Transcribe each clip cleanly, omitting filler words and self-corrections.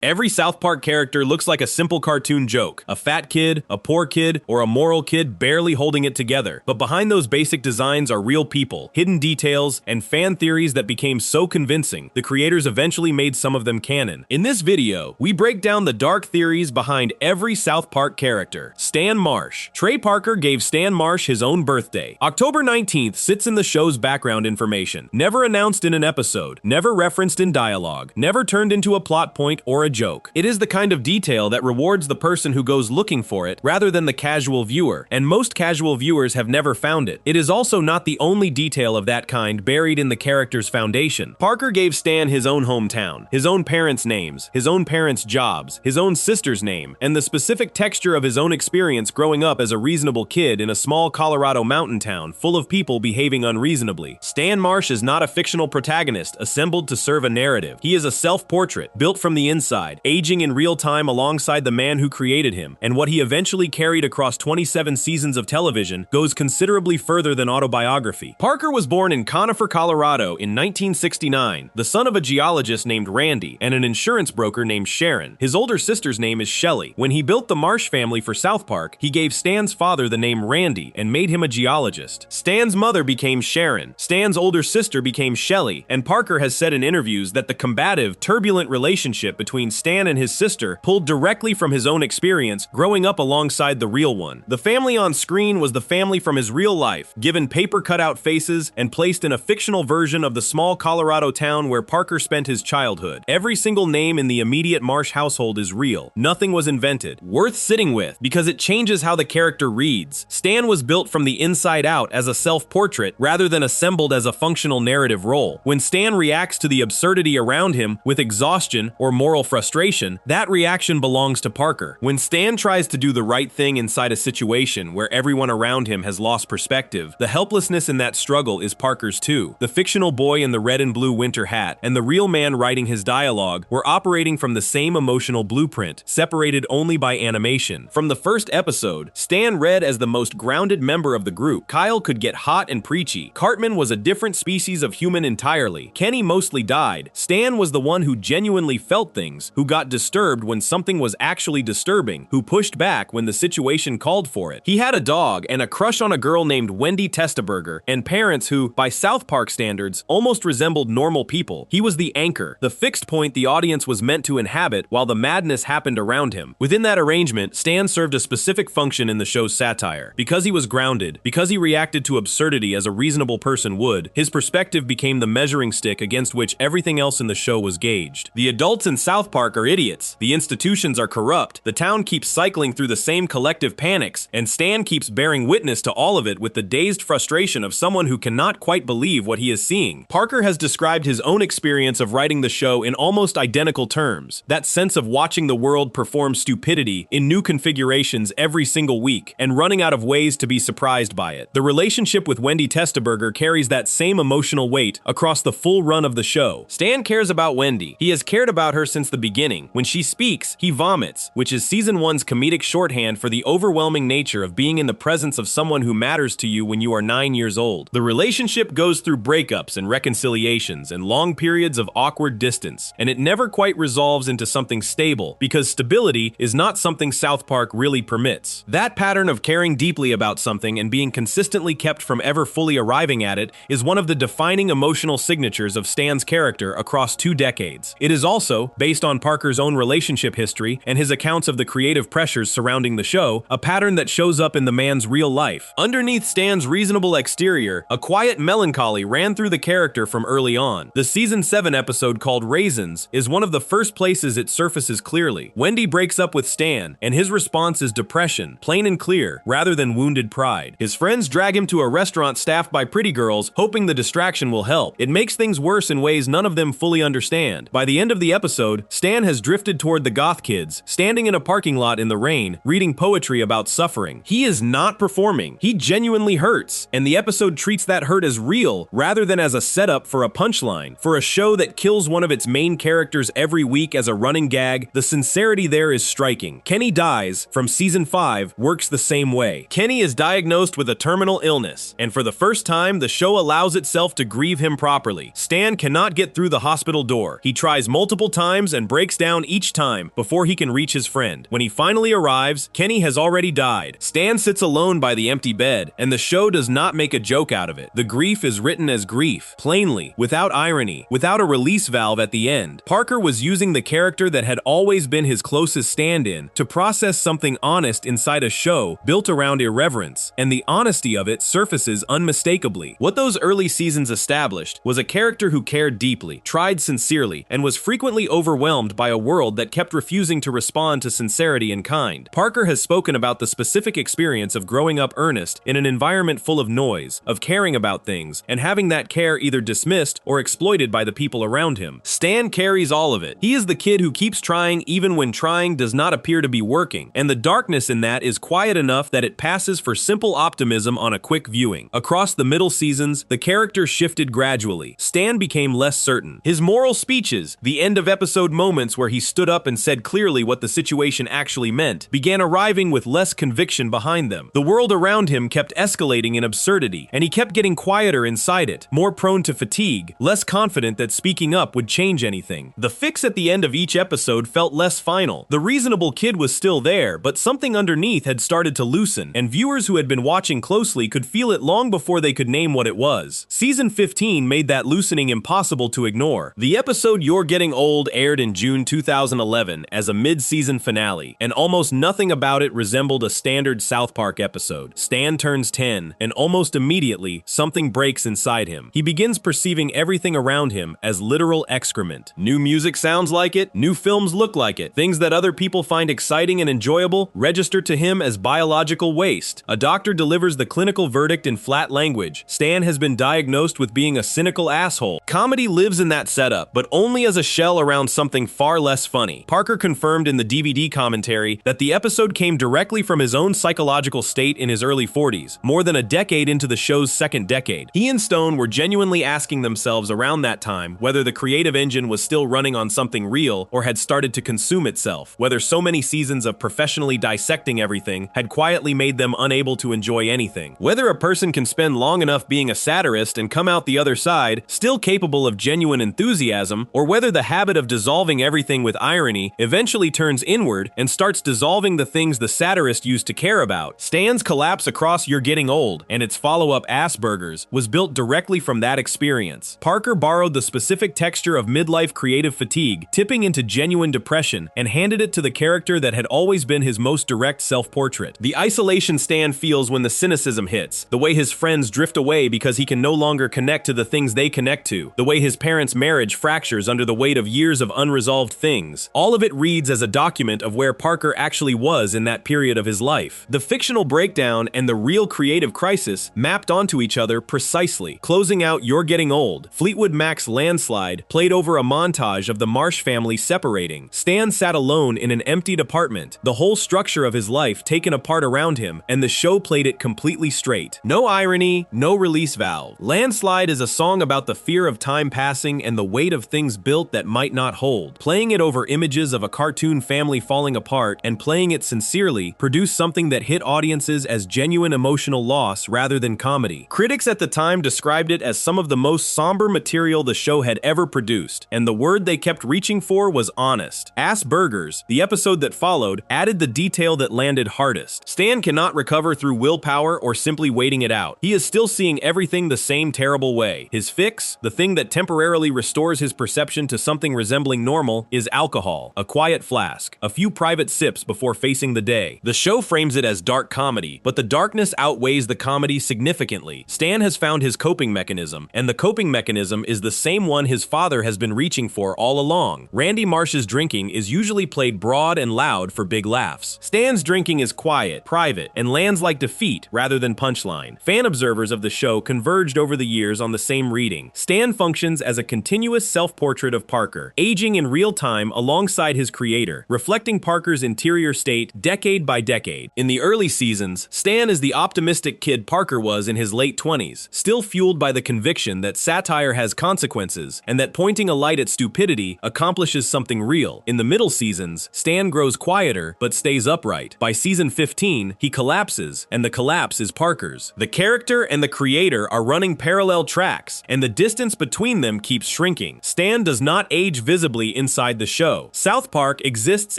Every South Park character looks like a simple cartoon joke, a fat kid, a poor kid, or a moral kid barely holding it together. But behind those basic designs are real people, hidden details, and fan theories that became so convincing, the creators eventually made some of them canon. In this video, we break down the dark theories behind every South Park character. Stan Marsh. Trey Parker gave Stan Marsh his own birthday. October 19th sits in the show's background information. Never announced in an episode, never referenced in dialogue, never turned into a plot point or a joke. It is the kind of detail that rewards the person who goes looking for it rather than the casual viewer, and most casual viewers have never found it. It is also not the only detail of that kind buried in the character's foundation. Parker gave Stan his own hometown, his own parents' names, his own parents' jobs, his own sister's name, and the specific texture of his own experience growing up as a reasonable kid in a small Colorado mountain town full of people behaving unreasonably. Stan Marsh is not a fictional protagonist assembled to serve a narrative. He is a self-portrait, built from the inside, aging in real time alongside the man who created him, and what he eventually carried across 27 seasons of television goes considerably further than autobiography. Parker was born in Conifer, Colorado in 1969, the son of a geologist named Randy and an insurance broker named Sharon. His older sister's name is Shelley. When he built the Marsh family for South Park, he gave Stan's father the name Randy and made him a geologist. Stan's mother became Sharon, Stan's older sister became Shelley, and Parker has said in interviews that the combative, turbulent relationship between Stan and his sister pulled directly from his own experience growing up alongside the real one. The family on screen was the family from his real life, given paper cutout faces and placed in a fictional version of the small Colorado town where Parker spent his childhood. Every single name in the immediate Marsh household is real. Nothing was invented. Worth sitting with because it changes how the character reads. Stan was built from the inside out as a self-portrait rather than assembled as a functional narrative role. When Stan reacts to the absurdity around him with exhaustion or moral frustration, that reaction belongs to Parker. When Stan tries to do the right thing inside a situation where everyone around him has lost perspective, the helplessness in that struggle is Parker's too. The fictional boy in the red and blue winter hat and the real man writing his dialogue were operating from the same emotional blueprint, separated only by animation. From the first episode, Stan read as the most grounded member of the group. Kyle could get hot and preachy. Cartman was a different species of human entirely. Kenny mostly died. Stan was the one who genuinely felt things, who got disturbed when something was actually disturbing, who pushed back when the situation called for it. He had a dog and a crush on a girl named Wendy Testaberger, and parents who, by South Park standards, almost resembled normal people. He was the anchor, the fixed point the audience was meant to inhabit while the madness happened around him. Within that arrangement, Stan served a specific function in the show's satire. Because he was grounded, because he reacted to absurdity as a reasonable person would, his perspective became the measuring stick against which everything else in the show was gauged. The adults in South Park are idiots. The institutions are corrupt. The town keeps cycling through the same collective panics, and Stan keeps bearing witness to all of it with the dazed frustration of someone who cannot quite believe what he is seeing. Parker has described his own experience of writing the show in almost identical terms. That sense of watching the world perform stupidity in new configurations every single week and running out of ways to be surprised by it. The relationship with Wendy Testaberger carries that same emotional weight across the full run of the show. Stan cares about Wendy. He has cared about her since the beginning. When she speaks, he vomits, which is season 1's comedic shorthand for the overwhelming nature of being in the presence of someone who matters to you when you are 9 years old. The relationship goes through breakups and reconciliations and long periods of awkward distance, and it never quite resolves into something stable because stability is not something South Park really permits. That pattern of caring deeply about something and being consistently kept from ever fully arriving at it is one of the defining emotional signatures of Stan's character across 2 decades. It is also, based on Parker's own relationship history and his accounts of the creative pressures surrounding the show, a pattern that shows up in the man's real life. Underneath Stan's reasonable exterior, a quiet melancholy ran through the character from early on. The season 7 episode called Raisins is one of the first places it surfaces clearly. Wendy breaks up with Stan, and his response is depression, plain and clear, rather than wounded pride. His friends drag him to a restaurant staffed by pretty girls, hoping the distraction will help. It makes things worse in ways none of them fully understand. By the end of the episode, Stan has drifted toward the goth kids, standing in a parking lot in the rain, reading poetry about suffering. He is not performing. He genuinely hurts, and the episode treats that hurt as real rather than as a setup for a punchline. For a show that kills one of its main characters every week as a running gag, the sincerity there is striking. Kenny Dies, from season 5, works the same way. Kenny is diagnosed with a terminal illness, and for the first time, the show allows itself to grieve him properly. Stan cannot get through the hospital door. He tries multiple times and breaks down each time before he can reach his friend. When he finally arrives, Kenny has already died. Stan sits alone by the empty bed, and the show does not make a joke out of it. The grief is written as grief, plainly, without irony, without a release valve at the end. Parker was using the character that had always been his closest stand-in to process something honest inside a show built around irreverence, and the honesty of it surfaces unmistakably. What those early seasons established was a character who cared deeply, tried sincerely, and was frequently overwhelmed by a world that kept refusing to respond to sincerity and kind. Parker has spoken about the specific experience of growing up earnest in an environment full of noise, of caring about things, and having that care either dismissed or exploited by the people around him. Stan carries all of it. He is the kid who keeps trying even when trying does not appear to be working, and the darkness in that is quiet enough that it passes for simple optimism on a quick viewing. Across the middle seasons, the character shifted gradually. Stan became less certain. His moral speeches, the end of episode moments where he stood up and said clearly what the situation actually meant, began arriving with less conviction behind them. The world around him kept escalating in absurdity, and he kept getting quieter inside it, more prone to fatigue, less confident that speaking up would change anything. The fix at the end of each episode felt less final. The reasonable kid was still there, but something underneath had started to loosen, and viewers who had been watching closely could feel it long before they could name what it was. Season 15 made that loosening impossible to ignore. The episode You're Getting Old aired in June 2011 as a mid-season finale, and almost nothing about it resembled a standard South Park episode. Stan turns 10, and almost immediately, something breaks inside him. He begins perceiving everything around him as literal excrement. New music sounds like it, new films look like it. Things that other people find exciting and enjoyable register to him as biological waste. A doctor delivers the clinical verdict in flat language. Stan has been diagnosed with being a cynical asshole. Comedy lives in that setup, but only as a shell around something far less funny. Parker confirmed in the DVD commentary that the episode came directly from his own psychological state in his early 40s, more than a decade into the show's second decade. He and Stone were genuinely asking themselves around that time whether the creative engine was still running on something real or had started to consume itself, whether so many seasons of professionally dissecting everything had quietly made them unable to enjoy anything. Whether a person can spend long enough being a satirist and come out the other side still capable of genuine enthusiasm, or whether the habit of dissolving everything with irony eventually turns inward and starts dissolving the things the satirist used to care about. Stan's collapse across You're Getting Old and its follow-up Asperger's was built directly from that experience. Parker borrowed the specific texture of midlife creative fatigue, tipping into genuine depression, and handed it to the character that had always been his most direct self-portrait. The isolation Stan feels when the cynicism hits, the way his friends drift away because he can no longer connect to the things they connect to, the way his parents' marriage fractures under the weight of years of unresolved things. All of it reads as a document of where Parker actually was in that period of his life. The fictional breakdown and the real creative crisis mapped onto each other precisely. Closing out You're Getting Old, Fleetwood Mac's Landslide played over a montage of the Marsh family separating. Stan sat alone in an emptied apartment, the whole structure of his life taken apart around him, and the show played it completely straight. No irony, no release valve. Landslide is a song about the fear of time passing and the weight of things built that might not hold. Playing it over images of a cartoon family falling apart and playing it sincerely produced something that hit audiences as genuine emotional loss rather than comedy. Critics at the time described it as some of the most somber material the show had ever produced, and the word they kept reaching for was honest. Asperger's, the episode that followed, added the detail that landed hardest. Stan cannot recover through willpower or simply waiting it out. He is still seeing everything the same terrible way. His fix, the thing that temporarily restores his perception to something resembling normal, is alcohol, a quiet flask, a few private sips before facing the day. The show frames it as dark comedy, but the darkness outweighs the comedy significantly. Stan has found his coping mechanism, and the coping mechanism is the same one his father has been reaching for all along. Randy Marsh's drinking is usually played broad and loud for big laughs. Stan's drinking is quiet, private, and lands like defeat rather than punchline. Fan observers of the show converged over the years on the same reading. Stan functions as a continuous self-portrait of Parker, aging in real time alongside his creator, reflecting Parker's interior state decade by decade. In the early seasons, Stan is the optimistic kid Parker was in his late 20s, still fueled by the conviction that satire has consequences and that pointing a light at stupidity accomplishes something real. In the middle seasons, Stan grows quieter but stays upright. By season 15, he collapses, and the collapse is Parker's. The character and the creator are running parallel tracks, and the distance between them keeps shrinking. Stan does not age visibly inside the show. South Park exists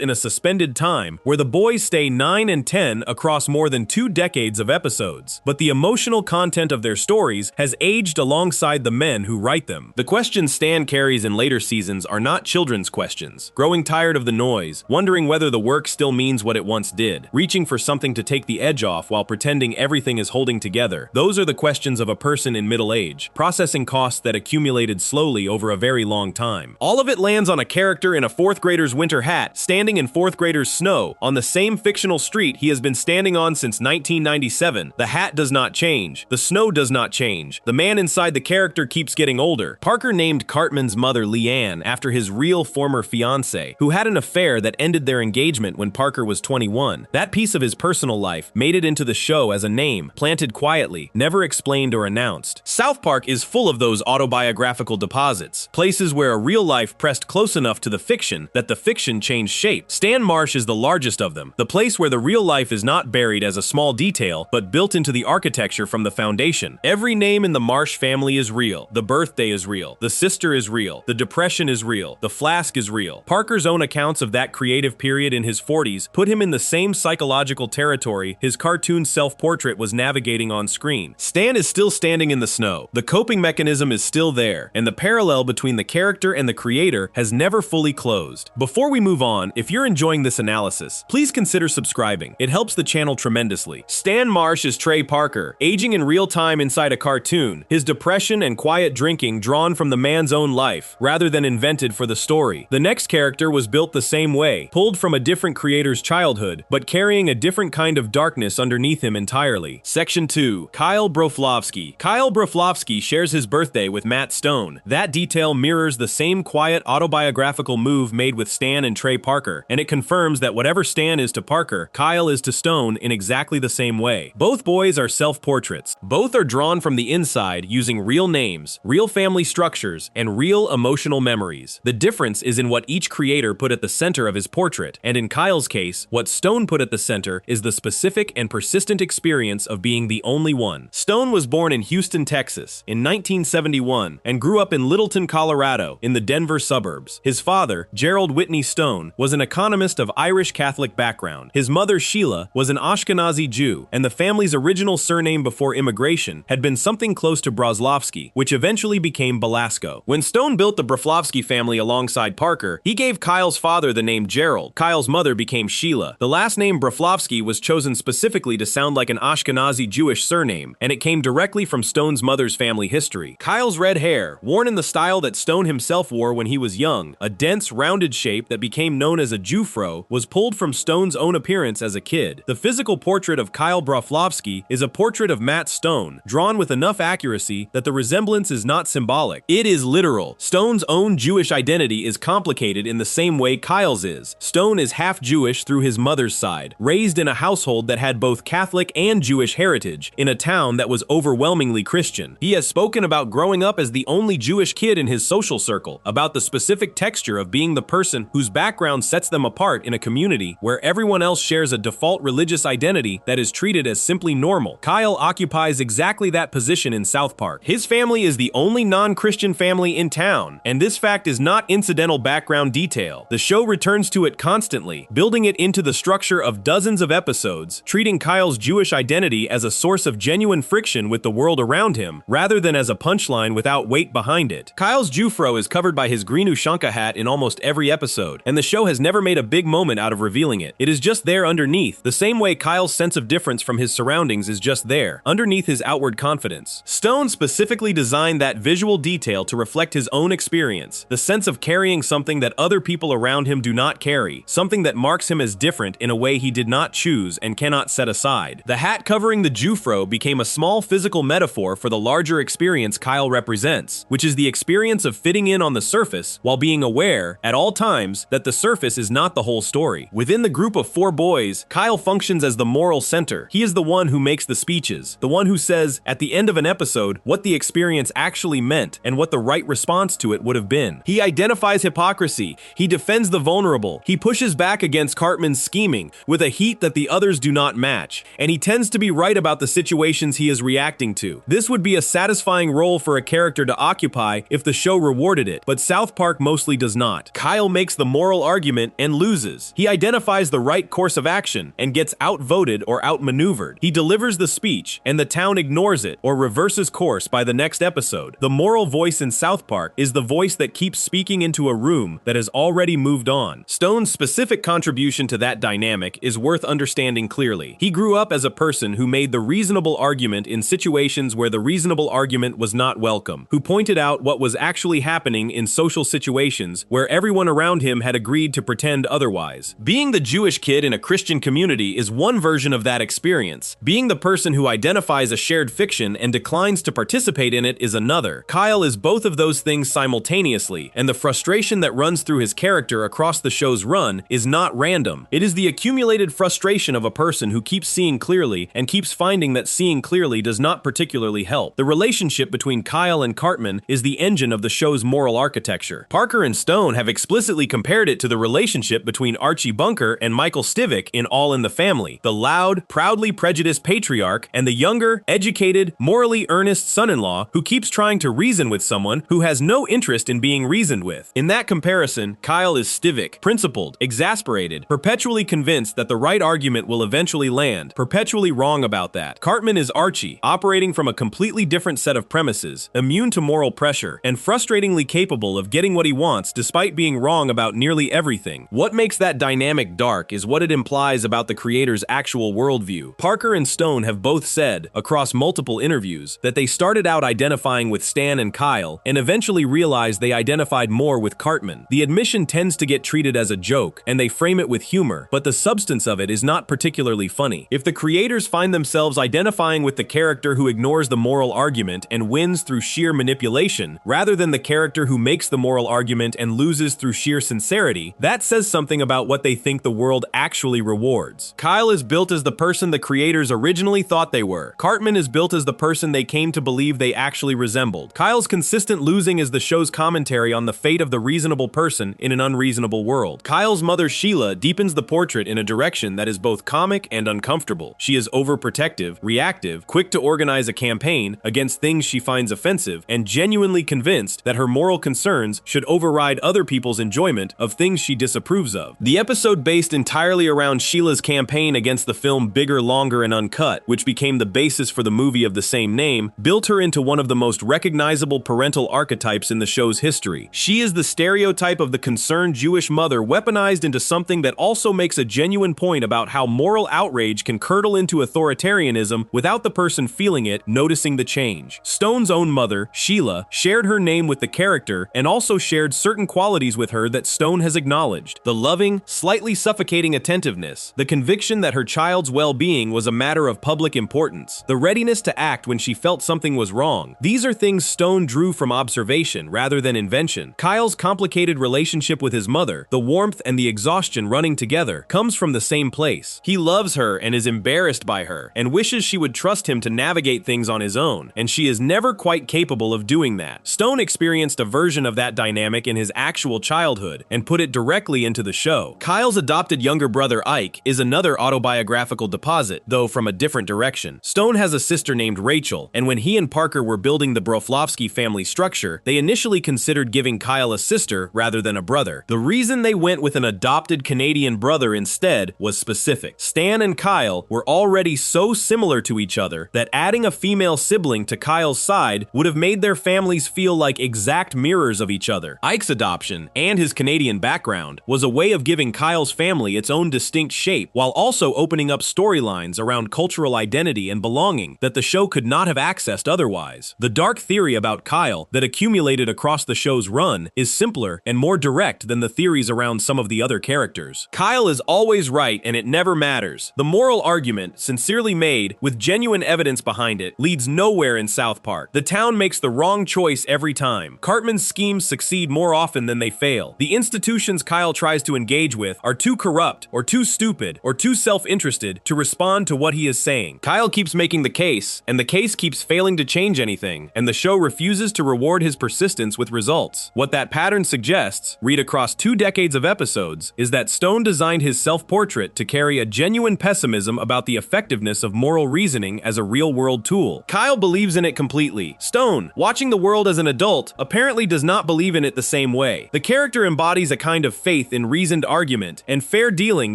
in a suspended time where the boys stay 9 and 10 across more than 2 decades of episodes, but the emotional content of their stories has aged alongside the men who write them. The questions Stan carries in later seasons are not children's questions. Growing tired of the noise, wondering whether the work still means what it once did, reaching for something to take the edge off while pretending everything is holding together. Those are the questions of a person in middle age, processing costs that accumulated slowly over a very long time. All of it lands on a character in a 4th grader's winter hat, standing in 4th grader's snow, on the same fictional street he has been standing on since 1997. The hat does not change. The snow does not change. The man inside the character keeps getting older. Parker named Cartman's mother Leanne after his real former fiancé, who had an affair that ended their engagement when Parker was 21. That piece of his personal life made it into the show as a name, planted quietly, never explained or announced. South Park is full of those autobiographical deposits, places where a real life pressed close enough to the fiction that the fiction changed shape. Stan Marsh is the largest of them, the place where the real life is not buried as a small detail, but built into the architecture from the foundation. Every name in the Marsh family is real. The birthday is real. The sister is real. The depression is real. The flask is real. Parker's own accounts of that creative period in his 40s put him in the same psychological territory his cartoon self-portrait was navigating on screen. Stan is still standing in the snow. The coping mechanism is still there, and the parallel between the character and the creator has never fully closed. Before we move on, if you're enjoying this analysis, please consider subscribing. It helps the channel tremendously. Stan Marsh is Trey Parker, aging in real time inside a cartoon, his depression and quiet drinking drawn from the man's own life, rather than invented for the story. The next character was built the same way, pulled from a different creator's childhood, but carrying a different kind of darkness underneath him entirely. Section 2. Kyle Broflovsky. Kyle Broflovsky shares his birthday with Matt Stone. That detail mirrors the same quiet autobiographical move made with Stan and Trey Parker, and it confirms that whatever Stan is to Parker, Kyle is to Stone in exactly the same way. Both boys are self-portraits. Both are drawn from the inside using real names, real family structures, and real emotional memories. The difference is in what each creator put at the center of his portrait, and in Kyle's case, what Stone put at the center is the specific and persistent experience of being the only one. Stone was born in Houston, Texas, in 1971, and grew up in Littleton, Colorado, in the Denver suburbs. His father, Gerald Whitney Stone, was an economist of Irish Catholic background. His mother, Sheila, was an Ashkenazi Jew, and the family's original surname before immigration had been something close to Broflovsky, which eventually became Belasco. When Stone built the Broflovsky family alongside Parker, he gave Kyle's father the name Gerald. Kyle's mother became Sheila. The last name Broflovsky was chosen specifically to sound like an Ashkenazi Jewish surname, and it came directly from Stone's mother's family history. Kyle's red hair, worn in the style that Stone himself wore when he was young, a dense, rounded shape that became known as a Jewfro, was pulled from Stone's own appearance as a kid. The physical portrait of Kyle Broflovsky is a portrait of Matt Stone, drawn with enough accuracy that the resemblance is not symbolic. It is literal. Stone's own Jewish identity is complicated in the same way Kyle's is. Stone is half Jewish through his mother's side, raised in a household that had both Catholic and Jewish heritage, in a town that was overwhelmingly Christian. He has spoken about growing up as the only Jewish kid in his social circle, about the specific texture of being the person whose background sets them apart in a community where everyone else shares a default religious identity that is treated as simply normal. Kyle occupies exactly that position in South Park. His family is the only non-Christian family in town, and this fact is not incidental background detail. The show returns to it constantly, building it into the structure of dozens of episodes, treating Kyle's Jewish identity as a source of genuine friction with the world around him, rather than as a punchline without weight behind it. Kyle's Jewfro is covered by his green Ushanka hat in almost every episode, and the show has never made a big moment out of revealing it. It is just there underneath, the same way Kyle's sense of difference from his surroundings is just there, underneath his outward confidence. Stone specifically designed that visual detail to reflect his own experience, the sense of carrying something that other people around him do not carry, something that marks him as different in a way he did not choose and cannot set aside. The hat covering the Jewfro became a small physical metaphor for the larger experience Kyle represents, which is the experience of fitting in on the surface while being aware, at all times, that the surface is not the whole story. Within the group of 4 boys, Kyle functions as the moral center. He is the one who makes the speeches, the one who says, at the end of an episode, what the experience actually meant and what the right response to it would have been. He identifies hypocrisy, he defends the vulnerable, he pushes back against Cartman's scheming with a heat that the others do not match, and he tends to be right about the situations he is reacting to. This would be a satisfying role for a character to occupy if the show rewarded it, but South Park mostly obviously does not. Kyle makes the moral argument and loses. He identifies the right course of action and gets outvoted or outmaneuvered. He delivers the speech, and the town ignores it or reverses course by the next episode. The moral voice in South Park is the voice that keeps speaking into a room that has already moved on. Stone's specific contribution to that dynamic is worth understanding clearly. He grew up as a person who made the reasonable argument in situations where the reasonable argument was not welcome, who pointed out what was actually happening in social situations where everyone around him had agreed to pretend otherwise. Being the Jewish kid in a Christian community is one version of that experience. Being the person who identifies a shared fiction and declines to participate in it is another. Kyle is both of those things simultaneously, and the frustration that runs through his character across the show's run is not random. It is the accumulated frustration of a person who keeps seeing clearly and keeps finding that seeing clearly does not particularly help. The relationship between Kyle and Cartman is the engine of the show's moral architecture. Parker and Stone have explicitly compared it to the relationship between Archie Bunker and Michael Stivic in All in the Family, the loud, proudly prejudiced patriarch and the younger, educated, morally earnest son-in-law who keeps trying to reason with someone who has no interest in being reasoned with. In that comparison, Kyle is Stivic, principled, exasperated, perpetually convinced that the right argument will eventually land, perpetually wrong about that. Cartman is Archie, operating from a completely different set of premises, immune to moral pressure, and frustratingly capable of getting what he wants despite being wrong about nearly everything. What makes that dynamic dark is what it implies about the creator's actual worldview. Parker and Stone have both said, across multiple interviews, that they started out identifying with Stan and Kyle, and eventually realized they identified more with Cartman. The admission tends to get treated as a joke, and they frame it with humor, but the substance of it is not particularly funny. If the creators find themselves identifying with the character who ignores the moral argument and wins through sheer manipulation, rather than the character who makes the moral argument and loses through sheer sincerity, that says something about what they think the world actually rewards. Kyle is built as the person the creators originally thought they were. Cartman is built as the person they came to believe they actually resembled. Kyle's consistent losing is the show's commentary on the fate of the reasonable person in an unreasonable world. Kyle's mother Sheila deepens the portrait in a direction that is both comic and uncomfortable. She is overprotective, reactive, quick to organize a campaign against things she finds offensive, and genuinely convinced that her moral concerns should override other people's enjoyment of things she disapproves of. The episode based entirely around Sheila's campaign against the film Bigger, Longer, and Uncut, which became the basis for the movie of the same name, built her into one of the most recognizable parental archetypes in the show's history. She is the stereotype of the concerned Jewish mother weaponized into something that also makes a genuine point about how moral outrage can curdle into authoritarianism without the person feeling it noticing the change. Stone's own mother, Sheila, shared her name with the character and also shared certain qualities with her that Stone has acknowledged: the loving, slightly suffocating attentiveness, the conviction that her child's well-being was a matter of public importance, the readiness to act when she felt something was wrong. These are things Stone drew from observation rather than invention. Kyle's complicated relationship with his mother, the warmth and the exhaustion running together, comes from the same place. He loves her and is embarrassed by her, and wishes she would trust him to navigate things on his own, and she is never quite capable of doing that. Stone experienced a version of that dynamic in his actual childhood and put it directly into the show. Kyle's adopted younger brother Ike is another autobiographical deposit, though from a different direction. Stone has a sister named Rachel, and when he and Parker were building the Broflovsky family structure, they initially considered giving Kyle a sister rather than a brother. The reason they went with an adopted Canadian brother instead was specific. Stan and Kyle were already so similar to each other that adding a female sibling to Kyle's side would have made their families feel like exact mirrors of each other. Ike's adoption, and his Canadian background, was a way of giving Kyle's family its own distinct shape, while also opening up storylines around cultural identity and belonging that the show could not have accessed otherwise. The dark theory about Kyle that accumulated across the show's run is simpler and more direct than the theories around some of the other characters. Kyle is always right and it never matters. The moral argument, sincerely made, with genuine evidence behind it, leads nowhere in South Park. The town makes the wrong choice every time. Cartman's schemes succeed more often than they fail. The institutions Kyle tries to engage with are too corrupt, or too stupid, or too self-interested to respond to what he is saying. Kyle keeps making the case, and the case keeps failing to change anything, and the show refuses to reward his persistence with results. What that pattern suggests, read across 2 decades of episodes, is that Stone designed his self-portrait to carry a genuine pessimism about the effectiveness of moral reasoning as a real-world tool. Kyle believes in it completely. Stone, watching the world as an adult, apparently does not believe in it the same way. The character embodies a kind of faith in reasoned argument and fair dealing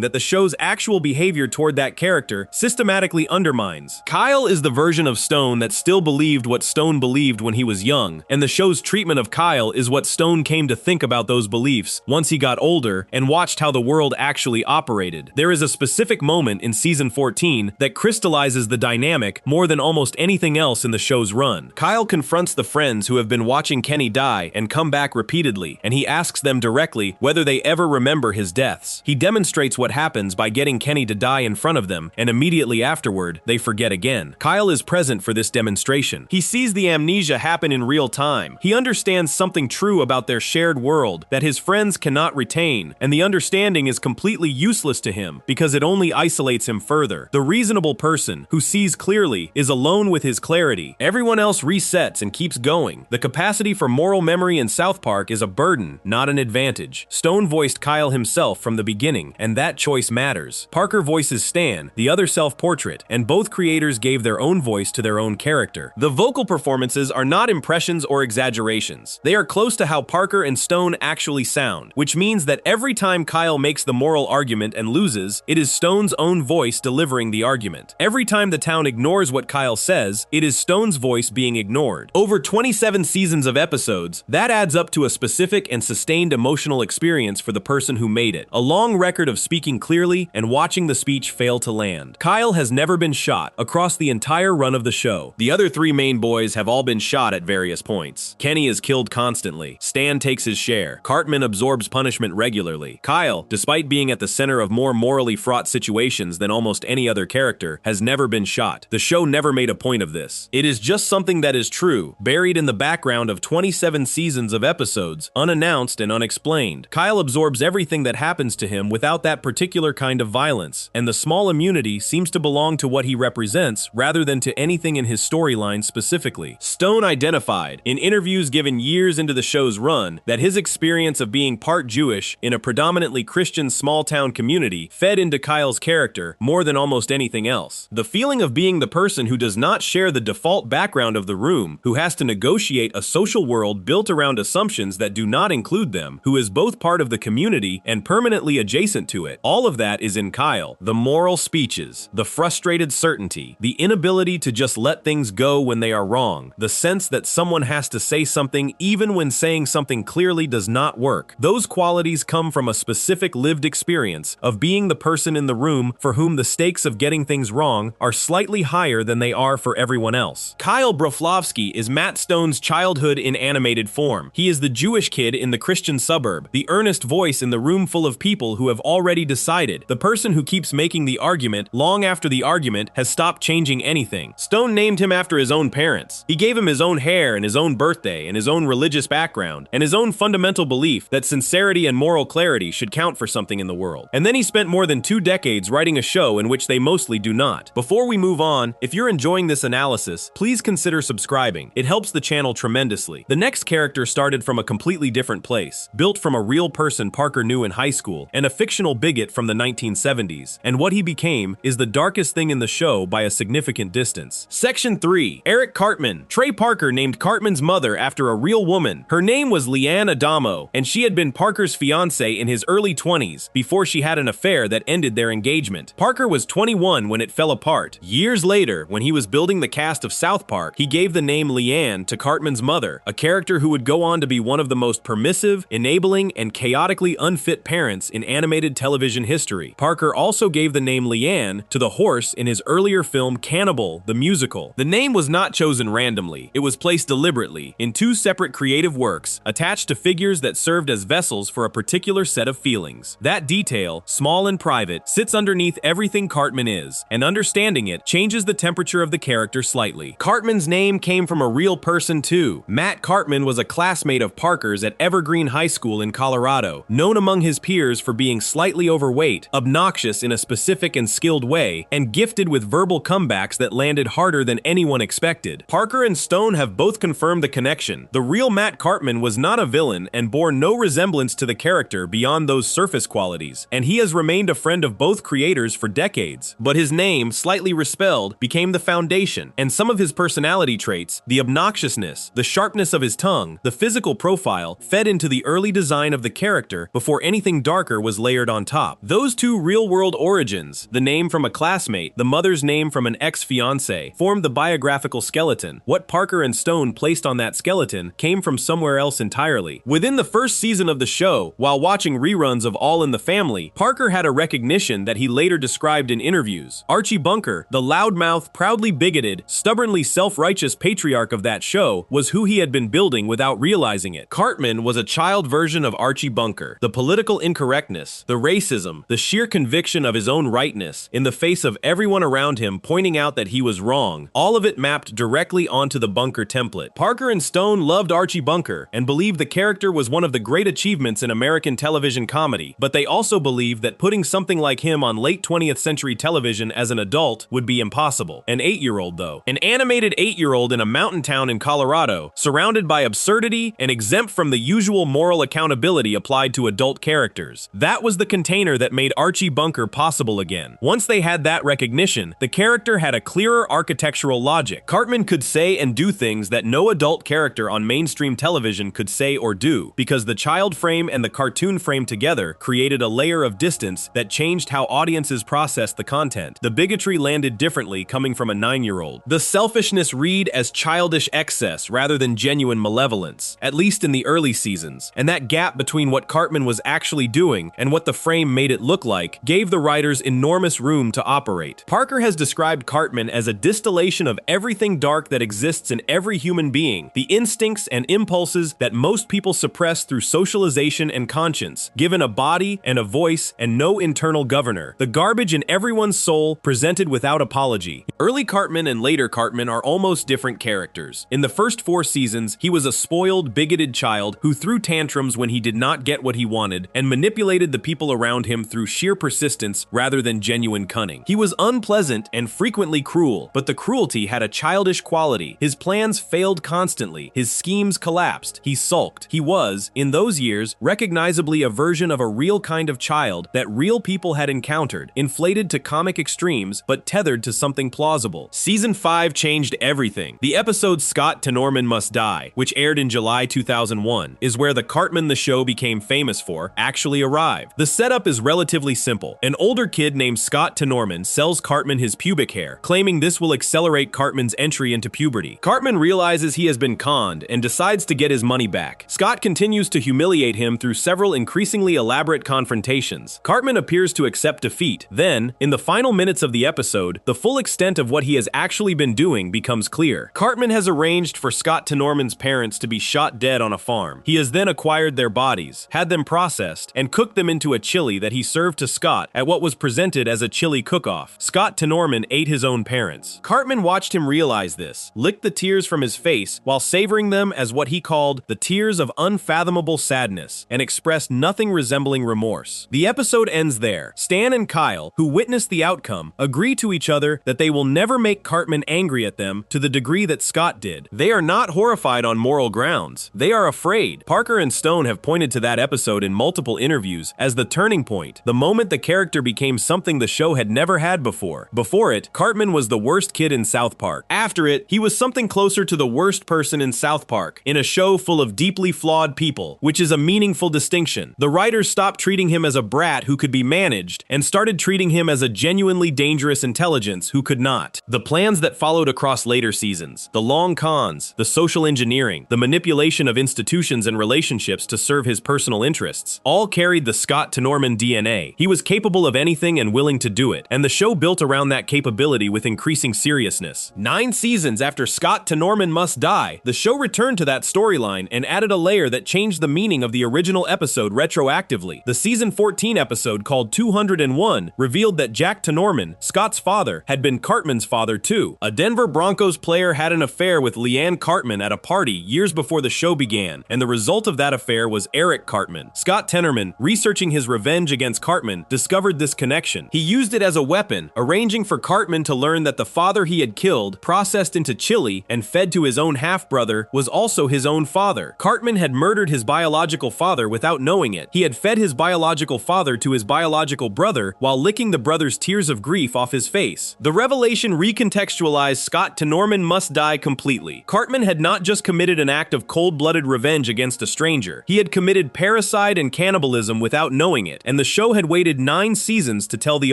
that the show's actual behavior toward that character systematically undermines. Kyle is the version of Stone that still believed what Stone believed when he was young, and the show's treatment of Kyle is what Stone came to think about those beliefs once he got older and watched how the world actually operated. There is a specific moment in season 14 that crystallizes the dynamic more than almost anything else in the show's run. Kyle confronts the friends who have been watching Kenny die and come back repeatedly, and he asks them directly whether they ever remember his deaths. He demonstrates what happens by getting Kenny to die in front of them, and immediately afterward, they forget again. Kyle is present for this demonstration. He sees the amnesia happen in real time. He understands something true about their shared world that his friends cannot retain, and the understanding is completely useless to him because it only isolates him further. The reasonable person who sees clearly is alone with his clarity. Everyone else resets and keeps going. The capacity for moral memory in South Park is a burden, not an advantage. Stone voiced Kyle himself from the beginning, and that choice matters. Parker voices Stan, the other self-portrait, and both creators gave their own voice to their own character. The vocal performances are not impressions or exaggerations. They are close to how Parker and Stone actually sound, which means that every time Kyle makes the moral argument and loses, it is Stone's own voice delivering the argument. Every time the town ignores what Kyle says, it is Stone's voice being ignored. Over 27 seasons of episodes, that adds up to a specific and sustained emotional experience for the person who made it. A long record of speaking clearly and watching the speech fail to land. Kyle has never been shot across the entire run of the show. The other three main boys have all been shot at various points. Kenny is killed constantly. Stan takes his share. Cartman absorbs punishment regularly. Kyle, despite being at the center of more morally fraught situations than almost any other character, has never been shot. The show never made a point of this. It is just something that is true, buried in the background of 27 seasons of episodes, unannounced and unexplained. Kyle absorbs everything that happens to him without that particular kind of violence, and the small immunity seems to belong to what he represents rather than to anything in his storyline specifically. Stone identified, in interviews given years into the show's run, that his experience of being part Jewish in a predominantly Christian small-town community fed into Kyle's character more than almost anything else. The feeling of being the person who does not share the default background of the room, who has to negotiate a social world built around assumptions that do not include them, who is both part of the community and permanently adjacent to it. All of that is in Kyle. The moral speeches, the frustrated certainty, the inability to just let things go when they are wrong, the sense that someone has to say something even when saying something clearly does not work. Those qualities come from a specific lived experience of being the person in the room for whom the stakes of getting things wrong are slightly higher than they are for everyone else. Kyle Broflovsky is Matt Stone's childhood in animated form. He is the Jewish kid in the Christian suburb, the earnest voice in the room full of people who have already decided, the person who keeps making the argument long after the argument has stopped changing anything. Stone named him after his own parents. He gave him his own hair and his own birthday and his own religious background and his own fundamental belief that sincerity and moral clarity should count for something in the world. And then he spent more than 2 decades writing a show in which they mostly do not. Before we move on, if you're enjoying this analysis, please consider subscribing. It helps the channel tremendously. The next character started from a completely different place, built from a real person Parker knew in high school and a fictional bigot from the 1970s, and what he became is the darkest thing in the show by a significant distance. Section 3. Eric Cartman. Trey Parker named Cartman's mother after a real woman. Her name was Leanne Adamo, and she had been Parker's fiance in his early 20s before she had an affair that ended their engagement. Parker was 21 when it fell apart. Years later, when he was building the cast of South Park, he gave the name Leanne to Cartman's mother, a character who would go on to be one of the most permissive, enabling, and chaotically unfit parents in animated television history. Parker also gave the name Leanne to the horse in his earlier film Cannibal, the musical. The name was not chosen randomly. It was placed deliberately in 2 separate creative works attached to figures that served as vessels for a particular set of feelings. That detail, small and private, sits underneath everything Cartman is, and understanding it changes the temperature of the character slightly. Cartman's name came from a real person too. Matt Cartman was a classmate of Parker's at Evergreen High School in Colorado, known among his peers for being slightly overweight, obnoxious in a specific and skilled way, and gifted with verbal comebacks that landed harder than anyone expected. Parker and Stone have both confirmed the connection. The real Matt Cartman was not a villain and bore no resemblance to the character beyond those surface qualities, and he has remained a friend of both creators for decades. But his name, slightly respelled, became the foundation, and some of his personality traits, the obnoxiousness, the sharpness of his tongue, the physical profile, profile fed into the early design of the character before anything darker was layered on top. Those two real-world origins, the name from a classmate, the mother's name from an ex-fiancé, formed the biographical skeleton. What Parker and Stone placed on that skeleton came from somewhere else entirely. Within the first season of the show, while watching reruns of All in the Family, Parker had a recognition that he later described in interviews. Archie Bunker, the loudmouth, proudly bigoted, stubbornly self-righteous patriarch of that show, was who he had been building without realizing it. Cartman was a child version of Archie Bunker. The political incorrectness, the racism, the sheer conviction of his own rightness, in the face of everyone around him pointing out that he was wrong, all of it mapped directly onto the Bunker template. Parker and Stone loved Archie Bunker and believed the character was one of the great achievements in American television comedy, but they also believed that putting something like him on late 20th century television as an adult would be impossible. An 8-year-old though. An animated 8-year-old in a mountain town in Colorado, surrounded by absurdity and exempt from the usual moral accountability applied to adult characters. That was the container that made Archie Bunker possible again. Once they had that recognition, the character had a clearer architectural logic. Cartman could say and do things that no adult character on mainstream television could say or do, because the child frame and the cartoon frame together created a layer of distance that changed how audiences processed the content. The bigotry landed differently coming from a 9-year-old. The selfishness read as childish excess rather than genuine malevolence, at least in the early seasons, and that gap between what Cartman was actually doing and what the frame made it look like gave the writers enormous room to operate. Parker has described Cartman as a distillation of everything dark that exists in every human being, the instincts and impulses that most people suppress through socialization and conscience, given a body and a voice and no internal governor. The garbage in everyone's soul presented without apology. Early Cartman and later Cartman are almost different characters. In the first 4 seasons, he was a spoiled, bigoted child who threw tantrums when he did not get what he wanted and manipulated the people around him through sheer persistence rather than genuine cunning. He was unpleasant and frequently cruel, but the cruelty had a childish quality. His plans failed constantly. His schemes collapsed. He sulked. He was, in those years, recognizably a version of a real kind of child that real people had encountered, inflated to comic extremes but tethered to something plausible. Season 5 changed everything. The episode Scott to Norman Must Die, which aired in July 2001, is where the Cartman the show became famous for actually arrived. The setup is relatively simple. An older kid named Scott to Norman sells Cartman his pubic hair, claiming this will accelerate Cartman's entry into puberty. Cartman realizes he has been conned and decides to get his money back. Scott continues to humiliate him through several increasingly elaborate confrontations. Cartman appears to accept defeat. Then, in the final minutes of the episode, the full extent of what he has actually been doing becomes clear. Cartman has arranged for Scott to Norman's parents to be shot dead on a farm. He has then acquired their bodies, had them processed, and cooked them into a chili that he served to Scott at what was presented as a chili cook-off. Scott to Norman ate his own parents. Cartman watched him realize this, licked the tears from his face while savoring them as what he called the tears of unfathomable sadness, and expressed nothing resembling remorse. The episode ends there. Stan and Kyle, who witnessed the outcome, agree to each other that they will never make Cartman angry at them to the degree that Scott did. They are not horrified on moral grounds. They are afraid. Parker and Stone have pointed to that episode in multiple interviews as the turning point, the moment the character became something the show had never had before. Before it, Cartman was the worst kid in South Park. After it, he was something closer to the worst person in South Park, in a show full of deeply flawed people, which is a meaningful distinction. The writers stopped treating him as a brat who could be managed and started treating him as a genuinely dangerous intelligence who could not. The plans that followed across later seasons, the long cons, the social engineering, the manipulation of institutions and relationships to serve his personal interests, all carried the Scott to Norman DNA. He was capable of anything and willing to do it, and the show built around that capability with increasing seriousness. 9 seasons after Scott to Norman Must Die, the show returned to that storyline and added a layer that changed the meaning of the original episode retroactively. The season 14 episode called 201 revealed that Jack to Norman, Scott's father, had been Cartman's father too. A Denver Broncos player had an affair with Leanne Cartman at a party years before the show began, and the result of that affair was Eric Cartman. Scott Tenorman, researching his revenge against Cartman, discovered this connection. He used it as a weapon, arranging for Cartman to learn that the father he had killed, processed into chili, and fed to his own half-brother, was also his own father. Cartman had murdered his biological father without knowing it. He had fed his biological father to his biological brother while licking the brother's tears of grief off his face. The revelation recontextualized Scott to Norman Must Die completely. Cartman had not just committed an act of cold-blooded revenge revenge against a stranger. He had committed parricide and cannibalism without knowing it, and the show had waited 9 seasons to tell the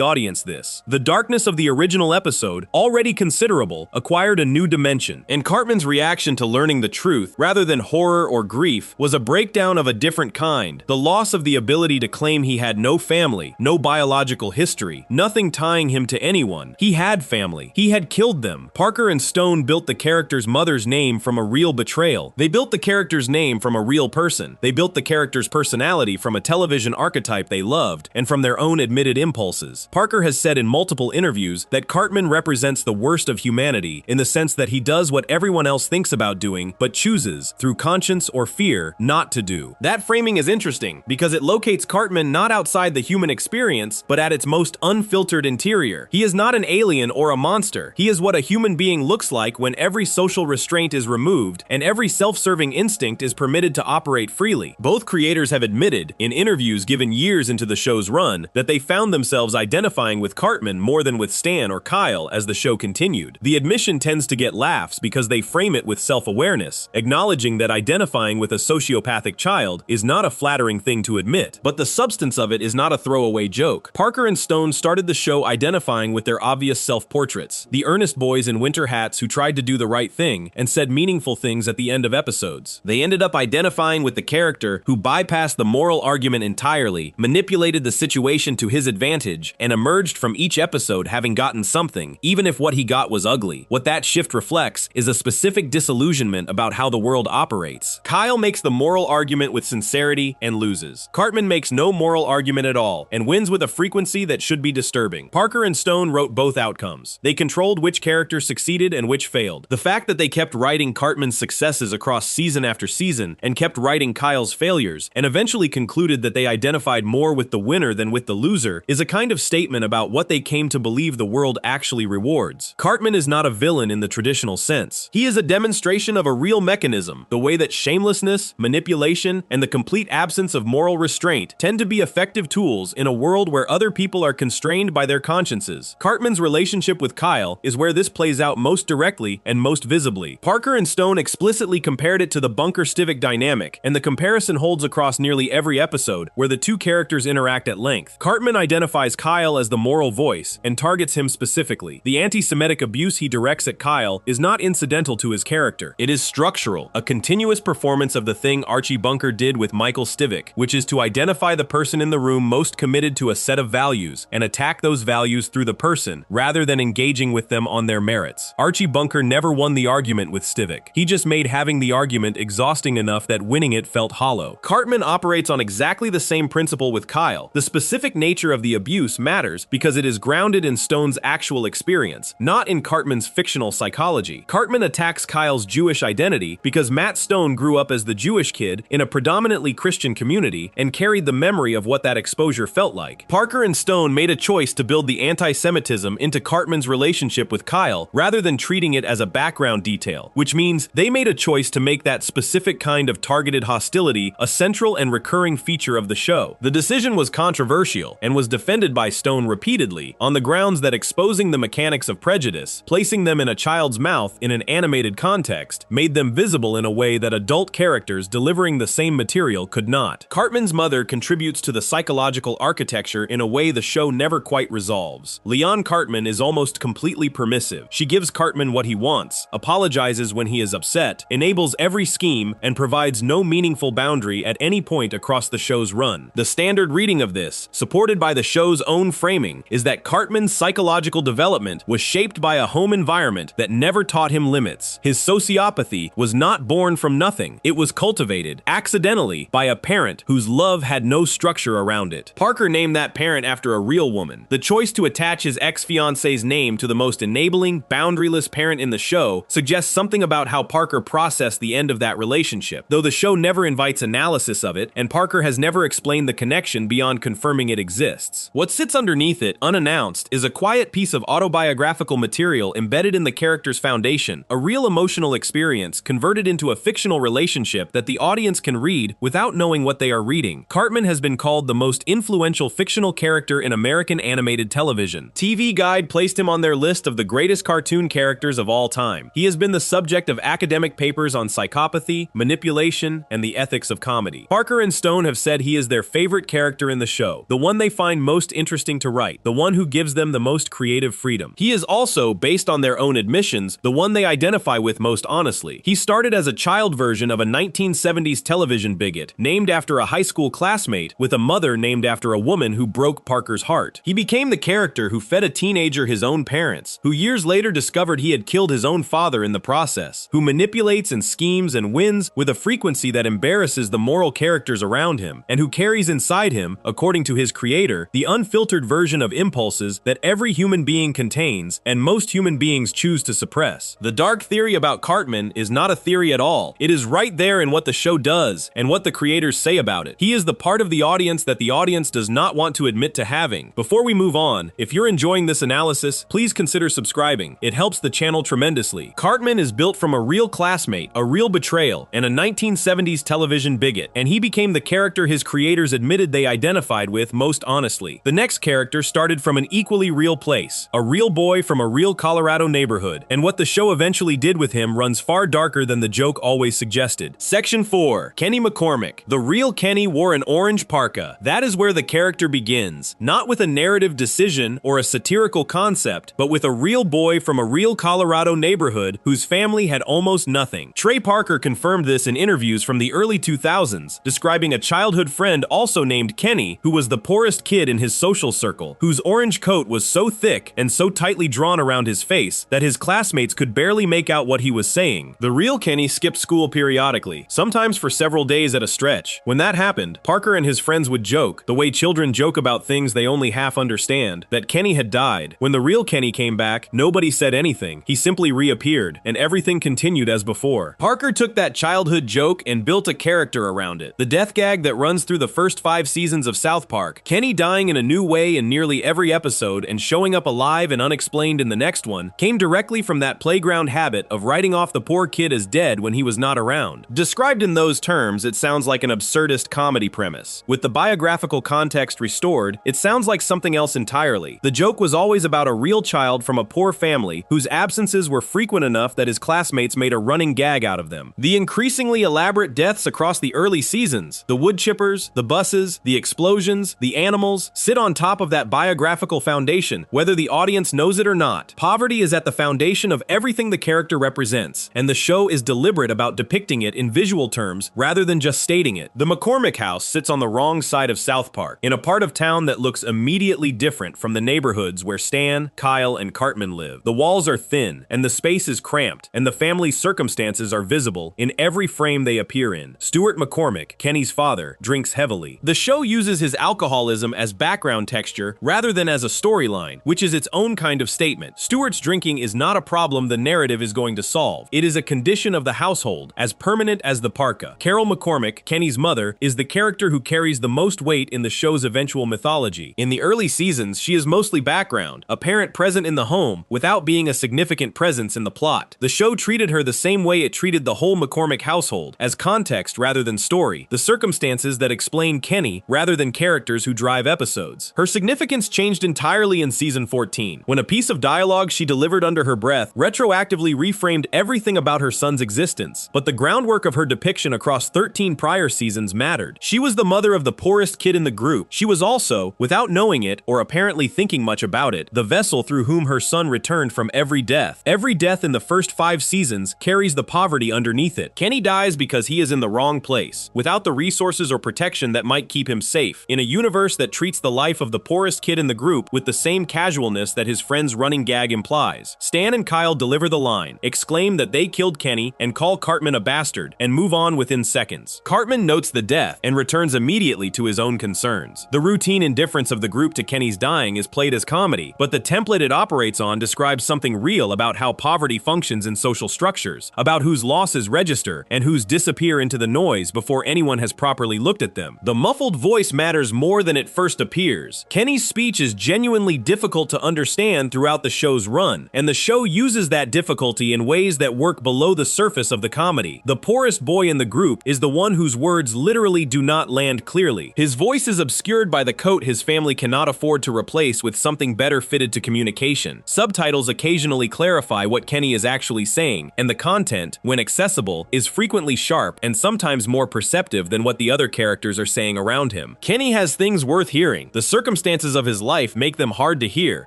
audience this. The darkness of the original episode, already considerable, acquired a new dimension, and Cartman's reaction to learning the truth, rather than horror or grief, was a breakdown of a different kind. The loss of the ability to claim he had no family, no biological history, nothing tying him to anyone. He had family. He had killed them. Parker and Stone built the character's mother's name from a real betrayal. They built the character's name from a real person. They built the character's personality from a television archetype they loved and from their own admitted impulses. Parker has said in multiple interviews that Cartman represents the worst of humanity in the sense that he does what everyone else thinks about doing but chooses, through conscience or fear, not to do. That framing is interesting because it locates Cartman not outside the human experience but at its most unfiltered interior. He is not an alien or a monster. He is what a human being looks like when every social restraint is removed and every self-serving instinct is permitted to operate freely. Both creators have admitted, in interviews given years into the show's run, that they found themselves identifying with Cartman more than with Stan or Kyle as the show continued. The admission tends to get laughs because they frame it with self-awareness, acknowledging that identifying with a sociopathic child is not a flattering thing to admit, but the substance of it is not a throwaway joke. Parker and Stone started the show identifying with their obvious self-portraits, the earnest boys in winter hats who tried to do the right thing and said meaningful things at the end of episodes. They ended up identifying with the character who bypassed the moral argument entirely, manipulated the situation to his advantage, and emerged from each episode having gotten something, even if what he got was ugly. What that shift reflects is a specific disillusionment about how the world operates. Kyle makes the moral argument with sincerity and loses. Cartman makes no moral argument at all and wins with a frequency that should be disturbing. Parker and Stone wrote both outcomes. They controlled which character succeeded and which failed. The fact that they kept writing Cartman's successes across season after season and kept writing Kyle's failures and eventually concluded that they identified more with the winner than with the loser is a kind of statement about what they came to believe the world actually rewards. Cartman is not a villain in the traditional sense. He is a demonstration of a real mechanism, the way that shamelessness, manipulation, and the complete absence of moral restraint tend to be effective tools in a world where other people are constrained by their consciences. Cartman's relationship with Kyle is where this plays out most directly and most visibly. Parker and Stone explicitly compared it to the Bunker-Stivik dynamic, and the comparison holds across nearly every episode where the two characters interact at length. Cartman identifies Kyle as the moral voice and targets him specifically. The anti-Semitic abuse he directs at Kyle is not incidental to his character. It is structural, a continuous performance of the thing Archie Bunker did with Michael Stivik, which is to identify the person in the room most committed to a set of values and attack those values through the person, rather than engaging with them on their merits. Archie Bunker never won the argument with Stivik. He just made having the argument exhausting enough that winning it felt hollow. Cartman operates on exactly the same principle with Kyle. The specific nature of the abuse matters because it is grounded in Stone's actual experience, not in Cartman's fictional psychology. Cartman attacks Kyle's Jewish identity because Matt Stone grew up as the Jewish kid in a predominantly Christian community and carried the memory of what that exposure felt like. Parker and Stone made a choice to build the anti-Semitism into Cartman's relationship with Kyle rather than treating it as a background detail, which means they made a choice to make that specific kind of targeted hostility a central and recurring feature of the show. The decision was controversial and was defended by Stone repeatedly on the grounds that exposing the mechanics of prejudice, placing them in a child's mouth in an animated context, made them visible in a way that adult characters delivering the same material could not. Cartman's mother contributes to the psychological architecture in a way the show never quite resolves. Leon Cartman is almost completely permissive. She gives Cartman what he wants, apologizes when he is upset, enables every scheme, and provides no meaningful boundary at any point across the show's run. The standard reading of this, supported by the show's own framing, is that Cartman's psychological development was shaped by a home environment that never taught him limits. His sociopathy was not born from nothing. It was cultivated, accidentally, by a parent whose love had no structure around it. Parker named that parent after a real woman. The choice to attach his ex-fiance's name to the most enabling, boundaryless parent in the show suggests something about how Parker processed the end of that relationship, though the show never invites analysis of it, and Parker has never explained the connection beyond confirming it exists. What sits underneath it, unannounced, is a quiet piece of autobiographical material embedded in the character's foundation, a real emotional experience converted into a fictional relationship that the audience can read without knowing what they are reading. Cartman has been called the most influential fictional character in American animated television. TV Guide placed him on their list of the greatest cartoon characters of all time. He has been the subject of academic papers on psychopathy, manipulation, and the ethics of comedy. Parker and Stone have said he is their favorite character in the show, the one they find most interesting to write, the one who gives them the most creative freedom. He is also, based on their own admissions, the one they identify with most honestly. He started as a child version of a 1970s television bigot, named after a high school classmate, with a mother named after a woman who broke Parker's heart. He became the character who fed a teenager his own parents, who years later discovered he had killed his own father in the process, who manipulates and schemes and wins with a frequency that embarrasses the moral characters around him, and who carries inside him, according to his creator, the unfiltered version of impulses that every human being contains and most human beings choose to suppress. The dark theory about Cartman is not a theory at all. It is right there in what the show does and what the creators say about it. He is the part of the audience that the audience does not want to admit to having. Before we move on, if you're enjoying this analysis, please consider subscribing. It helps the channel tremendously. Cartman is built from a real classmate, a real betrayal, and a 1970s television bigot, and he became the character his creators admitted they identified with most honestly. The next character started from an equally real place, a real boy from a real Colorado neighborhood, and what the show eventually did with him runs far darker than the joke always suggested. Section 4. Kenny McCormick. The real Kenny wore an orange parka. That is where the character begins, not with a narrative decision or a satirical concept, but with a real boy from a real Colorado neighborhood whose family had almost nothing. Trey Parker confirmed this in interviews from the early 2000s, describing a childhood friend also named Kenny, who was the poorest kid in his social circle, whose orange coat was so thick and so tightly drawn around his face that his classmates could barely make out what he was saying. The real Kenny skipped school periodically, sometimes for several days at a stretch. When that happened, Parker and his friends would joke, the way children joke about things they only half understand, that Kenny had died. When the real Kenny came back, nobody said anything. He simply reappeared, and everything continued as before. Parker took that childhood joke and built a character around it. The death gag that runs through the first 5 seasons of South Park, Kenny dying in a new way in nearly every episode and showing up alive and unexplained in the next one, came directly from that playground habit of writing off the poor kid as dead when he was not around. Described in those terms, it sounds like an absurdist comedy premise. With the biographical context restored, it sounds like something else entirely. The joke was always about a real child from a poor family whose absences were frequent enough that his classmates made a running gag out of them. The increasingly elaborate deaths across the early seasons, the wood chippers, the buses, the explosions, the animals, sit on top of that biographical foundation, whether the audience knows it or not. Poverty is at the foundation of everything the character represents, and the show is deliberate about depicting it in visual terms rather than just stating it. The McCormick house sits on the wrong side of South Park, in a part of town that looks immediately different from the neighborhoods where Stan, Kyle, and Cartman live. The walls are thin, and the space is cramped, and the family's circumstances are visible in every frame they appear in. Stuart McCormick, Kenny's father, drinks heavily. The show uses his alcoholism as background texture rather than as a storyline, which is its own kind of statement. Stuart's drinking is not a problem the narrative is going to solve. It is a condition of the household, as permanent as the parka. Carol McCormick, Kenny's mother, is the character who carries the most weight in the show's eventual mythology. In the early seasons, she is mostly background, a parent present in the home without being a significant presence in the plot. The show treated her the same way it treated the whole McCormick household, as context rather than story, the circumstances that explain Kenny rather than characters who drive episodes. Her significance changed entirely in season 14, when a piece of dialogue she delivered under her breath retroactively reframed everything about her son's existence. But the groundwork of her depiction across 13 prior seasons mattered. She was the mother of the poorest kid in the group. She was also, without knowing it or apparently thinking much about it, the vessel through whom her son returned from every death. Every death in the first 5 seasons carries the poverty underneath it. Kenny dies because he is in the wrong place, without the resources or protection that might keep him safe, in a universe that treats the life of the poorest kid in the group with the same casualness that his friend's running gag implies. Stan and Kyle deliver the line, exclaim that they killed Kenny, and call Cartman a bastard, and move on within seconds. Cartman notes the death and returns immediately to his own concerns. The routine indifference of the group to Kenny's dying is played as comedy, but the template it operates on describes something real about how poverty functions in social structures, about whose losses register and whose disappear into the noise before anyone has properly looked at them. The muffled voice matters more than it first appears. Kenny's speech is genuinely difficult to understand throughout the show's run, and the show uses that difficulty in ways that work below the surface of the comedy. The poorest boy in the group is the one whose words literally do not land clearly. His voice is obscured by the coat his family cannot afford to replace with something better fitted to communication. Subtitles occasionally clarify what Kenny is actually saying, and the content, when accessible, is is frequently sharp and sometimes more perceptive than what the other characters are saying around him. Kenny has things worth hearing. The circumstances of his life make them hard to hear,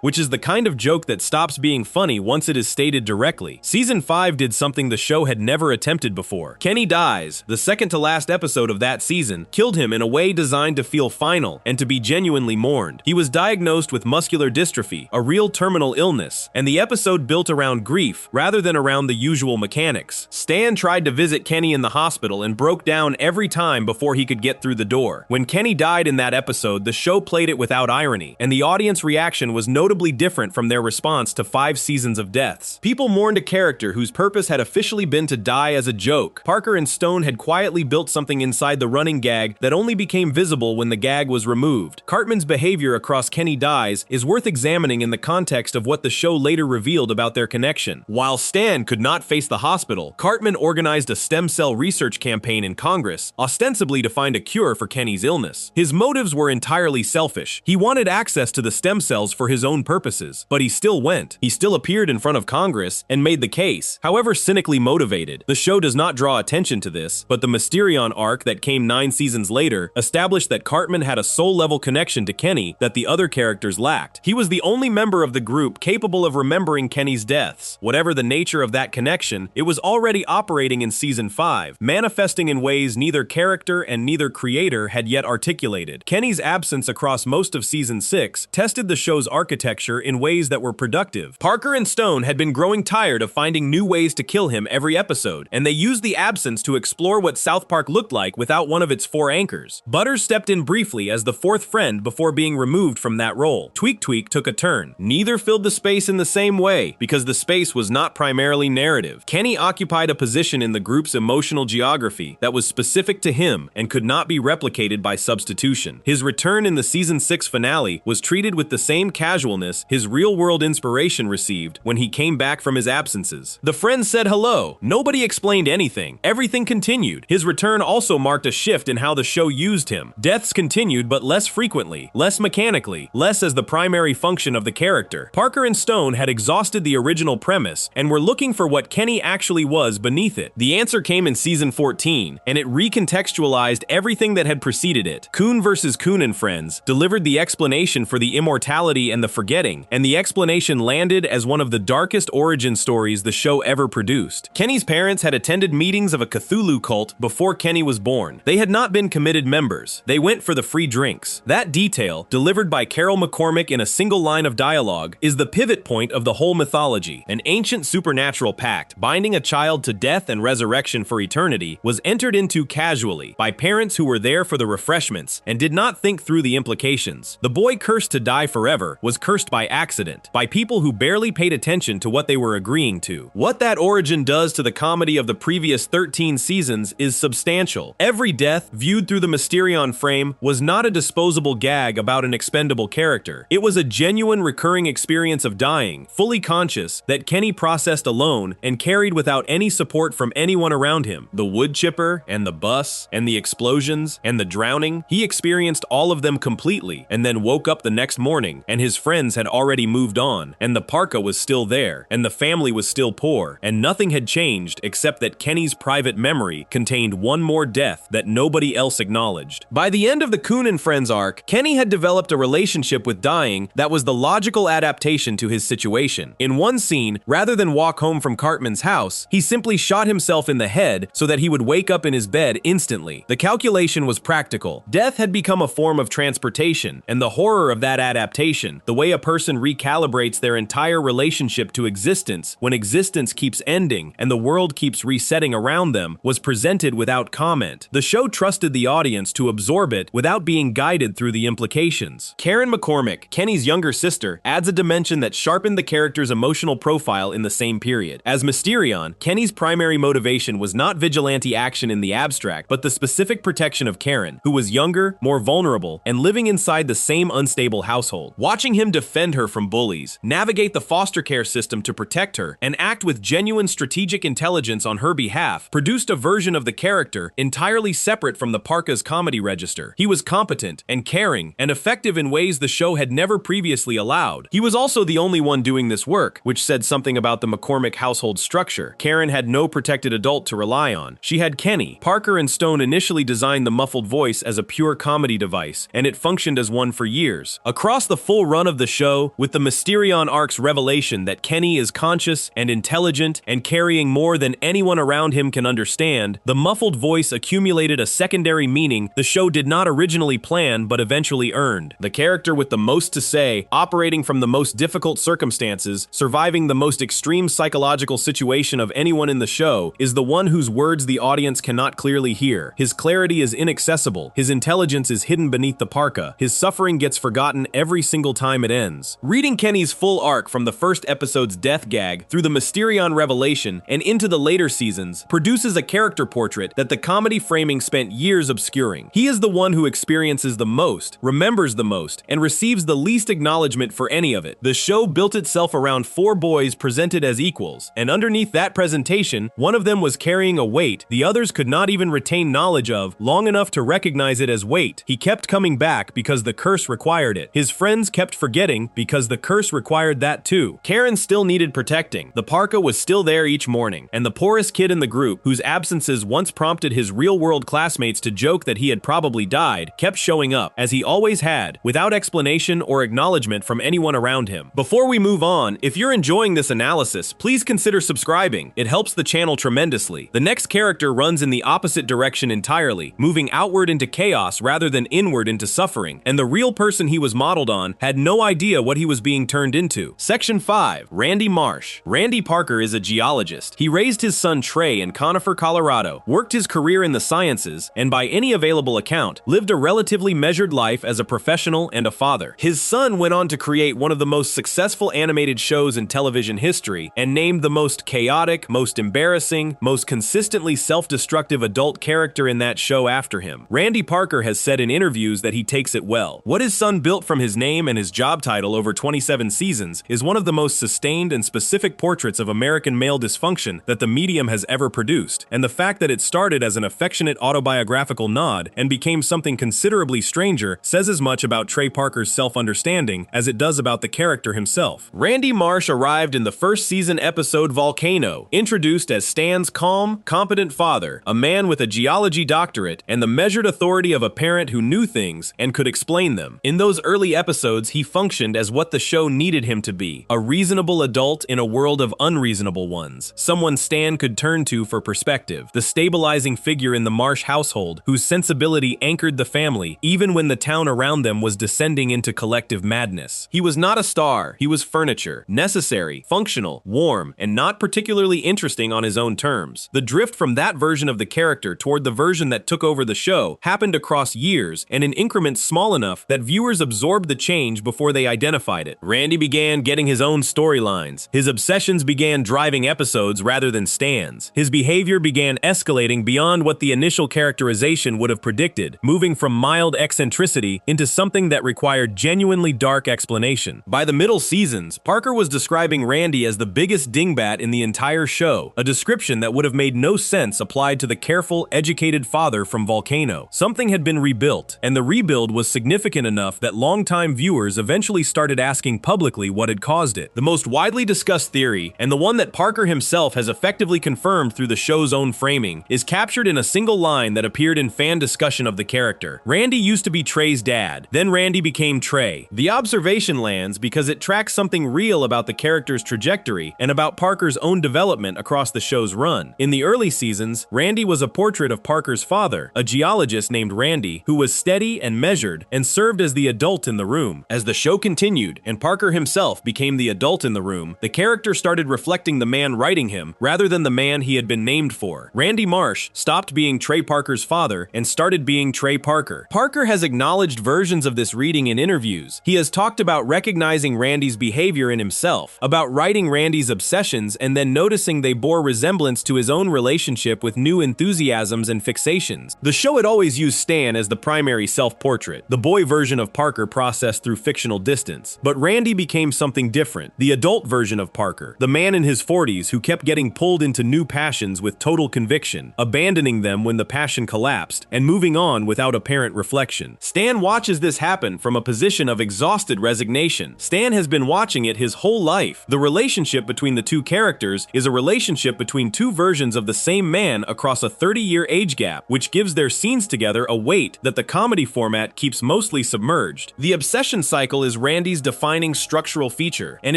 which is the kind of joke that stops being funny once it is stated directly. Season 5 did something the show had never attempted before. Kenny dies. The second to last episode of that season killed him in a way designed to feel final and to be genuinely mourned. He was diagnosed with muscular dystrophy, a real terminal illness, and the episode built around grief rather than around the usual mechanics. Stan tried to visit Kenny in the hospital and broke down every time before he could get through the door. When Kenny died in that episode, the show played it without irony, and the audience reaction was notably different from their response to 5 seasons of deaths. People mourned a character whose purpose had officially been to die as a joke. Parker and Stone had quietly built something inside the running gag that only became visible when the gag was removed. Cartman's behavior across Kenny dies is worth examining in the context of what the show later revealed about their connection. While Stan could not face the hospital, Cartman organized a stem cell research campaign in Congress, ostensibly to find a cure for Kenny's illness. His motives were entirely selfish. He wanted access to the stem cells for his own purposes, but he still went. He still appeared in front of Congress and made the case, however cynically motivated. The show does not draw attention to this, but the Mysterion arc that came 9 seasons later established that Cartman had a soul-level connection to Kenny that the other characters lacked. He was the only member of the group capable of remembering Kenny's deaths. Whatever the nature of that connection, it was already operating in Season 5, manifesting in ways neither character and neither creator had yet articulated. Kenny's absence across most of Season 6 tested the show's architecture in ways that were productive. Parker and Stone had been growing tired of finding new ways to kill him every episode, and they used the absence to explore what South Park looked like without one of its 4 anchors. Butters stepped in briefly as the 4th friend before being removed from that role. Tweak took a turn. Neither filled the space in the same way, because the space was not primarily narrative. Kenny occupied a position in the group's emotional geography that was specific to him and could not be replicated by substitution. His return in the Season 6 finale was treated with the same casualness his real-world inspiration received when he came back from his absences. The friends said hello. Nobody explained anything. Everything continued. His return also marked a shift in how the show used him. Deaths continued, but less frequently, less mechanically, less as the primary function of the character. Parker and Stone had exhausted the original premise and were looking for what Kenny actually was beneath it. The answer came in Season 14, and it recontextualized everything that had preceded it. Coon vs. Coon and Friends delivered the explanation for the immortality and the forgetting, and the explanation landed as one of the darkest origin stories the show ever produced. Kenny's parents had attended meetings of a Cthulhu cult before Kenny was born. They had not been committed members. They went for the free drinks. That detail, delivered by Carol McCormick in a single line of dialogue, is the pivot point of the whole mythology. An ancient supernatural pact binding a child to death and resurrection for eternity was entered into casually by parents who were there for the refreshments and did not think through the implications. The boy cursed to die forever was cursed by accident, by people who barely paid attention to what they were agreeing to. What that origin does to the comedy of the previous 13 seasons is substantial. Every death, viewed through the Mysterion frame, was not a disposable gag about an expendable character. It was a genuine recurring experience of dying, fully conscious, that Kenny processed alone and carried without any support from anyone around him. The wood chipper, and the bus, and the explosions, and the drowning, he experienced all of them completely, and then woke up the next morning, and his friends had already moved on, and the parka was still there, and the family was still poor, and nothing had changed except that Kenny's private memory contained one more death that nobody else acknowledged. By the end of the Coon and Friends arc, Kenny had developed a relationship with dying that was the logical adaptation to his situation. In one scene, rather than walk home from Cartman's house, he simply shot himself in the head so that he would wake up in his bed instantly. The calculation was practical. Death had become a form of transportation, and the horror of that adaptation, the way a person recalibrates their entire relationship to existence when existence keeps ending and the world keeps resetting around them, was presented without comment. The show trusted the audience to absorb it without being guided through the implications. Karen McCormick, Kenny's younger sister, adds a dimension that sharpened the character's emotional profile in the same period. As Mysterion, Kenny's primary motivation was not vigilante action in the abstract, but the specific protection of Karen, who was younger, more vulnerable, and living inside the same unstable household. Watching him defend her from bullies, navigate the foster care system to protect her, and act with genuine strategic intelligence on her behalf produced a version of the character entirely separate from the parka's comedy register. He was competent and caring and effective in ways the show had never previously allowed. He was also the only one doing this work, which said something about the McCormick household structure. Karen had no protected adult to rely on. She had Kenny. Parker and Stone initially designed the muffled voice as a pure comedy device, and it functioned as one for years. Across the full run of the show, with the Mysterion arc's revelation that Kenny is conscious and intelligent and carrying more than anyone around him can understand, the muffled voice accumulated a secondary meaning the show did not originally plan but eventually earned. The character with the most to say, operating from the most difficult circumstances, surviving the most extreme psychological situation of anyone in the show, is the one whose words the audience cannot clearly hear. His clarity is inaccessible, his intelligence is hidden beneath the parka, his suffering gets forgotten every single time it ends. Reading Kenny's full arc from the first episode's death gag through the Mysterion revelation and into the later seasons produces a character portrait that the comedy framing spent years obscuring. He is the one who experiences the most, remembers the most, and receives the least acknowledgement for any of it. The show built itself around four boys presented as equals, and underneath that presentation, one of them was carrying a weight the others could not even retain knowledge of long enough to recognize it as weight. He kept coming back because the curse required it. His friends kept forgetting because the curse required that too. Karen still needed protecting. The parka was still there each morning, and the poorest kid in the group, whose absences once prompted his real-world classmates to joke that he had probably died, kept showing up, as he always had, without explanation or acknowledgement from anyone around him. Before we move on, if you're enjoying this analysis, please consider subscribing. It helps the channel tremendously. The next character runs in the opposite direction entirely, moving outward into chaos rather than inward into suffering, and the real person he was modeled on had no idea what he was being turned into. Section 5. Randy Marsh. Randy Parker is a geologist. He raised his son Trey in Conifer, Colorado, worked his career in the sciences, and by any available account, lived a relatively measured life as a professional and a father. His son went on to create one of the most successful animated shows in television history, and named the most chaotic, most embarrassing, most consistently self-destructive adult character in that show after him. Randy Parker has said in interviews that he takes it well. What his son built from his name and his job title over 27 seasons is one of the most sustained and specific portraits of American male dysfunction that the medium has ever produced, and the fact that it started as an affectionate autobiographical nod and became something considerably stranger says as much about Trey Parker's self-understanding as it does about the character himself. Randy Marsh arrived in the first season episode Volcano, introduced as Stan's calm, competent father, a man with a geology doctorate and the measured authority of a parent who knew things and could explain them. In those early episodes, he functioned as what the show needed him to be, a reasonable adult in a world of unreasonable ones, someone Stan could turn to for perspective, the stabilizing figure in the Marsh household whose sensibility anchored the family even when the town around them was descending into collective madness. He was not a star, he was furniture, necessary, functional, warm, and not particularly interesting on his own terms. The drift from that version of the character toward the version that took over the show happened across years and in increments small enough that viewers absorbed the change before they identified it. Randy began getting his own storylines. His obsessions began driving episodes rather than Stan's. His behavior began escalating beyond what the initial characterization would have predicted, moving from mild eccentricity into something that required genuinely dark explanation. By the middle seasons, Parker was describing Randy as the biggest dingbat in the entire show, a description that would have made no sense applied to the careful, educated father from Volcano. Something had been rebuilt, and the rebuild was significant enough that longtime viewers eventually started asking publicly what had caused it. The most widely discussed theory, and the one that Parker himself has effectively confirmed through the show's own framing, is captured in a single line that appeared in fan discussion of the character. Randy used to be Trey's dad, then Randy became Trey. The observation lands because it tracks something real about the character's trajectory and about Parker's own development across the show's run. In the early seasons, Randy was a portrait of Parker's father, a geologist named Randy, who was steady and measured and served as the adult in the room. As the show continued and Parker himself became the adult in the room, the character started reflecting the man writing him rather than the man he had been named for. Randy Marsh stopped being Trey Parker's father and started being Trey Parker. Parker has acknowledged versions of this reading in interviews. He has talked about recognizing Randy's behavior in himself, about writing Randy's obsessions and then noticing they bore resemblance to his own relationship with new enthusiasms and fixations. The show had always used Stan as the primary self-portrait, the boy version of Parker processed through fictional distance. But Randy became something different, the adult version of Parker, the man in his 40s who kept getting pulled into new passions with total conviction, abandoning them when the passion collapsed, and moving on without apparent reflection. Stan watches this happen from a position of exhausted resignation. Stan has been watching it his whole life. The relationship between the two characters is a relationship between two two versions of the same man across a 30-year age gap, which gives their scenes together a weight that the comedy format keeps mostly submerged. The obsession cycle is Randy's defining structural feature, and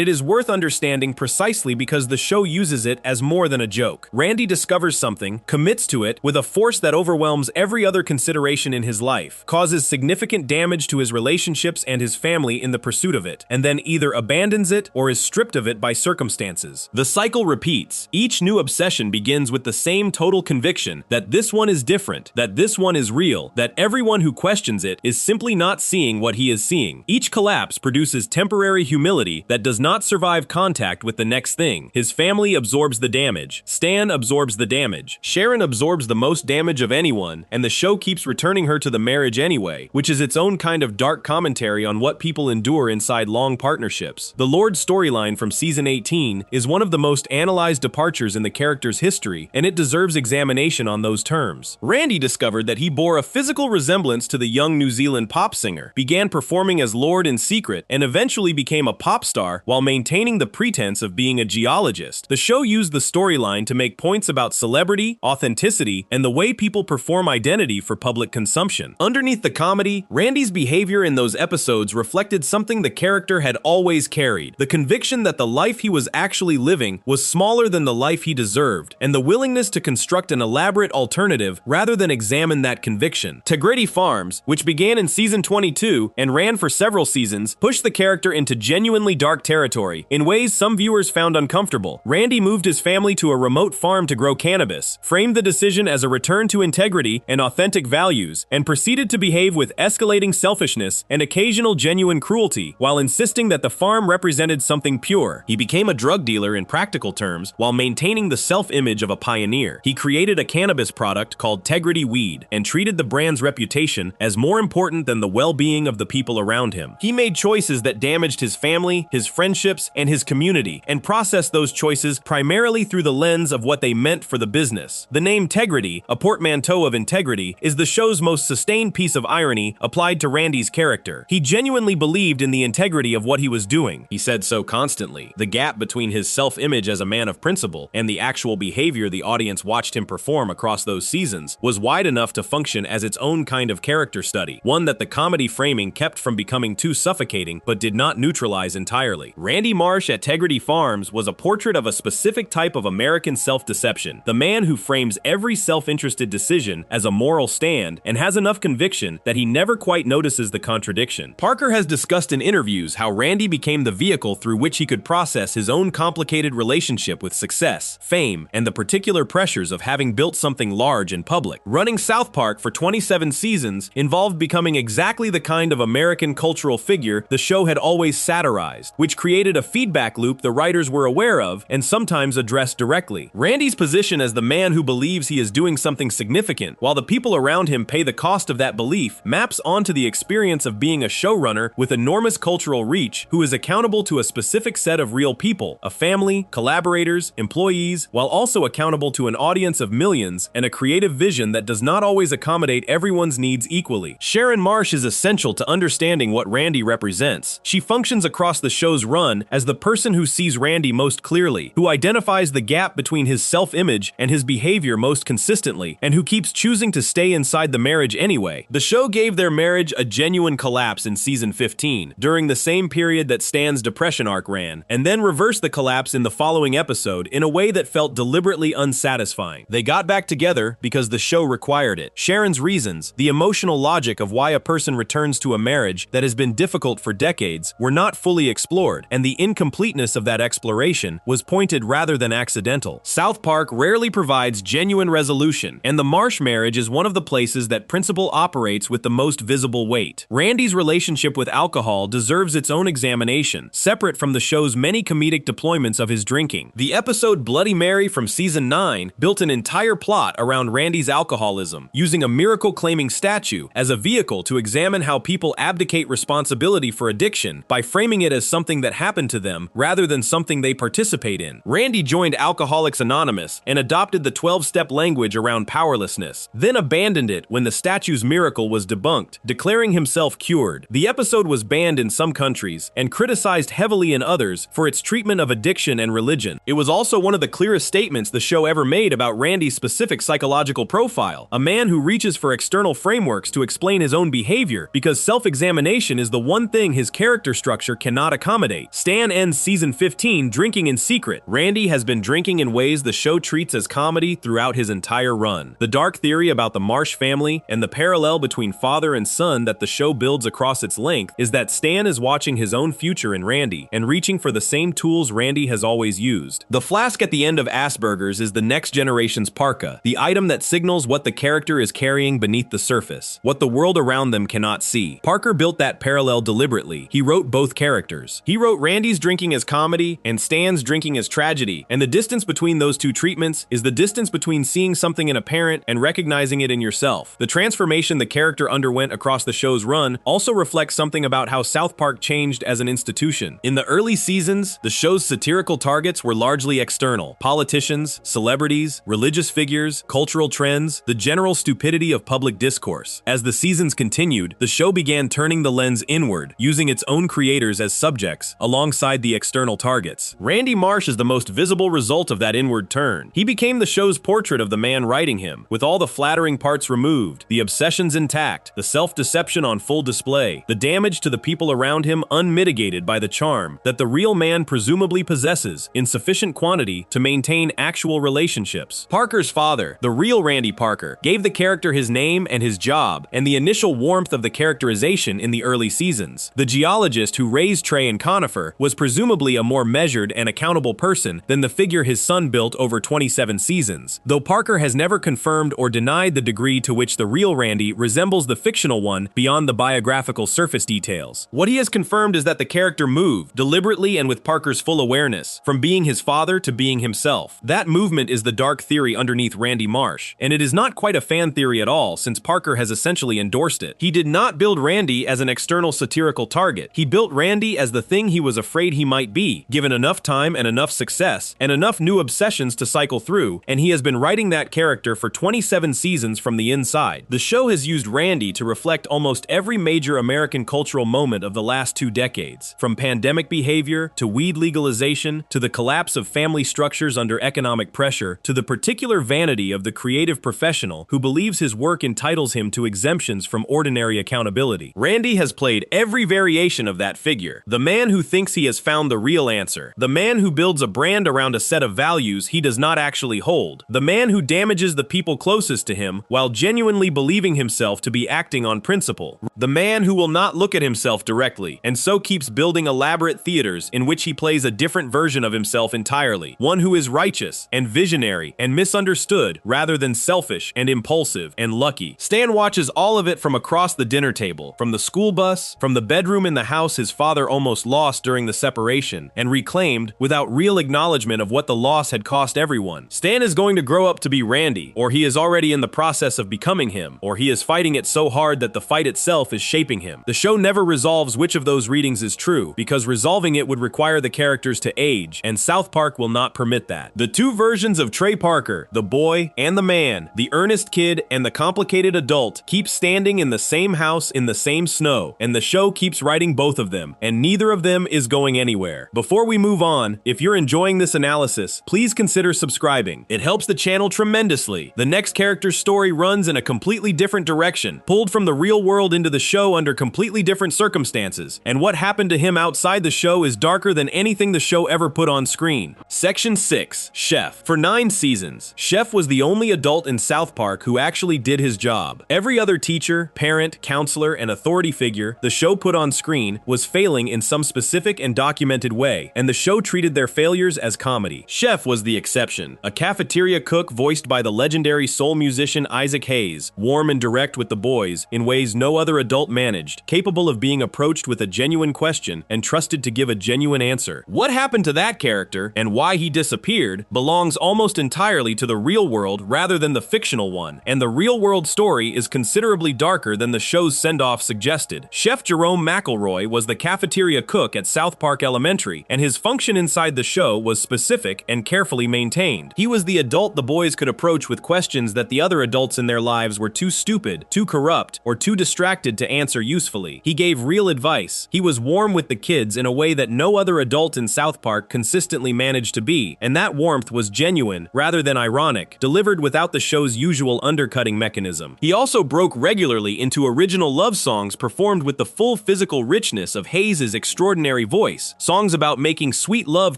it is worth understanding precisely because the show uses it as more than a joke. Randy discovers something, commits to it with a force that overwhelms every other consideration in his life, causes significant damage to his relationships and his family in the pursuit of it, and then either abandons it or is stripped of it by circumstances. The cycle repeats. Each new obsession begins with the same total conviction that this one is different, that this one is real, that everyone who questions it is simply not seeing what he is seeing. Each collapse produces temporary humility that does not survive contact with the next thing. His family absorbs the damage. Stan absorbs the damage. Sharon absorbs the most damage of anyone, and the show keeps returning her to the marriage anyway, which is its own kind of dark commentary on what people endure inside long partnerships. The Lord storyline from season 18 is one of the most analyzed departures in the character's history, and it deserves examination on those terms. Randy discovered that he bore a physical resemblance to the young New Zealand pop singer, began performing as Lord in secret, and eventually became a pop star while maintaining the pretense of being a geologist. The show used the storyline to make points about celebrity, authenticity, and the way people perform identity for public consumption. Underneath the comedy, Randy's behavior in those episodes reflected something the character had always carried: the conviction that the life he was actually living was smaller than the life he deserved, and the willingness to construct an elaborate alternative rather than examine that conviction. Tegrity Farms, which began in season 22 and ran for several seasons, pushed the character into genuinely dark territory in ways some viewers found uncomfortable. Randy moved his family to a remote farm to grow cannabis, framed the decision as a return to integrity and authentic values, and proceeded to behave with escalating selfishness and occasional genuine cruelty while insisting that the farm represented something pure. He became a drug dealer in practical terms while maintaining the self-image of a pioneer. He created a cannabis product called Tegrity Weed and treated the brand's reputation as more important than the well-being of the people around him. He made choices that damaged his family, his friendships, and his community, and processed those choices primarily through the lens of what they meant for the business. The name Tegrity, a portmanteau of integrity, is the show's most sustained piece of irony applied to Randy's character. He genuinely believed in the integrity of what he was doing. He said so constantly. The gap between his self-image as a man of principle and the actual behavior the audience watched him perform across those seasons was wide enough to function as its own kind of character study, one that the comedy framing kept from becoming too suffocating but did not neutralize entirely. Randy Marsh at Tegrity Farms was a portrait of a specific type of American self-deception, the man who frames every self-interested decision as a moral stand and has enough conviction that he never quite notices the contradiction. Parker has discussed in interviews how Randy became the vehicle through which he could process his own complicated relationship with success, fame, and the particular pressures of having built something large and public. Running South Park for 27 seasons involved becoming exactly the kind of American cultural figure the show had always satirized, which created a feedback loop the writers were aware of and sometimes addressed directly. Randy's position as the man who believes he is doing something significant, while the people around him pay the cost of that belief, maps onto the experience of being a showrunner with enormous cultural reach who is accountable to a specific set of real people, a family, collaborators, employees, while also accountable to an audience of millions and a creative vision that does not always accommodate everyone's needs equally. Sharon Marsh is essential to understanding what Randy represents. She functions across the show's run as the person who sees Randy most clearly, who identifies the gap between his self-image and his behavior most consistently, and who keeps choosing to stay inside the marriage anyway. The show gave their marriage a genuine collapse in season 15, during the same period that Stan's depression arc ran, and then reversed the collapse in the following episode in a way that felt deliberately unsatisfying. They got back together because the show required it. Sharon's reasons, the emotional logic of why a person returns to a marriage that has been difficult for decades, were not fully explored, and the incompleteness of that exploration was pointed rather than accidental. South Park rarely provides genuine resolution, and the Marsh marriage is one of the places that principle operates with the most visible weight. Randy's relationship with alcohol deserves its own examination, separate from the show's many comedic deployments of his drinking. The episode Bloody Mary from season 9 built an entire plot around Randy's alcoholism, using a miracle-claiming statue as a vehicle to examine how people abdicate responsibility for addiction by framing it as something that happened to them rather than something they participate in. Randy joined Alcoholics Anonymous and adopted the 12-step language around powerlessness, then abandoned it when the statue's miracle was debunked, declaring himself cured. The episode was banned in some countries and criticized heavily in others for its treatment of addiction and religion. It was also one of the clearest statements statements the show ever made about Randy's specific psychological profile, a man who reaches for external frameworks to explain his own behavior because self-examination is the one thing his character structure cannot accommodate. Stan ends season 15 drinking in secret. Randy has been drinking in ways the show treats as comedy throughout his entire run. The dark theory about the Marsh family and the parallel between father and son that the show builds across its length is that Stan is watching his own future in Randy and reaching for the same tools Randy has always used. The flask at the end of Asperger's is the next generation's parka, the item that signals what the character is carrying beneath the surface, what the world around them cannot see. Parker built that parallel deliberately. He wrote both characters. He wrote Randy's drinking as comedy and Stan's drinking as tragedy, and the distance between those two treatments is the distance between seeing something in a parent and recognizing it in yourself. The transformation the character underwent across the show's run also reflects something about how South Park changed as an institution. In the early seasons, the show's satirical targets were largely external: politicians, celebrities, religious figures, cultural trends, the general stupidity of public discourse. As the seasons continued, the show began turning the lens inward, using its own creators as subjects alongside the external targets. Randy Marsh is the most visible result of that inward turn. He became the show's portrait of the man writing him, with all the flattering parts removed, the obsessions intact, the self-deception on full display, the damage to the people around him unmitigated by the charm that the real man presumably possesses in sufficient quantity to maintain actual relationships. Parker's father, the real Randy Parker, gave the character his name and his job and the initial warmth of the characterization in the early seasons. The geologist who raised Trey and Conifer was presumably a more measured and accountable person than the figure his son built over 27 seasons, though Parker has never confirmed or denied the degree to which the real Randy resembles the fictional one beyond the biographical surface details. What he has confirmed is that the character moved, deliberately and with Parker's full awareness, from being his father to being himself. That movement is the dark theory underneath Randy Marsh, and it is not quite a fan theory at all, since Parker has essentially endorsed it. He did not build Randy as an external satirical target. He built Randy as the thing he was afraid he might be, given enough time and enough success, and enough new obsessions to cycle through, and he has been writing that character for 27 seasons from the inside. The show has used Randy to reflect almost every major American cultural moment of the last 2 decades, from pandemic behavior to weed legalization to the collapse of family structures under economic pressure to the particular vanity of the creative professional who believes his work entitles him to exemptions from ordinary accountability. Randy has played every variation of that figure. The man who thinks he has found the real answer. The man who builds a brand around a set of values he does not actually hold. The man who damages the people closest to him while genuinely believing himself to be acting on principle. The man who will not look at himself directly and so keeps building elaborate theaters in which he plays a different version of himself entirely. One who is righteous and visionary and misunderstood rather than selfish and impulsive and lucky. Stan watches all of it from across the dinner table, from the school bus, from the bedroom in the house his father almost lost during the separation and reclaimed without real acknowledgement of what the loss had cost everyone. Stan is going to grow up to be Randy, or he is already in the process of becoming him, or he is fighting it so hard that the fight itself is shaping him. The show never resolves which of those readings is true, because resolving it would require the characters to age, and South Park will not permit that. The two versions of Trey Parker, the boy and the man, the earnest kid and the complicated adult, keep standing in the same house in the same snow, and the show keeps writing both of them, and neither of them is going anywhere. Before we move on, if you're enjoying this analysis, please consider subscribing. It helps the channel tremendously. The next character's story runs in a completely different direction, pulled from the real world into the show under completely different circumstances, and what happened to him outside the show is darker than anything the show ever put on screen. Section 6. Chef. For 9 seasons, Chef was the only adult in South Park who actually did his job. Every other teacher, parent, counselor, and authority figure the show put on screen was failing in some specific and documented way, and the show treated their failures as comedy. Chef was the exception, a cafeteria cook voiced by the legendary soul musician Isaac Hayes, warm and direct with the boys in ways no other adult managed, capable of being approached with a genuine question and trusted to give a genuine answer. What happened to that character and why he disappeared belongs almost entirely to the real world rather than the fictional one, and the real world story is considerably darker than the show's send-off suggested. Chef Jerome McElroy was the cafeteria cook at South Park Elementary, and his function inside the show was specific and carefully maintained. He was the adult the boys could approach with questions that the other adults in their lives were too stupid, too corrupt, or too distracted to answer usefully. He gave real advice. He was warm with the kids in a way that no other adult in South Park consistently managed to be, and that warmth warmth was genuine rather than ironic, delivered without the show's usual undercutting mechanism. He also broke regularly into original love songs performed with the full physical richness of Hayes' extraordinary voice, songs about making sweet love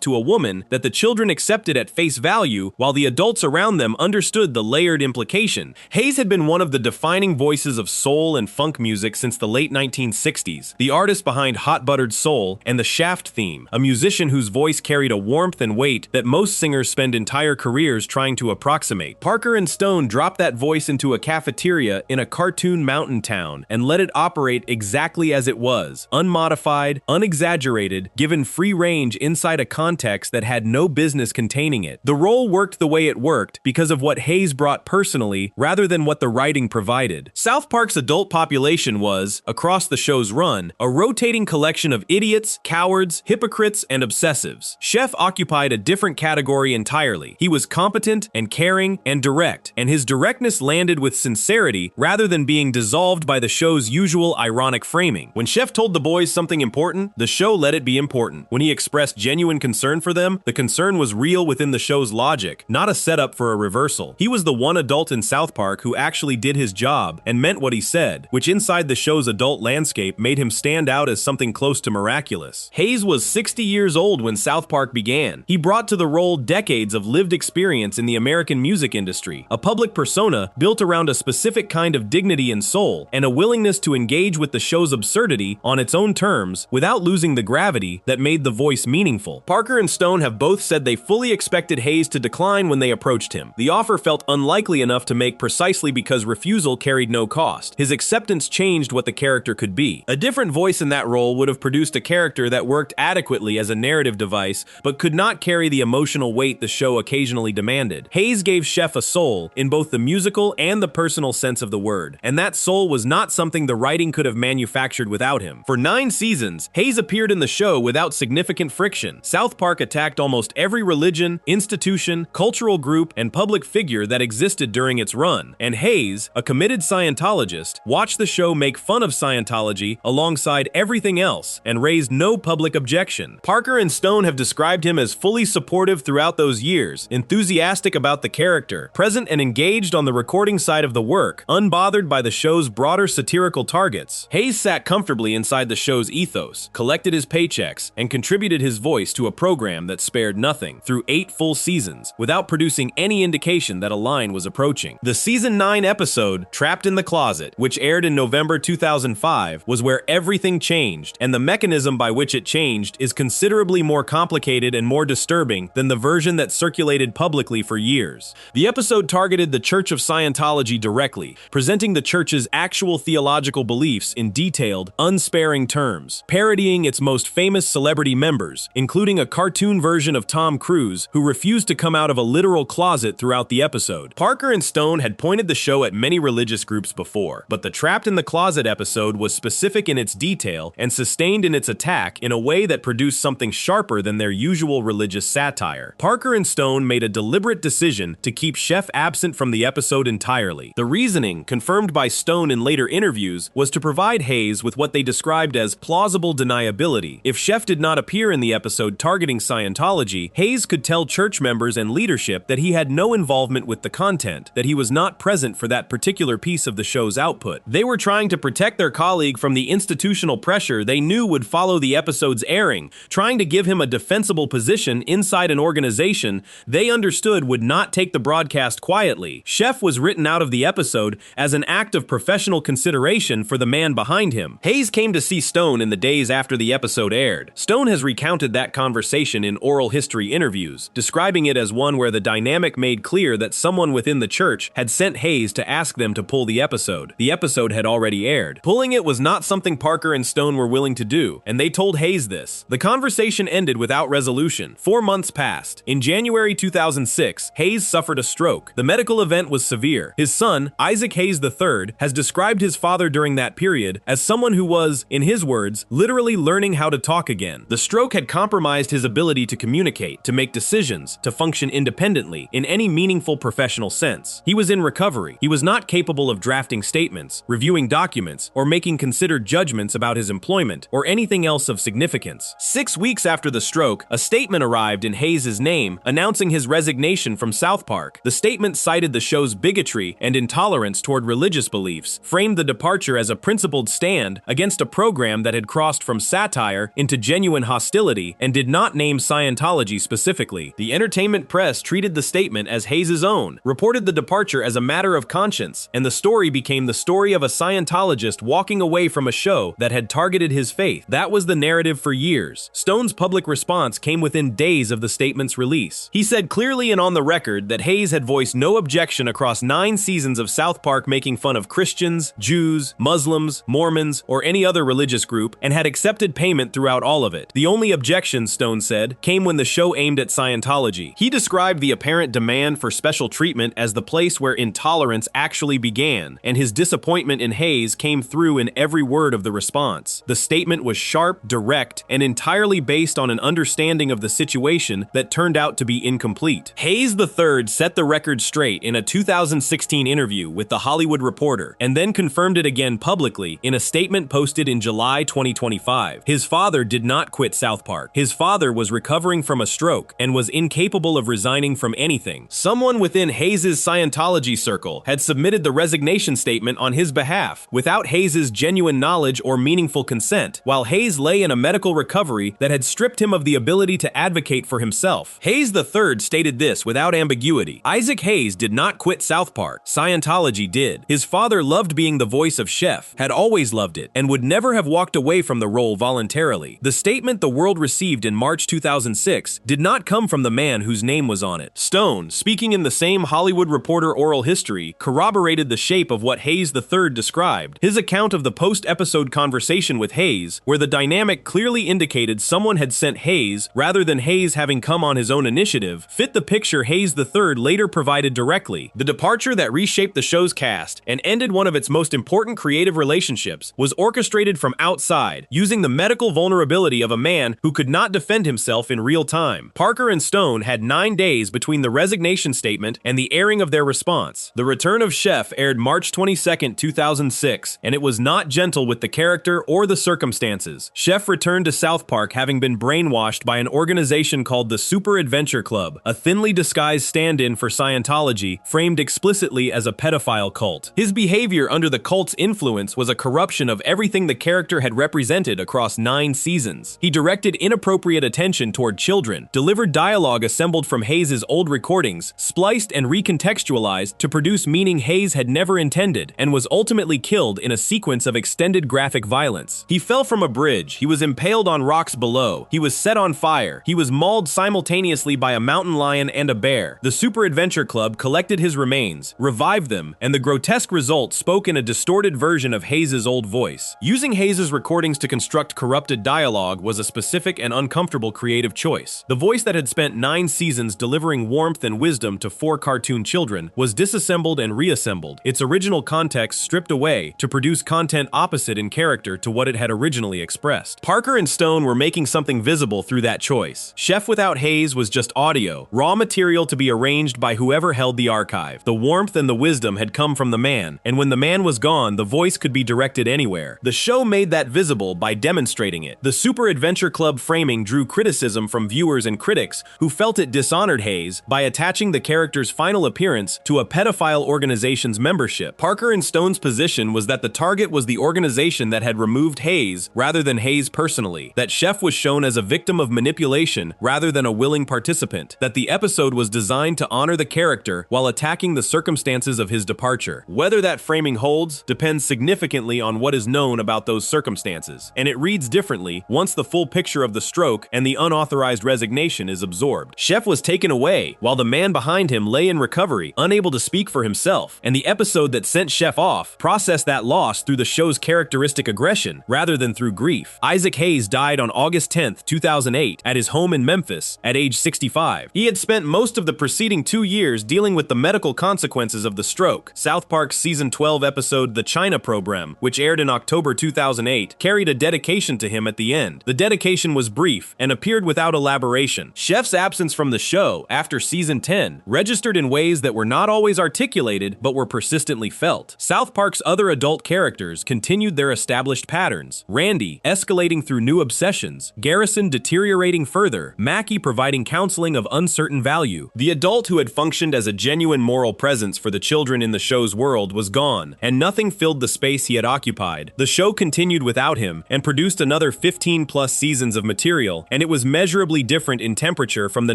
to a woman that the children accepted at face value while the adults around them understood the layered implication. Hayes had been one of the defining voices of soul and funk music since the late 1960s, the artist behind Hot Buttered Soul and the Shaft theme, a musician whose voice carried a warmth and weight that most singers spend entire careers trying to approximate. Parker and Stone dropped that voice into a cafeteria in a cartoon mountain town and let it operate exactly as it was, unmodified, unexaggerated, given free range inside a context that had no business containing it. The role worked the way it worked because of what Hayes brought personally rather than what the writing provided. South Park's adult population was, across the show's run, a rotating collection of idiots, cowards, hypocrites, and obsessives. Chef occupied a different category entirely. He was competent and caring and direct, and his directness landed with sincerity rather than being dissolved by the show's usual ironic framing. When Chef told the boys something important, the show let it be important. When he expressed genuine concern for them, the concern was real within the show's logic, not a setup for a reversal. He was the one adult in South Park who actually did his job and meant what he said, which inside the show's adult landscape made him stand out as something close to miraculous. Hayes was 60 years old when South Park began. He brought to the role decades of lived experience in the American music industry, a public persona built around a specific kind of dignity and soul, and a willingness to engage with the show's absurdity on its own terms without losing the gravity that made the voice meaningful. Parker and Stone have both said they fully expected Hayes to decline when they approached him. The offer felt unlikely enough to make precisely because refusal carried no cost. His acceptance changed what the character could be. A different voice in that role would have produced a character that worked adequately as a narrative device, but could not carry the emotional weight the show occasionally demanded. Hayes gave Chef a soul, in both the musical and the personal sense of the word, and that soul was not something the writing could have manufactured without him. For 9 seasons, Hayes appeared in the show without significant friction. South Park attacked almost every religion, institution, cultural group, and public figure that existed during its run, and Hayes, a committed Scientologist, watched the show make fun of Scientology alongside everything else and raised no public objection. Parker and Stone have described him as fully supportive throughout those years, enthusiastic about the character, present and engaged on the recording side of the work, unbothered by the show's broader satirical targets. Hayes sat comfortably inside the show's ethos, collected his paychecks, and contributed his voice to a program that spared nothing through 8 full seasons, without producing any indication that a line was approaching. The season 9 episode, Trapped in the Closet, which aired in November 2005, was where everything changed, and the mechanism by which it changed is considerably more complicated and more disturbing than the version that circulated publicly for years. The episode targeted the Church of Scientology directly, presenting the church's actual theological beliefs in detailed, unsparing terms, parodying its most famous celebrity members, including a cartoon version of Tom Cruise, who refused to come out of a literal closet throughout the episode. Parker and Stone had pointed the show at many religious groups before, but the Trapped in the Closet episode was specific in its detail and sustained in its attack in a way that produced something sharper than their usual religious satire. Parker and Stone made a deliberate decision to keep Chef absent from the episode entirely. The reasoning, confirmed by Stone in later interviews, was to provide Hayes with what they described as plausible deniability. If Chef did not appear in the episode targeting Scientology, Hayes could tell church members and leadership that he had no involvement with the content, that he was not present for that particular piece of the show's output. They were trying to protect their colleague from the institutional pressure they knew would follow the episode's airing, trying to give him a defensible position inside an organization they understood would not take the broadcast quietly. Chef was written out of the episode as an act of professional consideration for the man behind him. Hayes came to see Stone in the days after the episode aired. Stone has recounted that conversation in oral history interviews, describing it as one where the dynamic made clear that someone within the church had sent Hayes to ask them to pull the episode. The episode had already aired. Pulling it was not something Parker and Stone were willing to do, and they told Hayes this. The conversation ended without resolution. 4 months passed. In January 2006, Hayes suffered a stroke. The medical event was severe. His son, Isaac Hayes III, has described his father during that period as someone who was, in his words, literally learning how to talk again. The stroke had compromised his ability to communicate, to make decisions, to function independently in any meaningful professional sense. He was in recovery. He was not capable of drafting statements, reviewing documents, or making considered judgments about his employment or anything else of significance. 6 weeks after the stroke, a statement arrived in Hayes' name came, announcing his resignation from South Park. The statement cited the show's bigotry and intolerance toward religious beliefs, framed the departure as a principled stand against a program that had crossed from satire into genuine hostility, and did not name Scientology specifically. The entertainment press treated the statement as Hayes' own, reported the departure as a matter of conscience, and the story became the story of a Scientologist walking away from a show that had targeted his faith. That was the narrative for years. Stone's public response came within days of the statement's release. He said clearly and on the record that Hayes had voiced no objection across 9 seasons of South Park making fun of Christians, Jews, Muslims, Mormons, or any other religious group, and had accepted payment throughout all of it. The only objection, Stone said, came when the show aimed at Scientology. He described the apparent demand for special treatment as the place where intolerance actually began, and his disappointment in Hayes came through in every word of the response. The statement was sharp, direct, and entirely based on an understanding of the situation that turned out to be incomplete. Hayes III set the record straight in a 2016 interview with The Hollywood Reporter, and then confirmed it again publicly in a statement posted in July 2025. His father did not quit South Park. His father was recovering from a stroke and was incapable of resigning from anything. Someone within Hayes' Scientology circle had submitted the resignation statement on his behalf without Hayes' genuine knowledge or meaningful consent, while Hayes lay in a medical recovery that had stripped him of the ability to advocate for himself. Hayes III stated this without ambiguity: Isaac Hayes did not quit South Park. Scientology did. His father loved being the voice of Chef, had always loved it, and would never have walked away from the role voluntarily. The statement the world received in March 2006 did not come from the man whose name was on it. Stone, speaking in the same Hollywood Reporter oral history, corroborated the shape of what Hayes III described. His account of the post-episode conversation with Hayes, where the dynamic clearly indicated someone had sent Hayes rather than Hayes having come on his own initiative, fit the picture Hayes III later provided directly. The departure that reshaped the show's cast and ended one of its most important creative relationships was orchestrated from outside, using the medical vulnerability of a man who could not defend himself in real time. Parker and Stone had 9 days between the resignation statement and the airing of their response. The Return of Chef aired March 22, 2006, and it was not gentle with the character or the circumstances. Chef returned to South Park having been brainwashed by an organization called the Super Adventure Club, a thinly disguised stand-in for Scientology, framed explicitly as a pedophile cult. His behavior under the cult's influence was a corruption of everything the character had represented across 9 seasons. He directed inappropriate attention toward children, delivered dialogue assembled from Hayes' old recordings, spliced and recontextualized to produce meaning Hayes had never intended, and was ultimately killed in a sequence of extended graphic violence. He fell from a bridge, he was impaled on rocks below, he was set on fire, he was mauled simultaneously by a mountain lion and a bear. The Super Adventure Club collected his remains, revived them, and the grotesque result spoke in a distorted version of Hayes' old voice. Using Hayes' recordings to construct corrupted dialogue was a specific and uncomfortable creative choice. The voice that had spent 9 seasons delivering warmth and wisdom to 4 cartoon children was disassembled and reassembled, its original context stripped away to produce content opposite in character to what it had originally expressed. Parker and Stone were making something visible through that choice. Chef without Hayes was just audio, raw material to be arranged by whoever held the archive. The warmth and the wisdom had come from the man, and when the man was gone, the voice could be directed anywhere. The show made that visible by demonstrating it. The Super Adventure Club framing drew criticism from viewers and critics who felt it dishonored Hayes by attaching the character's final appearance to a pedophile organization's membership. Parker and Stone's position was that the target was the organization that had removed Hayes rather than Hayes personally, that Chef was shown as a victim of manipulation rather than a willing participant, that the episode was designed to honor the character while attacking the circumstances of his departure. Whether that framing holds depends significantly on what is known about those circumstances, and it reads differently once the full picture of the stroke and the unauthorized resignation is absorbed. Chef was taken away while the man behind him lay in recovery, unable to speak for himself, and the episode that sent Chef off processed that loss through the show's characteristic aggression rather than through grief. Isaac Hayes died on August 10, 2008, at his home in Memphis at age 65. He had spent most of the preceding 2 years dealing with the medical consequences of the stroke. South Park's season 12 episode The China Program, which aired in October 2008, carried a dedication to him at the end. The dedication was brief and appeared without elaboration. Chef's absence from the show after season 10 registered in ways that were not always articulated but were persistently felt. South Park's other adult characters continued their established patterns, Randy escalating through new obsessions, Garrison deteriorating further, Mackie providing seeking counseling of uncertain value. The adult who had functioned as a genuine moral presence for the children in the show's world was gone, and nothing filled the space he had occupied. The show continued without him and produced another 15+ seasons of material, and it was measurably different in temperature from the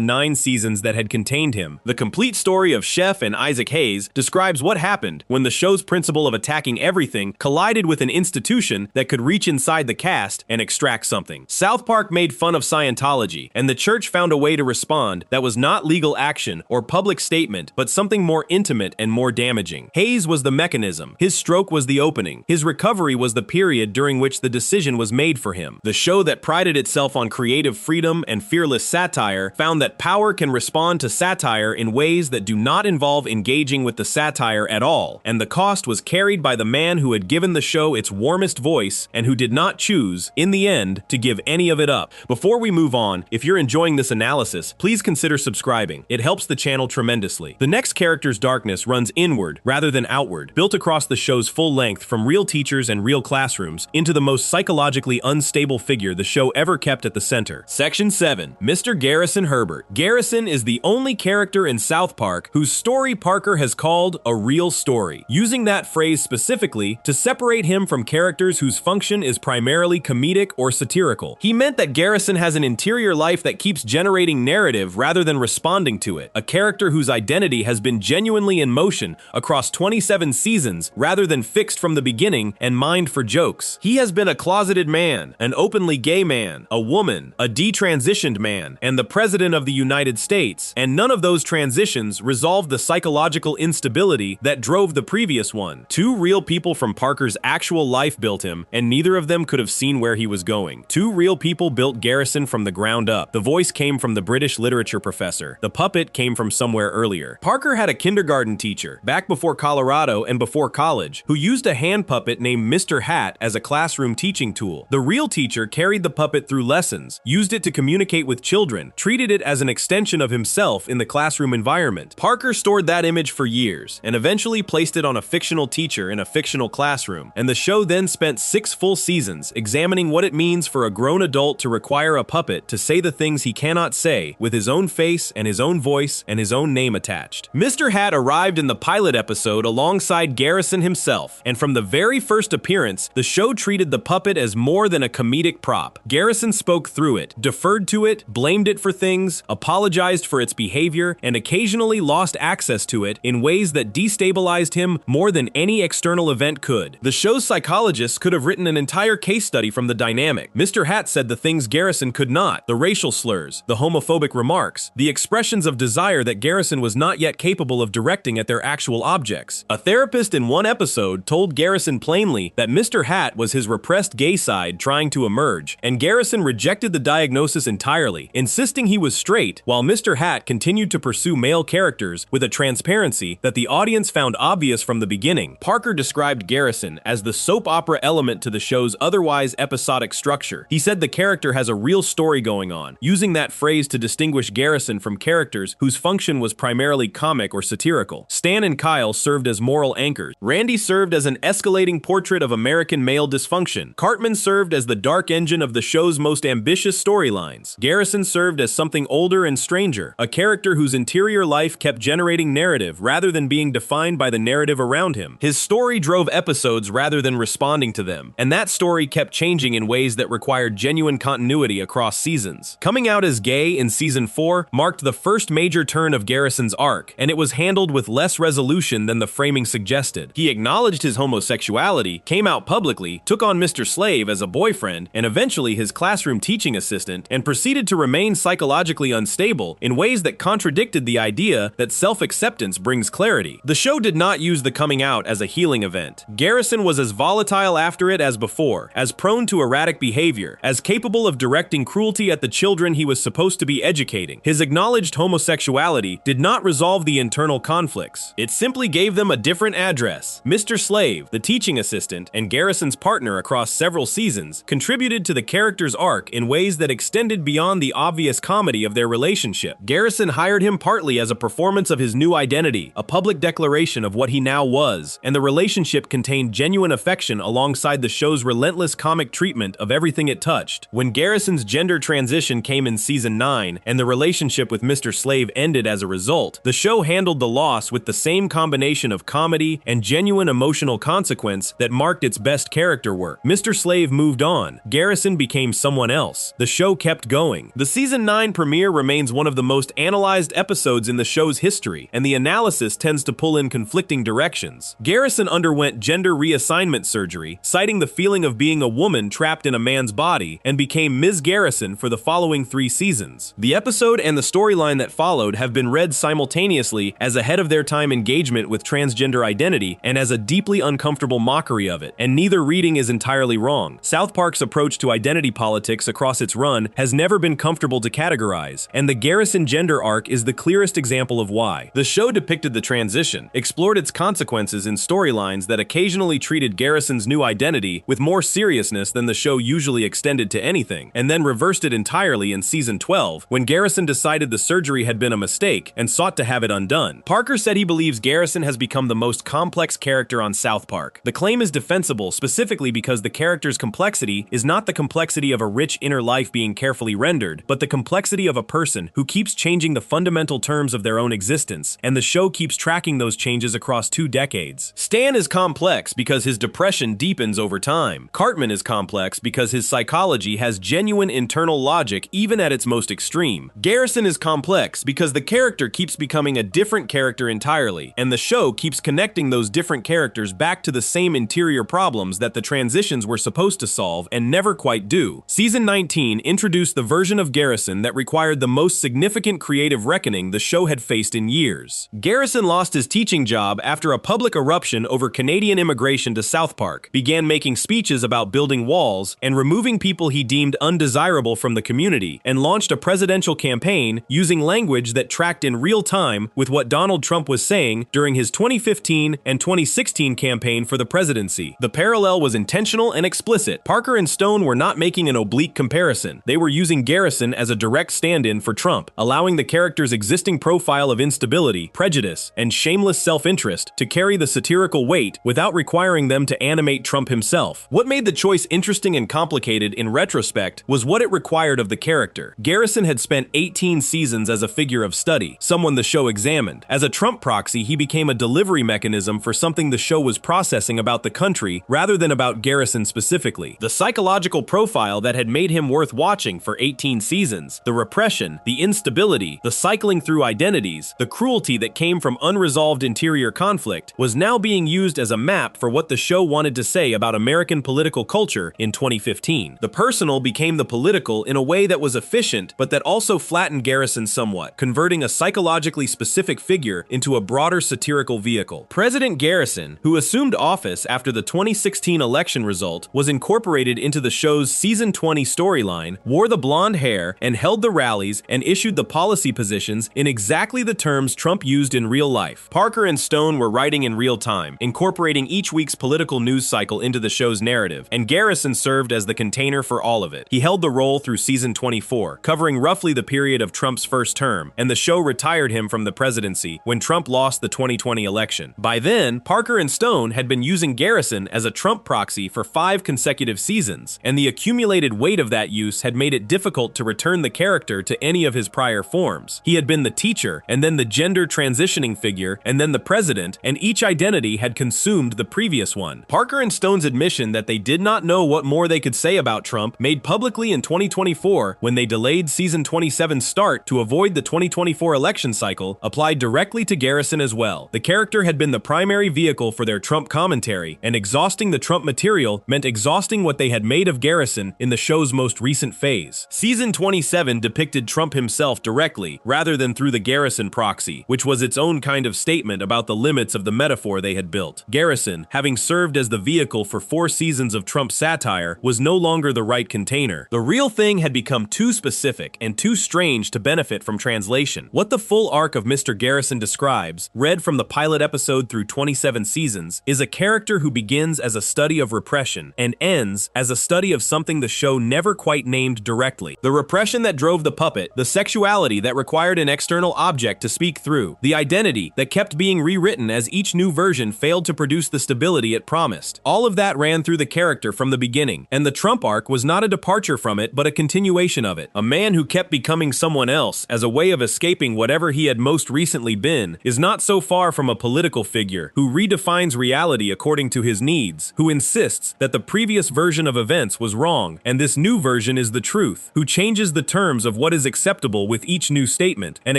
9 seasons that had contained him. The complete story of Chef and Isaac Hayes describes what happened when the show's principle of attacking everything collided with an institution that could reach inside the cast and extract something. South Park made fun of Scientology, and the church found a way to respond that was not legal action or public statement, but something more intimate and more damaging. Hayes was the mechanism. His stroke was the opening. His recovery was the period during which the decision was made for him. The show that prided itself on creative freedom and fearless satire found that power can respond to satire in ways that do not involve engaging with the satire at all, and the cost was carried by the man who had given the show its warmest voice and who did not choose, in the end, to give any of it up. Before we move on, if you're enjoying this analysis, please consider subscribing. It helps the channel tremendously. The next character's darkness runs inward rather than outward, built across the show's full length from real teachers and real classrooms into the most psychologically unstable figure the show ever kept at the center. Section 7. Mr. Garrison Herbert. Garrison is the only character in South Park whose story Parker has called a real story, using that phrase specifically to separate him from characters whose function is primarily comedic or satirical. He meant that Garrison has an interior life that keeps generating narrative rather than responding to it, a character whose identity has been genuinely in motion across 27 seasons rather than fixed from the beginning and mined for jokes. He has been a closeted man, an openly gay man, a woman, a detransitioned man, and the President of the United States, and none of those transitions resolved the psychological instability that drove the previous one. 2 real people from Parker's actual life built him, and neither of them could have seen where he was going. 2 real people built Garrison from the ground up. The voice came from the British literature professor. The puppet came from somewhere earlier. Parker had a kindergarten teacher, back before Colorado and before college, who used a hand puppet named Mr. Hat as a classroom teaching tool. The real teacher carried the puppet through lessons, used it to communicate with children, treated it as an extension of himself in the classroom environment. Parker stored that image for years, and eventually placed it on a fictional teacher in a fictional classroom, and the show then spent 6 full seasons examining what it means for a grown adult to require a puppet to say the things he cannot say with his own face and his own voice and his own name attached. Mr. Hat arrived in the pilot episode alongside Garrison himself, and from the very first appearance, the show treated the puppet as more than a comedic prop. Garrison spoke through it, deferred to it, blamed it for things, apologized for its behavior, and occasionally lost access to it in ways that destabilized him more than any external event could. The show's psychologists could have written an entire case study from the dynamic. Mr. Hat said the things Garrison could not: the racial slurs, the homophobic remarks, the expressions of desire that Garrison was not yet capable of directing at their actual objects. A therapist in one episode told Garrison plainly that Mr. Hat was his repressed gay side trying to emerge, and Garrison rejected the diagnosis entirely, insisting he was straight, while Mr. Hat continued to pursue male characters with a transparency that the audience found obvious from the beginning. Parker described Garrison as the soap opera element to the show's otherwise episodic structure. He said the character has a real story going on, using that phrase to distinguish Garrison from characters whose function was primarily comic or satirical. Stan and Kyle served as moral anchors. Randy served as an escalating portrait of American male dysfunction. Cartman served as the dark engine of the show's most ambitious storylines. Garrison served as something older and stranger, a character whose interior life kept generating narrative rather than being defined by the narrative around him. His story drove episodes rather than responding to them, and that story kept changing in ways that required genuine continuity across seasons. Coming out as gay in season 4 marked the first major turn of Garrison's arc, and it was handled with less resolution than the framing suggested. He acknowledged his homosexuality, came out publicly, took on Mr. Slave as a boyfriend, and eventually his classroom teaching assistant, and proceeded to remain psychologically unstable in ways that contradicted the idea that self-acceptance brings clarity. The show did not use the coming out as a healing event. Garrison was as volatile after it as before, as prone to erratic behavior, as capable of directing cruelty at the children he was supposed to be educating. His acknowledged homosexuality did not resolve the internal conflicts. It simply gave them a different address. Mr. Slave, the teaching assistant, and Garrison's partner across several seasons, contributed to the character's arc in ways that extended beyond the obvious comedy of their relationship. Garrison hired him partly as a performance of his new identity, a public declaration of what he now was, and the relationship contained genuine affection alongside the show's relentless comic treatment of everything it touched. When Garrison's gender transition came in season 9, line, and the relationship with Mr. Slave ended as a result, the show handled the loss with the same combination of comedy and genuine emotional consequence that marked its best character work. Mr. Slave moved on. Garrison became someone else. The show kept going. The season 9 premiere remains one of the most analyzed episodes in the show's history, and the analysis tends to pull in conflicting directions. Garrison underwent gender reassignment surgery, citing the feeling of being a woman trapped in a man's body, and became Ms. Garrison for the following 3 seasons. The episode and the storyline that followed have been read simultaneously as ahead of their time engagement with transgender identity and as a deeply uncomfortable mockery of it, and neither reading is entirely wrong. South Park's approach to identity politics across its run has never been comfortable to categorize, and the Garrison gender arc is the clearest example of why. The show depicted the transition, explored its consequences in storylines that occasionally treated Garrison's new identity with more seriousness than the show usually extended to anything, and then reversed it entirely in season 12 when Garrison decided the surgery had been a mistake and sought to have it undone. Parker said he believes Garrison has become the most complex character on South Park. The claim is defensible specifically because the character's complexity is not the complexity of a rich inner life being carefully rendered, but the complexity of a person who keeps changing the fundamental terms of their own existence, and the show keeps tracking those changes across 2 decades. Stan is complex because his depression deepens over time. Cartman is complex because his psychology has genuine internal logic even at its most extreme. Garrison is complex because the character keeps becoming a different character entirely, and the show keeps connecting those different characters back to the same interior problems that the transitions were supposed to solve and never quite do. Season 19 introduced the version of Garrison that required the most significant creative reckoning the show had faced in years. Garrison lost his teaching job after a public eruption over Canadian immigration to South Park, began making speeches about building walls and removing people he deemed undesirable from the community, and launched a presidential campaign using language that tracked in real time with what Donald Trump was saying during his 2015 and 2016 campaign for the presidency. The parallel was intentional and explicit. Parker and Stone were not making an oblique comparison. They were using Garrison as a direct stand-in for Trump, allowing the character's existing profile of instability, prejudice, and shameless self-interest to carry the satirical weight without requiring them to animate Trump himself. What made the choice interesting and complicated in retrospect was what it required of the character. Garrison had spent 18 seasons as a figure of study, someone the show examined. As a Trump proxy, he became a delivery mechanism for something the show was processing about the country rather than about Garrison specifically. The psychological profile that had made him worth watching for 18 seasons, the repression, the instability, the cycling through identities, the cruelty that came from unresolved interior conflict, was now being used as a map for what the show wanted to say about American political culture in 2015. The personal became the political in a way that was efficient, but that also flattened Garrison somewhat, converting a psychologically specific figure into a broader satirical vehicle. President Garrison, who assumed office after the 2016 election result, was incorporated into the show's season 20 storyline, wore the blonde hair, and held the rallies and issued the policy positions in exactly the terms Trump used in real life. Parker and Stone were writing in real time, incorporating each week's political news cycle into the show's narrative, and Garrison served as the container for all of it. He held the role through season 24, covering roughly the period of Trump's first term, and the show retired him from the presidency when Trump lost the 2020 election. By then, Parker and Stone had been using Garrison as a Trump proxy for 5 consecutive seasons, and the accumulated weight of that use had made it difficult to return the character to any of his prior forms. He had been the teacher, and then the gender transitioning figure, and then the president, and each identity had consumed the previous one. Parker and Stone's admission that they did not know what more they could say about Trump, made publicly in 2024 when they delayed season 27's start to avoid the 2024 election cycle, applied directly to Garrison as well. The character had been the primary vehicle for their Trump commentary, and exhausting the Trump material meant exhausting what they had made of Garrison in the show's most recent phase. Season 27 depicted Trump himself directly, rather than through the Garrison proxy, which was its own kind of statement about the limits of the metaphor they had built. Garrison, having served as the vehicle for 4 seasons of Trump satire, was no longer the right container. The real thing had become too specific and too strange to benefit from translation. What the full arc of Mr. Garrison describes, read from the pilot episode through 27 seasons, is a character who begins as a study of repression and ends as a study of something the show never quite named directly. The repression that drove the puppet, the sexuality that required an external object to speak through, the identity that kept being rewritten as each new version failed to produce the stability it promised. All of that ran through the character from the beginning, and the Trump arc was not a departure from it but a continuation of it. A man who kept becoming someone else as a way of escaping whatever he had most recently been, is not so far from a political figure who redefines reality according to his needs, who insists that the previous version of events was wrong and this new version is the truth, who changes the terms of what is acceptable with each new statement and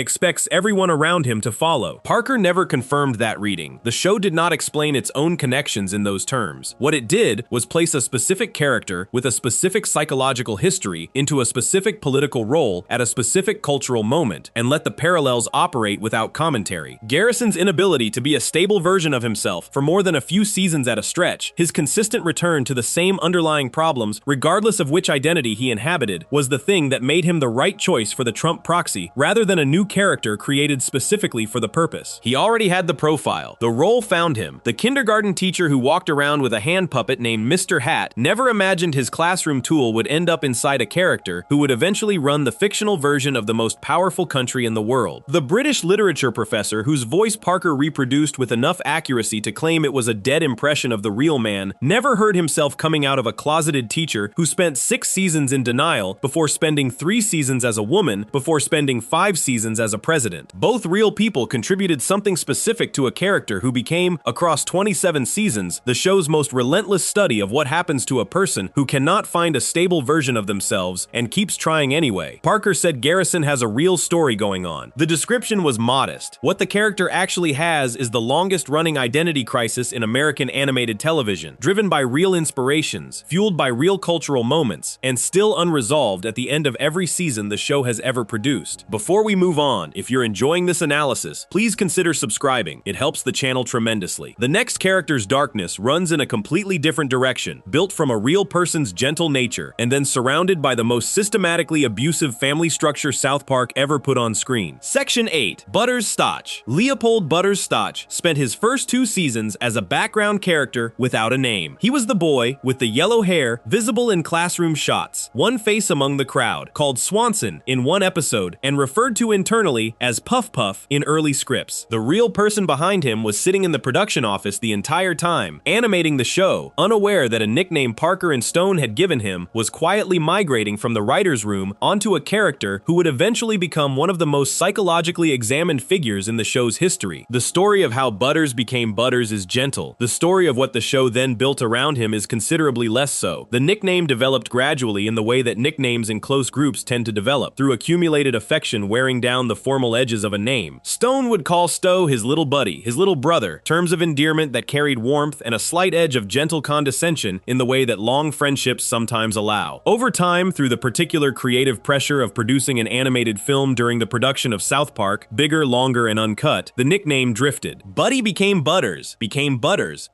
expects everyone around him to follow. Parker never confirmed that reading. The show did not explain its own connections in those terms. What it did was place a specific character with a specific psychological history into a specific political role at a specific cultural moment and let the parallels operate without commentary. Garrison's inability to be a stable version of himself for more than a few seasons at a stretch, his consistent return to the same underlying problems regardless of which identity he inhabited, was the thing that made him the right choice for the Trump proxy rather than a new character created specifically for the purpose. He already had the profile. The role found him. The kindergarten teacher who walked around with a hand puppet named Mr. Hat never imagined his classroom tool would end up inside a character who would eventually run the fictional version of the most powerful country in the world. The British literature professor whose voice Parker reproduced with enough accuracy to claim it was a dead impression of the real man never heard himself coming out of a closeted teacher who spent 6 seasons in denial before spending 3 seasons as a woman before spending 5 seasons as a president. Both real people contributed something specific to a character who became, across 27 seasons, the show's most relentless study of what happens to a person who cannot find a stable version of themselves and keeps trying anyway. Parker said Garrison has a real story going on. The description was modest. What the character actually has is the longest-running identity crisis in American animated television, driven by real inspirations, fueled by real cultural moments, and still unresolved at the end of every season the show has ever produced. Before we move on, if you're enjoying this analysis, please consider subscribing. It helps the channel tremendously. The next character's darkness runs in a completely different direction, built from a real person's gentle nature, and then surrounded by the most systematically abusive family structure South Park ever put on screen. Section 8. Butters Stotch. Leopold Butters Stotch spent his first 2 seasons as a background character without a name. He was the boy with the yellow hair visible in classroom shots, one face among the crowd, called Swanson in one episode and referred to internally as Puff Puff in early scripts. The real person behind him was sitting in the production office the entire time, animating the show, unaware that a nickname Parker and Stone had given him was quietly migrating from the writer's room onto a character who would eventually become one of the most psychologically examined figures in the show's history. The story of how Butters became Butters is gentle. The story of what the show then built around him is considerably less so. The nickname developed gradually in the way that nicknames in close groups tend to develop, through accumulated affection wearing down the formal edges of a name. Stone would call Stowe his little buddy, his little brother, terms of endearment that carried warmth and a slight edge of gentle condescension in the way that long friendships sometimes allow. Over time, through the particular creative pressure of producing an animated film during the production of South Park, bigger, longer, and uncut, the nickname drifted. Buddy became Butters,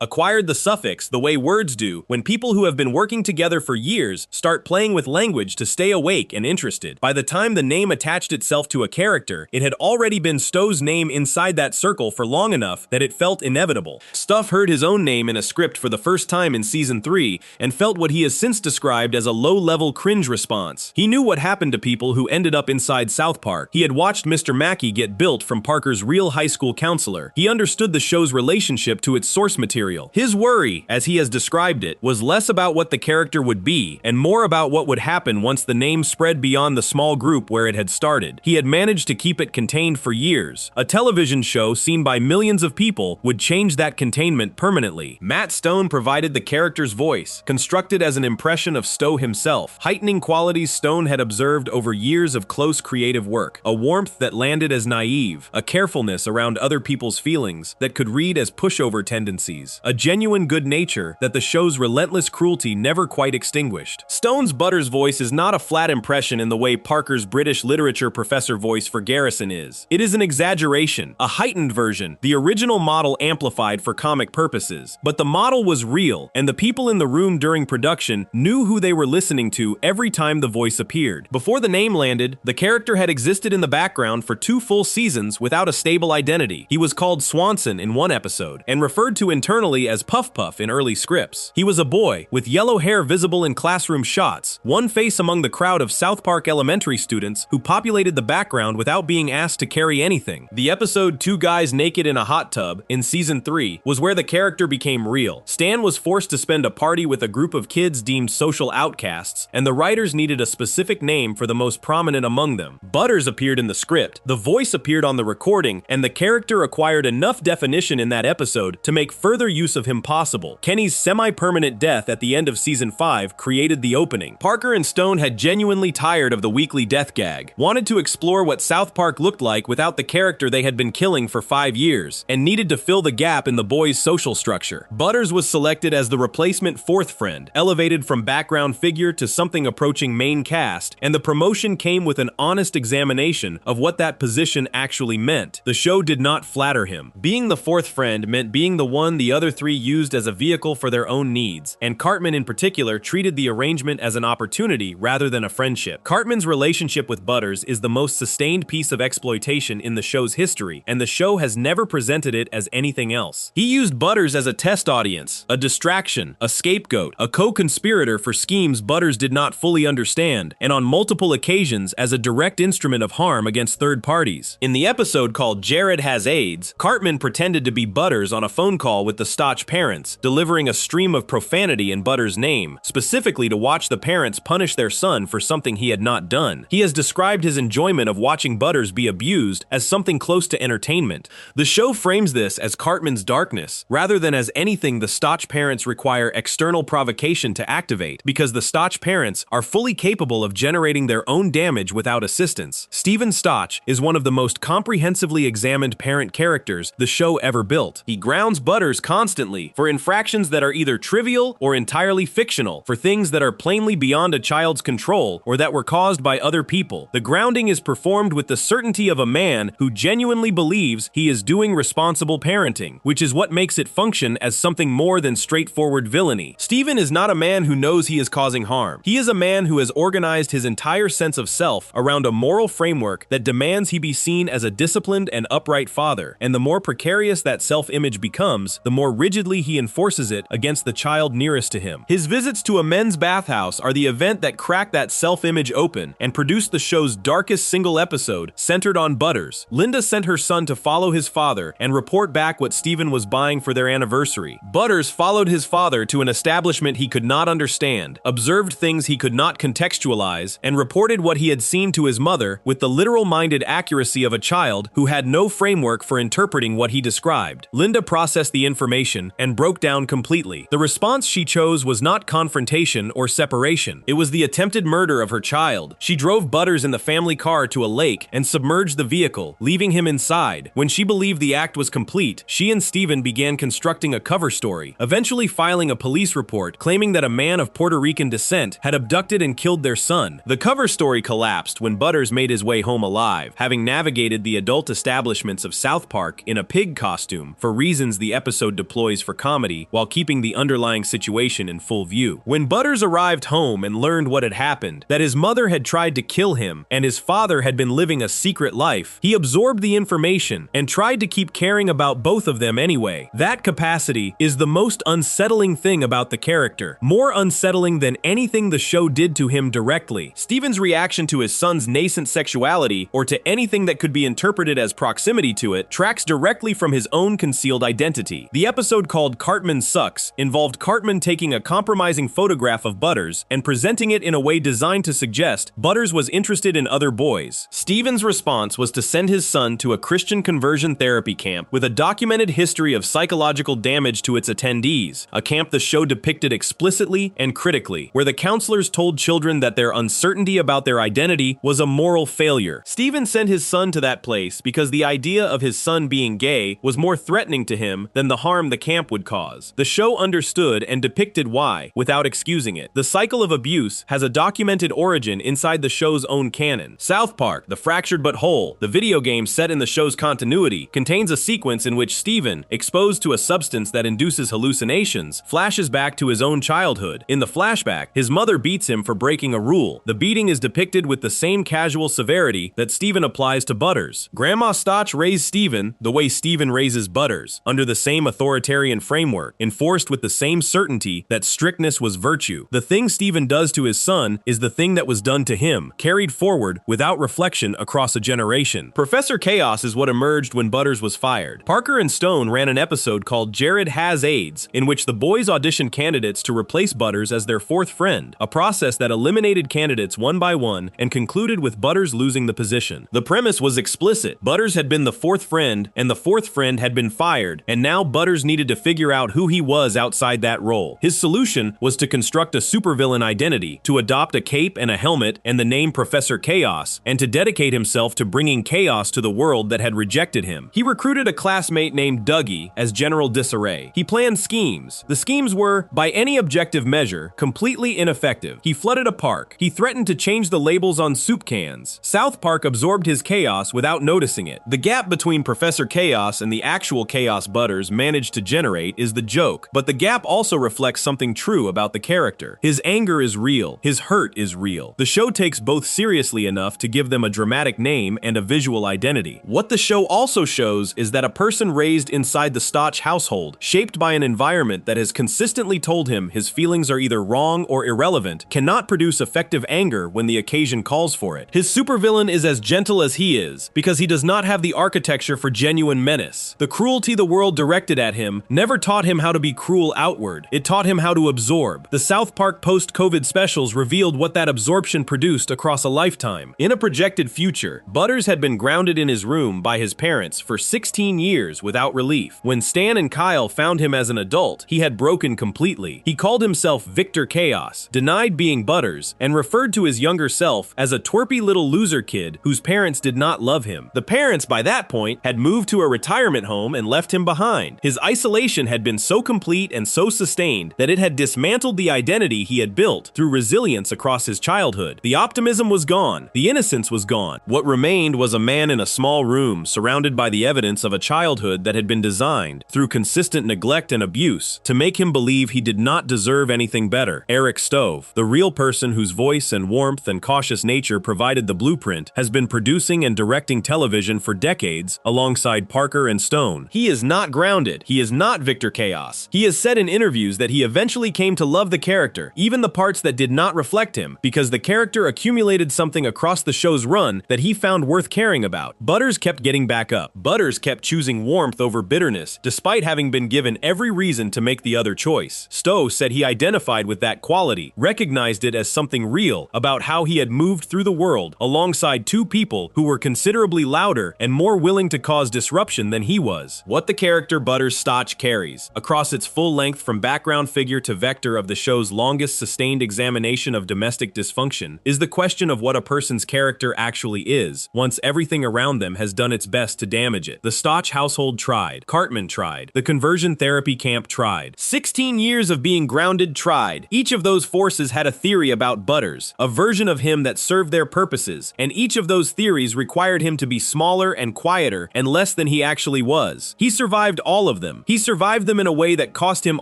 acquired the suffix the way words do when people who have been working together for years start playing with language to stay awake and interested. By the time the name attached itself to a character, it had already been Stowe's name inside that circle for long enough that it felt inevitable. Stuff heard his own name in a script for the first time in season 3 and felt what he has since described as a low-level cringe response. He knew what happened to people who ended up inside South Park. He had watched Mr. Mackey get built from Parker's real high school counselor. He understood the show's relationship to its source material. His worry, as he has described it, was less about what the character would be and more about what would happen once the name spread beyond the small group where it had started. He had managed to keep it contained for years. A television show seen by millions of people would change that containment permanently. Matt Stone provided the character's voice, constructed as an impression of Stowe himself, heightening qualities Stone had observed over years of close creative work, a warmth that landed as naive, a carefulness around other people's feelings that could read as pushover tendencies, a genuine good nature that the show's relentless cruelty never quite extinguished. Stone's Butters voice is not a flat impression in the way Parker's British literature professor voice for Garrison is. It is an exaggeration, a heightened version, the original model amplified for comic purposes. But the model was real, and the people in the room during production knew who they were listening to every time the voice appeared. Before the name landed, the character had existed in the background for 2 full seasons without a stable identity. He was called Swanson in one episode, and referred to internally as Puff Puff in early scripts. He was a boy, with yellow hair visible in classroom shots, one face among the crowd of South Park elementary students who populated the background without being asked to carry anything. The episode 2 Guys Naked in a Hot Tub in season 3 was where the character became real. Stan was forced to spend a party with a group of kids deemed social outcasts, and the writers needed a specific name for the most prominent among them. Butters appeared in the script, the voice appeared on the recording, and the character acquired enough definition in that episode to make further use of him possible. Kenny's semi-permanent death at the end of season 5 created the opening. Parker and Stone had genuinely tired of the weekly death gag, wanted to explore what South Park looked like without the character they had been killing for 5 years, and needed to fill the gap in the boys' social structure. Butters was selected as the replacement fourth friend, elevated from background figure to something approaching main cast, and the promotion came with an honest examination of what that position actually meant. The show did not flatter him. Being the fourth friend meant being the one the other three used as a vehicle for their own needs, and Cartman in particular treated the arrangement as an opportunity rather than a friendship. Cartman's relationship with Butters is the most sustained piece of exploitation in the show's history, and the show has never presented it as anything else. He used Butters as a test audience, a distraction, a scapegoat, a co-conspirator for schemes Butters did not fully understand, and on multiple occasions as a direct instrument of harm against third parties. In the episode called Jared Has AIDS, Cartman pretended to be Butters on a phone call with the Stotch parents, delivering a stream of profanity in Butters' name, specifically to watch the parents punish their son for something he had not done. He has described his enjoyment of watching Butters be abused as something close to entertainment. The show frames this as Cartman's darkness, rather than as anything the Stotch parents require external provocation to activate, because the Stotch parents are fully capable of generating their own damage without assistance. Stephen Stotch is one of the most comprehensively examined parent characters the show ever built. He grounds Butters constantly for infractions that are either trivial or entirely fictional, for things that are plainly beyond a child's control or that were caused by other people. The grounding is performed with the certainty of a man who genuinely believes he is doing responsible parenting, which is what makes it function as something more than straightforward villainy. Stephen is not a man who knows he is causing harm. He is a man who has organized his entire sense of self around a moral framework that demands he be seen as a disciplined and upright father, and the more precarious that self-image becomes, the more rigidly he enforces it against the child nearest to him. His visits to a men's bathhouse are the event that cracked that self-image open and produced the show's darkest single episode centered on Butters. Linda sent her son to follow his father and report back what Stephen was buying for their anniversary. Butters followed his father to an establishment he could not understand, observed things he could not contextualize, and reported what he had seen to his mother with the literal-minded accuracy of a child who had no framework for interpreting what he described. Linda processed the information and broke down completely. The response she chose was not confrontation or separation. It was the attempted murder of her child. She drove Butters in the family car to a lake and submerged the vehicle, leaving him inside. When she believed the act was complete, she and Stephen began constructing a cover story, eventually filing a police report claiming that a man of Puerto Rican descent had abducted and killed their son. The cover story collapsed when Butters made his way home alive, having navigated the adult establishments of South Park in a pig costume for reasons the episode deploys for comedy while keeping the underlying situation in full view. When Butters arrived home and learned what had happened, that his mother had tried to kill him and his father had been living a secret life, he absorbed the information and tried to keep caring about both of them anyway. That capacity is the most unsettling thing about the character, more unsettling than anything the show did to him directly. Stephen's reaction to his son's nascent sexuality, or to anything that could be interpreted as proximity to it, tracks directly from his own concealed identity. The episode called Cartman Sucks involved Cartman taking a compromising photograph of Butters and presenting it in a way designed to suggest Butters was interested in other boys. Stephen's response was to send his son to a Christian conversion therapy camp with a documented history of psychological damage to its attendees, a camp the show depicted explicitly and critically, where the counselors told children that their uncertainty about their identity was a moral failure. Stephen sent his son to that place because the idea of his son being gay was more threatening to him than the harm the camp would cause. The show understood and depicted why, without excusing it. The cycle of abuse has a documented origin inside the show's own canon. South Park, The Fractured But Whole, the video game set in the show's continuity, contains a sequence in which Stephen, exposed to a substance that induces hallucinations, flashes back to his own childhood. In the flashback, his mother beats him for breaking a rule. The beating is depicted with the same casual severity that Stephen applies to Butters. Grandma Stotch raised Stephen the way Stephen raises Butters, under the same authoritarian framework, enforced with the same certainty that strictness was virtue. The thing Stephen does to his son is the thing that was done to him, carried forward without reflection across a generation. Professor Chaos is what emerged when Butters was fired. Parker and Stone ran an episode called Jared Has AIDS, in which the boys auditioned candidates to replace Butters as their fourth friend, a process that eliminated candidates one one by one and concluded with Butters losing the position. The premise was explicit. Butters had been the fourth friend, and the fourth friend had been fired, and now Butters needed to figure out who he was outside that role. His solution was to construct a supervillain identity, to adopt a cape and a helmet and the name Professor Chaos, and to dedicate himself to bringing chaos to the world that had rejected him. He recruited a classmate named Dougie as General Disarray. He planned schemes. The schemes were, by any objective measure, completely ineffective. He flooded a park. He threatened to change the labels on soup cans. South Park absorbed his chaos without noticing it. The gap between Professor Chaos and the actual Chaos Butters managed to generate is the joke, but the gap also reflects something true about the character. His anger is real. His hurt is real. The show takes both seriously enough to give them a dramatic name and a visual identity. What the show also shows is that a person raised inside the Stotch household, shaped by an environment that has consistently told him his feelings are either wrong or irrelevant, cannot produce effective anger when the occasion calls for it. His supervillain is as gentle as he is, because he does not have the architecture for genuine menace. The cruelty the world directed at him never taught him how to be cruel outward. It taught him how to absorb. The South Park post-COVID specials revealed what that absorption produced across a lifetime. In a projected future, Butters had been grounded in his room by his parents for 16 years without relief. When Stan and Kyle found him as an adult, he had broken completely. He called himself Victor Chaos, denied being Butters, and referred to his younger self as a twerpy little loser kid whose parents did not love him. The parents, by that point, had moved to a retirement home and left him behind. His isolation had been so complete and so sustained that it had dismantled the identity he had built through resilience across his childhood. The optimism was gone. The innocence was gone. What remained was a man in a small room surrounded by the evidence of a childhood that had been designed, through consistent neglect and abuse, to make him believe he did not deserve anything better. Eric Stove, the real person whose voice and warmth and cautious nature provided the blueprint, has been producing and directing television for decades alongside Parker and Stone. He is not grounded. He is not Victor Chaos. He has said in interviews that he eventually came to love the character, even the parts that did not reflect him, because the character accumulated something across the show's run that he found worth caring about. Butters kept getting back up. Butters kept choosing warmth over bitterness, despite having been given every reason to make the other choice. Stowe said he identified with that quality, recognized it as something real about how he had moved through the world alongside two people who were considerably louder and more willing to cause disruption than he was. What the character Butters Stotch carries, across its full length from background figure to vector of the show's longest sustained examination of domestic dysfunction, is the question of what a person's character actually is, once everything around them has done its best to damage it. The Stotch household tried. Cartman tried. The conversion therapy camp tried. 16 years of being grounded tried. Each of those forces had a theory about Butters, a version of him that served their purposes, and each of those theories required him to be smaller and quieter and less than he actually was. He survived all of them. He survived them in a way that cost him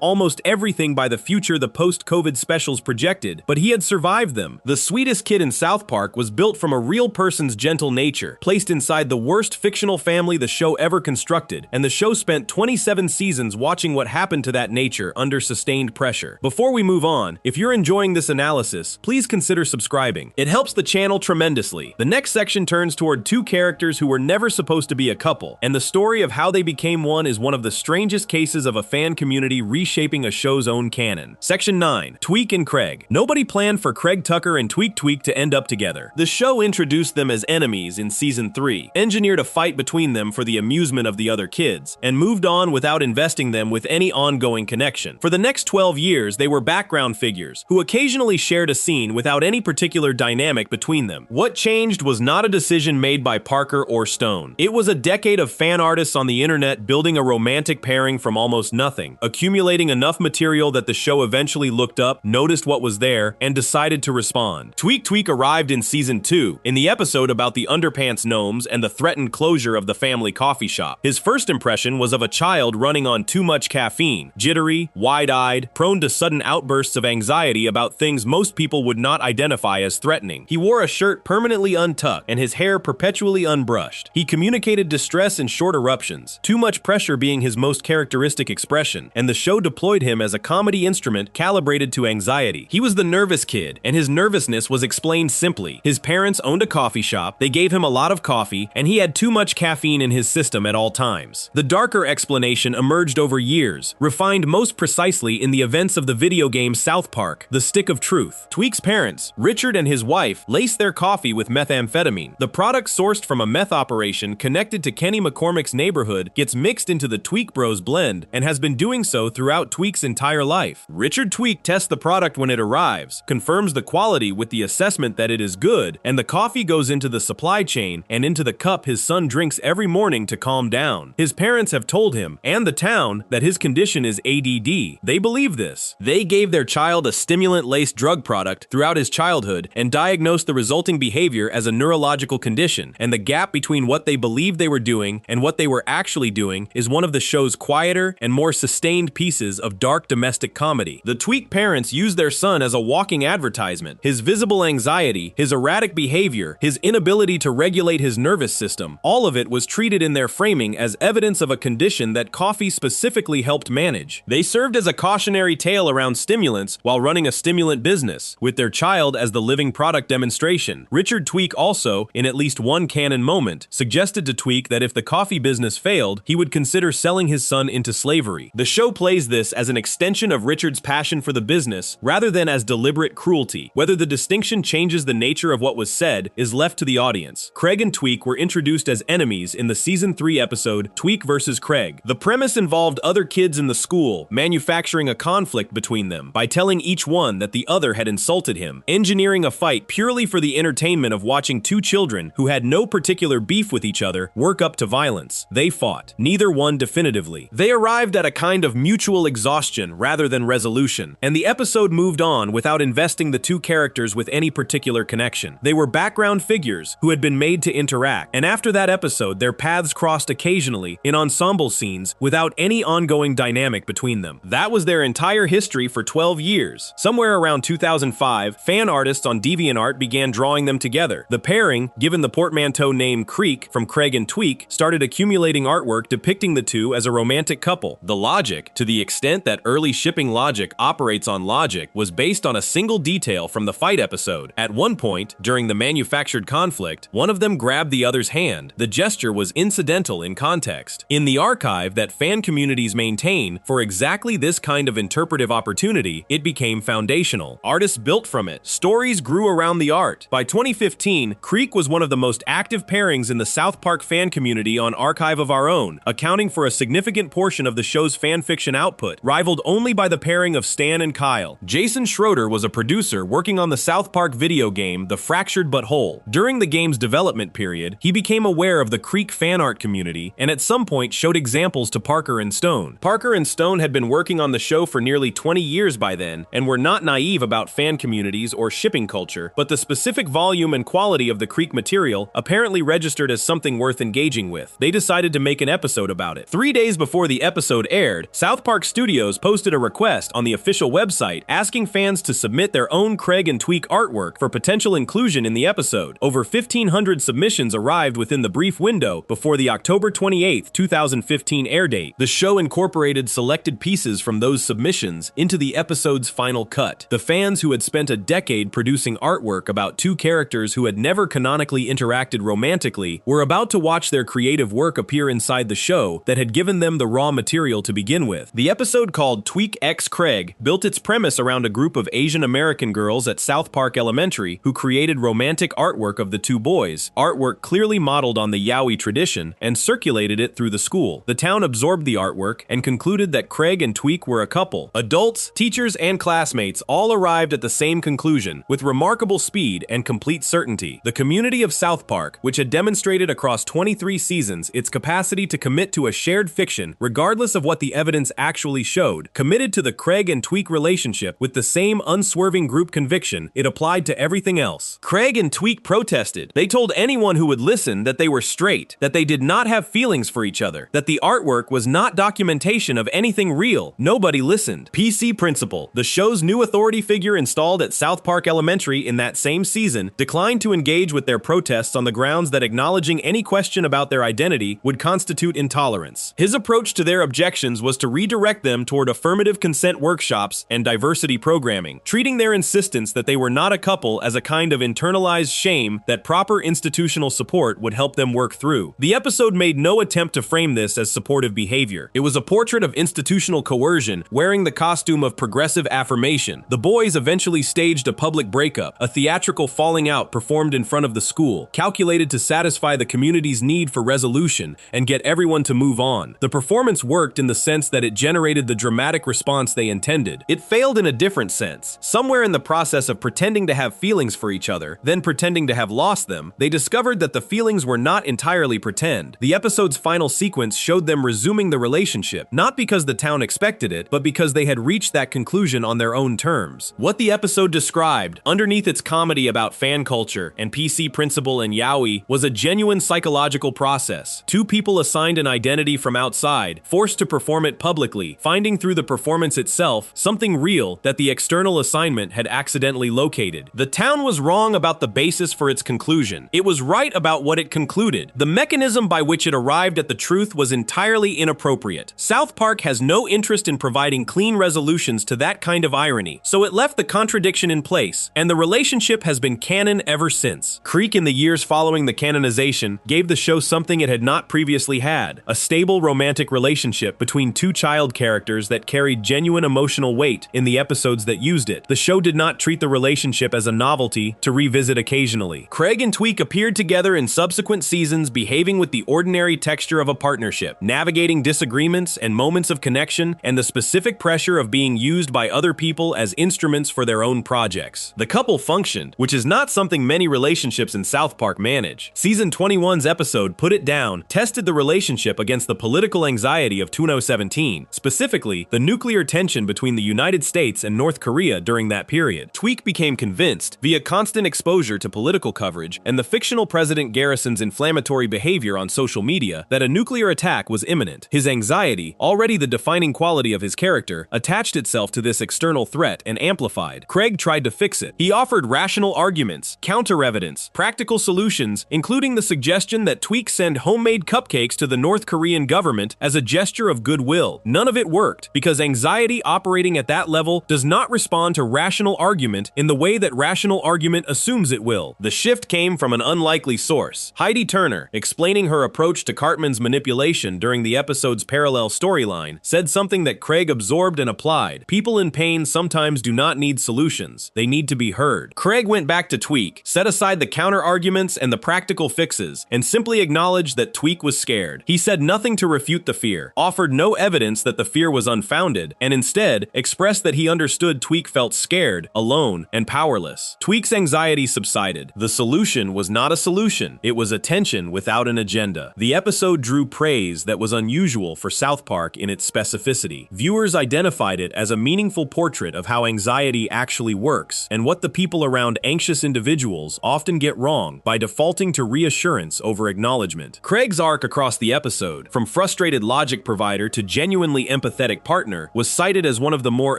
almost everything by the future the post-COVID specials projected, but he had survived them. The sweetest kid in South Park was built from a real person's gentle nature, placed inside the worst fictional family the show ever constructed, and the show spent 27 seasons watching what happened to that nature under sustained pressure. Before we move on, if you're enjoying this analysis, please consider subscribing. It helps the channel tremendously. The next section turns toward two characters who were never supposed to be a couple, and the story of how they became one is one of the strangest cases of a fan community reshaping a show's own canon. Section 9. Tweek and Craig. Nobody planned for Craig Tucker and Tweek to end up together. The show introduced them as enemies in Season 3, engineered a fight between them for the amusement of the other kids, and moved on without investing them with any ongoing connection. For the next 12 years, they were background figures, who occasionally shared a scene without any particular dynamic between them. What changed was not a decision made by Parker or Stone. It was a decade of fan artists on the internet building a romantic pairing from almost nothing, accumulating enough material that the show eventually looked up, noticed what was there, and decided to respond. Tweek arrived in Season 2, in the episode about the underpants gnomes and the threatened closure of the family coffee shop. His first impression was of a child running on too much caffeine, jittery, wide-eyed, prone to sudden outbursts of anxiety about things most people would not identify as threatening. He wore a shirt permanently untucked and his hair perpetually unbrushed. He communicated distress in short eruptions, too much pressure being his most characteristic expression, and the show deployed him as a comedy instrument calibrated to anxiety. He was the nervous kid, and his nervousness was explained simply. His parents owned a coffee shop, they gave him a lot of coffee, and he had too much caffeine in his system at all times. The darker explanation emerged over years, refined most precisely in the events of the video game South Park, The Stick of Truth. Tweek's parents, rich Richard and his wife lace their coffee with methamphetamine. The product sourced from a meth operation connected to Kenny McCormick's neighborhood gets mixed into the Tweek Bros blend and has been doing so throughout Tweek's entire life. Richard Tweek tests the product when it arrives, confirms the quality with the assessment that it is good, and the coffee goes into the supply chain and into the cup his son drinks every morning to calm down. His parents have told him, and the town, that his condition is ADD. They believe this. They gave their child a stimulant-laced drug product throughout his childhood and diagnosed the resulting behavior as a neurological condition, and the gap between what they believed they were doing and what they were actually doing is one of the show's quieter and more sustained pieces of dark domestic comedy. The Tweek parents use their son as a walking advertisement. His visible anxiety, his erratic behavior, his inability to regulate his nervous system, all of it was treated in their framing as evidence of a condition that coffee specifically helped manage. They served as a cautionary tale around stimulants while running a stimulant business, with their child as the living product demonstration. Richard Tweek also, in at least one canon moment, suggested to Tweek that if the coffee business failed, he would consider selling his son into slavery. The show plays this as an extension of Richard's passion for the business rather than as deliberate cruelty. Whether the distinction changes the nature of what was said is left to the audience. Craig and Tweek were introduced as enemies in the Season 3 episode Tweek vs. Craig. The premise involved other kids in the school manufacturing a conflict between them by telling each one that the other had insulted him, engineering a fight purely for the entertainment of watching two children who had no particular beef with each other work up to violence. They fought. Neither won definitively. They arrived at a kind of mutual exhaustion rather than resolution, and the episode moved on without investing the two characters with any particular connection. They were background figures who had been made to interact, and after that episode, their paths crossed occasionally in ensemble scenes without any ongoing dynamic between them. That was their entire history for 12 years. Somewhere around 2005, fan artists on DeviantArt began drawing them together. The pairing, given the portmanteau name Creek from Craig and Tweek, started accumulating artwork depicting the two as a romantic couple. The logic, to the extent that early shipping logic operates on logic, was based on a single detail from the fight episode. At one point, during the manufactured conflict, one of them grabbed the other's hand. The gesture was incidental in context. In the archive that fan communities maintain for exactly this kind of interpretive opportunity, it became foundational. Artists built from it. Stories grew around the art. By 2015, Creek was one of the most active pairings in the South Park fan community on Archive of Our Own, accounting for a significant portion of the show's fanfiction output, rivaled only by the pairing of Stan and Kyle. Jason Schroeder was a producer working on the South Park video game The Fractured But Whole. During the game's development period, he became aware of the Creek fan art community and at some point showed examples to Parker and Stone. Parker and Stone had been working on the show for nearly 20 years by then and were not naive about fan communities or shipping culture, but the specific volume and quality of the Creek material apparently registered as something worth engaging with. They decided to make an episode about it. 3 days before the episode aired, South Park Studios posted a request on the official website asking fans to submit their own Craig and Tweek artwork for potential inclusion in the episode. Over 1,500 submissions arrived within the brief window before the October 28, 2015 air date. The show incorporated selected pieces from those submissions into the episode's final cut. The fans who had spent a decade producing artwork about two characters who had never canonically interacted romantically were about to watch their creative work appear inside the show that had given them the raw material to begin with. The episode, called Tweek x Craig, built its premise around a group of Asian American girls at South Park Elementary who created romantic artwork of the two boys, artwork clearly modeled on the yaoi tradition, and circulated it through the school. The town absorbed the artwork and concluded that Craig and Tweek were a couple. Adults, teachers, and classmates all arrived at the same conclusion with remarkable speed and complete certainty. The community of South Park, which had demonstrated across 23 seasons its capacity to commit to a shared fiction regardless of what the evidence actually showed, committed to the Craig and Tweek relationship with the same unswerving group conviction it applied to everything else. Craig and Tweek protested. They told anyone who would listen that they were straight, that they did not have feelings for each other, that the artwork was not documentation of anything real. Nobody listened. PC Principal, the show's new authority figure installed at South Park Elementary in that same season, declined to engage with their protests on the grounds that acknowledging any question about their identity would constitute intolerance. His approach to their objections was to redirect them toward affirmative consent workshops and diversity programming, treating their insistence that they were not a couple as a kind of internalized shame that proper institutional support would help them work through. The episode made no attempt to frame this as supportive behavior. It was a portrait of institutional coercion wearing the costume of progressive affirmation. The boys eventually staged a public public breakup, a theatrical falling out performed in front of the school, calculated to satisfy the community's need for resolution and get everyone to move on. The performance worked in the sense that it generated the dramatic response they intended. It failed in a different sense. Somewhere in the process of pretending to have feelings for each other, then pretending to have lost them, they discovered that the feelings were not entirely pretend. The episode's final sequence showed them resuming the relationship, not because the town expected it, but because they had reached that conclusion on their own terms. What the episode described, underneath its comedy about fan culture and PC Principal and yaoi, was a genuine psychological process. Two people assigned an identity from outside, forced to perform it publicly, finding through the performance itself something real that the external assignment had accidentally located. The town was wrong about the basis for its conclusion. It was right about what it concluded. The mechanism by which it arrived at the truth was entirely inappropriate. South Park has no interest in providing clean resolutions to that kind of irony, so it left the contradiction in place, and the relationship has been canon ever since. Creek, in the years following the canonization, gave the show something it had not previously had: a stable romantic relationship between two child characters that carried genuine emotional weight in the episodes that used it. The show did not treat the relationship as a novelty to revisit occasionally. Craig and Tweek appeared together in subsequent seasons, behaving with the ordinary texture of a partnership, navigating disagreements and moments of connection and the specific pressure of being used by other people as instruments for their own projects. The couple functioned, which is not something many relationships in South Park manage. Season 21's episode, Put It Down, tested the relationship against the political anxiety of 2017, specifically the nuclear tension between the United States and North Korea during that period. Tweek became convinced, via constant exposure to political coverage and the fictional President Garrison's inflammatory behavior on social media, that a nuclear attack was imminent. His anxiety, already the defining quality of his character, attached itself to this external threat and amplified. Craig tried to fix it. He offered rational arguments, counter-evidence, practical solutions, including the suggestion that Tweek send homemade cupcakes to the North Korean government as a gesture of goodwill. None of it worked, because anxiety operating at that level does not respond to rational argument in the way that rational argument assumes it will. The shift came from an unlikely source. Heidi Turner, explaining her approach to Cartman's manipulation during the episode's parallel storyline, said something that Craig absorbed and applied: people in pain sometimes do not need solutions, they need to be heard. Craig went back to Tweek, set aside the counter-arguments and the practical fixes, and simply acknowledged that Tweek was scared. He said nothing to refute the fear, offered no evidence that the fear was unfounded, and instead expressed that he understood Tweek felt scared, alone, and powerless. Tweek's anxiety subsided. The solution was not a solution, it was attention without an agenda. The episode drew praise that was unusual for South Park in its specificity. Viewers identified it as a meaningful portrait of how anxiety actually works, and what the people around anxious individuals often get wrong by defaulting to reassurance over acknowledgement. Craig's arc across the episode, from frustrated logic provider to genuinely empathetic partner, was cited as one of the more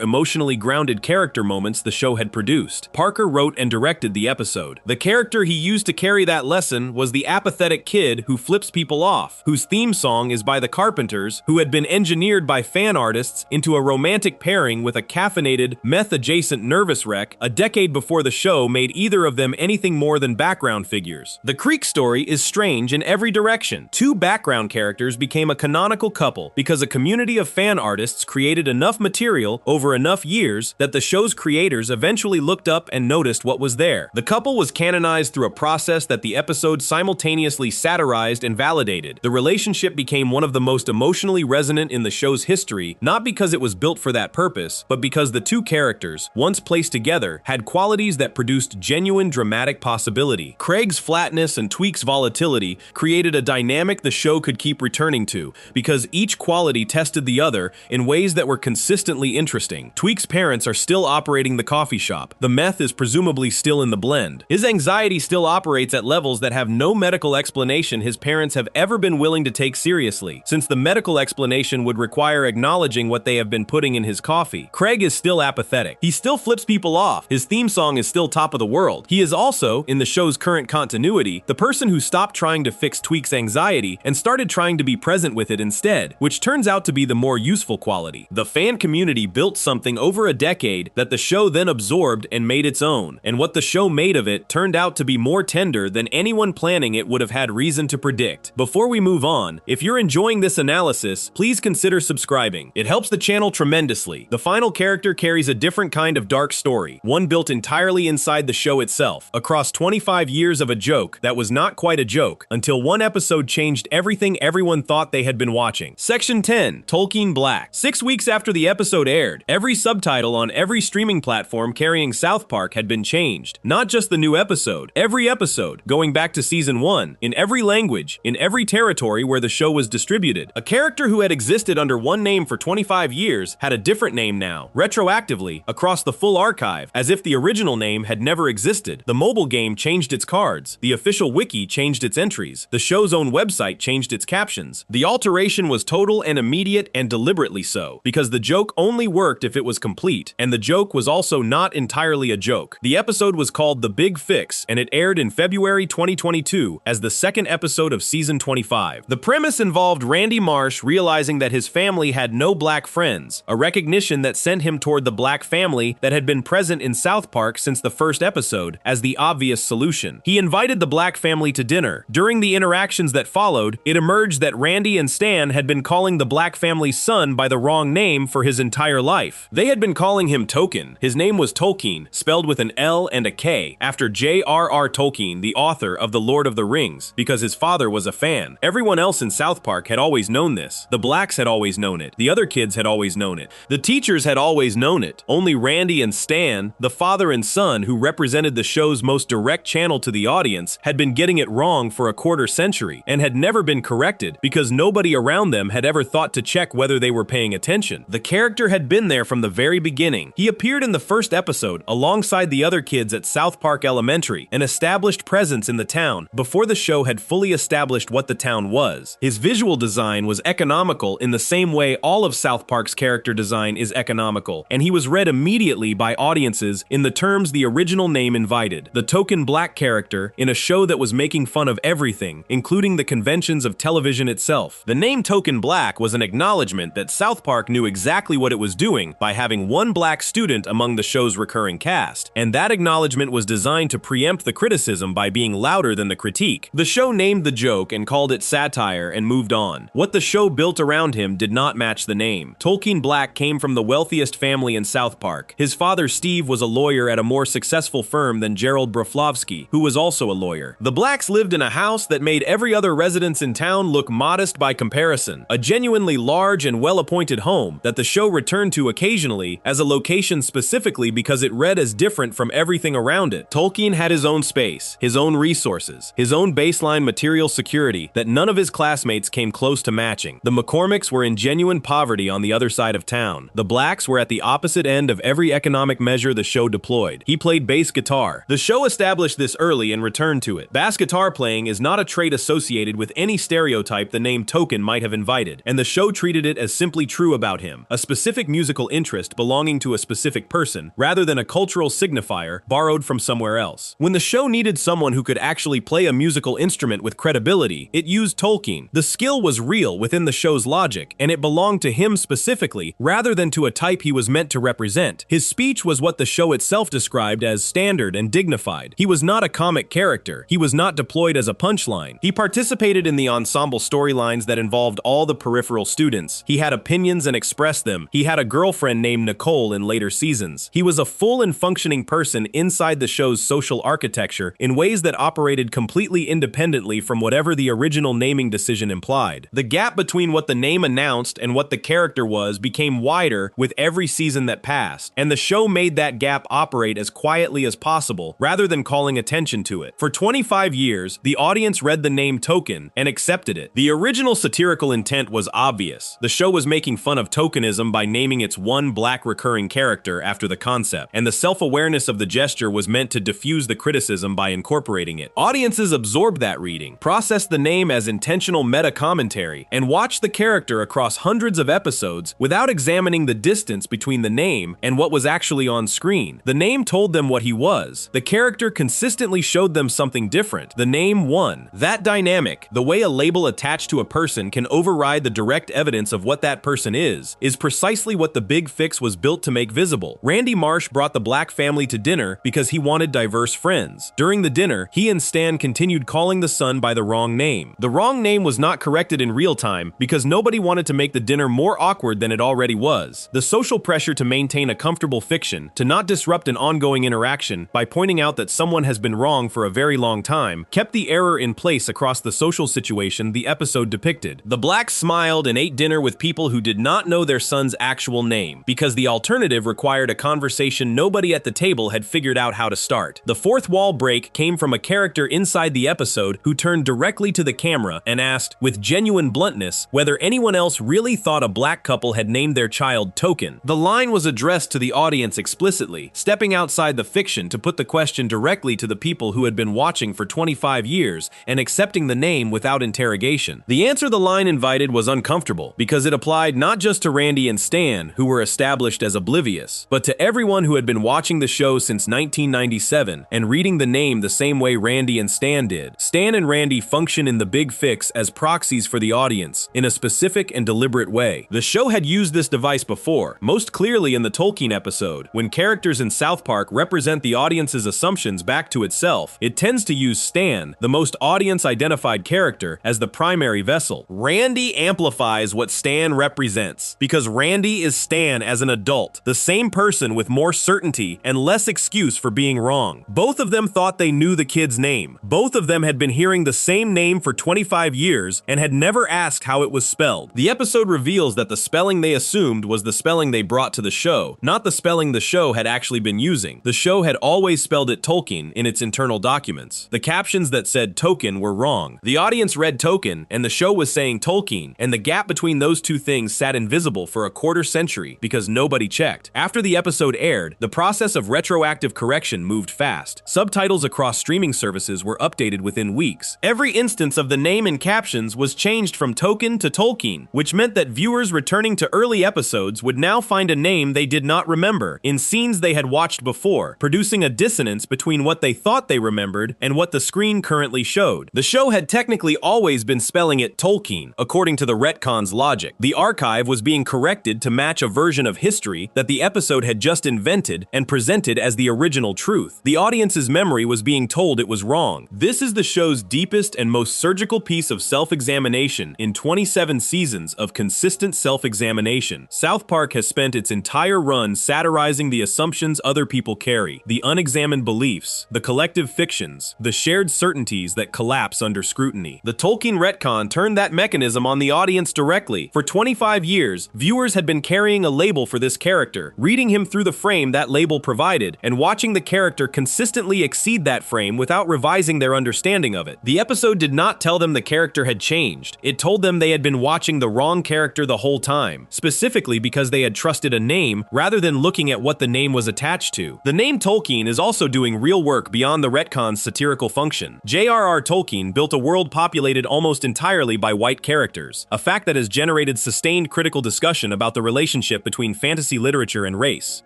emotionally grounded character moments the show had produced. Parker wrote and directed the episode. The character he used to carry that lesson was the apathetic kid who flips people off, whose theme song is by the Carpenters, who had been engineered by fan artists into a romantic pairing with a caffeinated, meth-adjacent nervous wreck a decade before the show made either of them anything more than background figures. The Creek story is strange in every direction. Two background characters became a canonical couple because a community of fan artists created enough material over enough years that the show's creators eventually looked up and noticed what was there. The couple was canonized through a process that the episode simultaneously satirized and validated. The relationship became one of the most emotionally resonant in the show's history, not because it was built for that purpose, but because the two characters, once placed together, had qualities that produced genuine dramatic possibility. Craig's flatness and Tweek's volatility created a dynamic the show could keep returning to, because each quality tested the other in ways that were consistently interesting. Tweek's parents are still operating the coffee shop. The meth is presumably still in the blend. His anxiety still operates at levels that have no medical explanation his parents have ever been willing to take seriously, since the medical explanation would require acknowledging what they have been putting in his coffee. Craig is still apathetic. He still flips people off. His theme song is still top of the world. He is also, in the show's current continuity, the person who stopped trying to fix Tweek's anxiety and started trying to be present with it instead, which turns out to be the more useful quality. The fan community built something over a decade that the show then absorbed and made its own, and what the show made of it turned out to be more tender than anyone planning it would have had reason to predict. Before we move on, if you're enjoying this analysis, please consider subscribing. It helps the channel tremendously. The final character carries a different kind of dark story, one built built entirely inside the show itself, across 25 years of a joke that was not quite a joke, until one episode changed everything everyone thought they had been watching. Section 10. Tolkien Black. 6 weeks after the episode aired, every subtitle on every streaming platform carrying South Park had been changed. Not just the new episode, every episode, going back to season 1, in every language, in every territory where the show was distributed. A character who had existed under one name for 25 years had a different name now, retroactively, across the full archive, as if the original name had never existed. The mobile game changed its cards, the official wiki changed its entries, the show's own website changed its captions. The alteration was total and immediate, and deliberately so, because the joke only worked if it was complete, and the joke was also not entirely a joke. The episode was called The Big Fix, and it aired in February 2022 as the second episode of season 25. The premise involved Randy Marsh realizing that his family had no black friends, a recognition that sent him toward the black family that had been present in South Park since the first episode as the obvious solution. He invited the black family to dinner. During the interactions that followed, it emerged that Randy and Stan had been calling the black family's son by the wrong name for his entire life. They had been calling him Token. His name was Tolkien, spelled with an L and a K, after J.R.R. Tolkien, the author of The Lord of the Rings, because his father was a fan. Everyone else in South Park had always known this. The blacks had always known it. The other kids had always known it. The teachers had always known it. Only Randy and Stan, the father and son who represented the show's most direct channel to the audience, had been getting it wrong for a quarter century and had never been corrected because nobody around them had ever thought to check whether they were paying attention. The character had been there from the very beginning. He appeared in the first episode alongside the other kids at South Park Elementary, an established presence in the town before the show had fully established what the town was. His visual design was economical in the same way all of South Park's character design is economical, and he was read immediately by audiences in the terms the original name invited. The token black character in a show that was making fun of everything, including the conventions of television itself. The name Token Black was an acknowledgement that South Park knew exactly what it was doing by having one black student among the show's recurring cast, and that acknowledgement was designed to preempt the criticism by being louder than the critique. The show named the joke and called it satire and moved on. What the show built around him did not match the name. Tolkien Black came from the wealthiest family in South Park. His father Steve was a lawyer at a more successful firm than Gerald Broflovsky, who was also a lawyer. The Blacks lived in a house that made every other residence in town look modest by comparison, a genuinely large and well-appointed home that the show returned to occasionally as a location specifically because it read as different from everything around it. Tolkien had his own space, his own resources, his own baseline material security that none of his classmates came close to matching. The McCormicks were in genuine poverty on the other side of town. The Blacks were at the opposite end of every economic measure the show deployed. He played bass guitar. The show established this early and returned to it. Bass guitar playing is not a trait associated with any stereotype the name Token might have invited, and the show treated it as simply true about him, a specific musical interest belonging to a specific person, rather than a cultural signifier borrowed from somewhere else. When the show needed someone who could actually play a musical instrument with credibility, it used Tolkien. The skill was real within the show's logic, and it belonged to him specifically, rather than to a type he was meant to represent. His speech was what the show itself described as standard and dignified. He was not a comic character. He was not deployed as a punchline. He participated in the ensemble storylines that involved all the peripheral students. He had opinions and expressed them. He had a girlfriend named Nicole in later seasons. He was a full and functioning person inside the show's social architecture in ways that operated completely independently from whatever the original naming decision implied. The gap between what the name announced and what the character was became wider with every season that passed, and the show made that gap operate as quietly as possible rather than calling attention to it. For 25 years, the audience read the name Token and accepted it. The original satirical intent was obvious. The show was making fun of tokenism by naming its one black recurring character after the concept, and the self-awareness of the gesture was meant to diffuse the criticism by incorporating it. Audiences absorbed that reading, processed the name as intentional meta-commentary, and watched the character across hundreds of episodes without examining the distance between the name and what was actually on screen. The name told them what he was. The character consistently showed them something different. The name won. That dynamic, the way a label attached to a person can override the direct evidence of what that person is precisely what The Big Fix was built to make visible. Randy Marsh brought the black family to dinner because he wanted diverse friends. During the dinner, he and Stan continued calling the son by the wrong name. The wrong name was not corrected in real time because nobody wanted to make the dinner more awkward than it already was. The social pressure to maintain a comfortable fiction, to not disrupt disrupt an ongoing interaction by pointing out that someone has been wrong for a very long time, kept the error in place across the social situation the episode depicted. The Blacks smiled and ate dinner with people who did not know their son's actual name, because the alternative required a conversation nobody at the table had figured out how to start. The fourth wall break came from a character inside the episode who turned directly to the camera and asked, with genuine bluntness, whether anyone else really thought a black couple had named their child Token. The line was addressed to the audience explicitly, stepping outside the fiction to put the question directly to the people who had been watching for 25 years and accepting the name without interrogation. The answer the line invited was uncomfortable, because it applied not just to Randy and Stan, who were established as oblivious, but to everyone who had been watching the show since 1997 and reading the name the same way Randy and Stan did. Stan and Randy function in The Big Fix as proxies for the audience in a specific and deliberate way. The show had used this device before, most clearly in the Tolkien episode. When characters in South Park represent the audience's assumptions back to itself, it tends to use Stan, the most audience-identified character, as the primary vessel. Randy amplifies what Stan represents, because Randy is Stan as an adult, the same person with more certainty and less excuse for being wrong. Both of them thought they knew the kid's name. Both of them had been hearing the same name for 25 years and had never asked how it was spelled. The episode reveals that the spelling they assumed was the spelling they brought to the show, not the spelling the show had actually been using. The show had always spelled it Tolkien in its internal documents. The captions that said Token were wrong. The audience read Token, and the show was saying Tolkien, and the gap between those two things sat invisible for a quarter century because nobody checked. After the episode aired, the process of retroactive correction moved fast. Subtitles across streaming services were updated within weeks. Every instance of the name and captions was changed from Token to Tolkien, which meant that viewers returning to early episodes would now find a name they did not remember in scenes they had watched before, producing a dissonance between what they thought they remembered and what the screen currently showed. The show had technically always been spelling it Tolkien, according to the retcon's logic. The archive was being corrected to match a version of history that the episode had just invented and presented as the original truth. The audience's memory was being told it was wrong. This is the show's deepest and most surgical piece of self-examination in 27 seasons of consistent self-examination. South Park has spent its entire run satirizing the assumptions other people carry, the unexamined beliefs, the collective fictions, the shared certainties that collapse under scrutiny. The Tolkien retcon turned that mechanism on the audience directly. For 25 years, viewers had been carrying a label for this character, reading him through the frame that label provided, and watching the character consistently exceed that frame without revising their understanding of it. The episode did not tell them the character had changed. It told them they had been watching the wrong character the whole time, specifically because they had trusted a name rather than looking at what the name was attached to. The name Tolkien is also doing real work beyond the retcon's satirical function. J.R.R. Tolkien built a world populated almost entirely by white characters, a fact that has generated sustained critical discussion about the relationship between fantasy literature and race.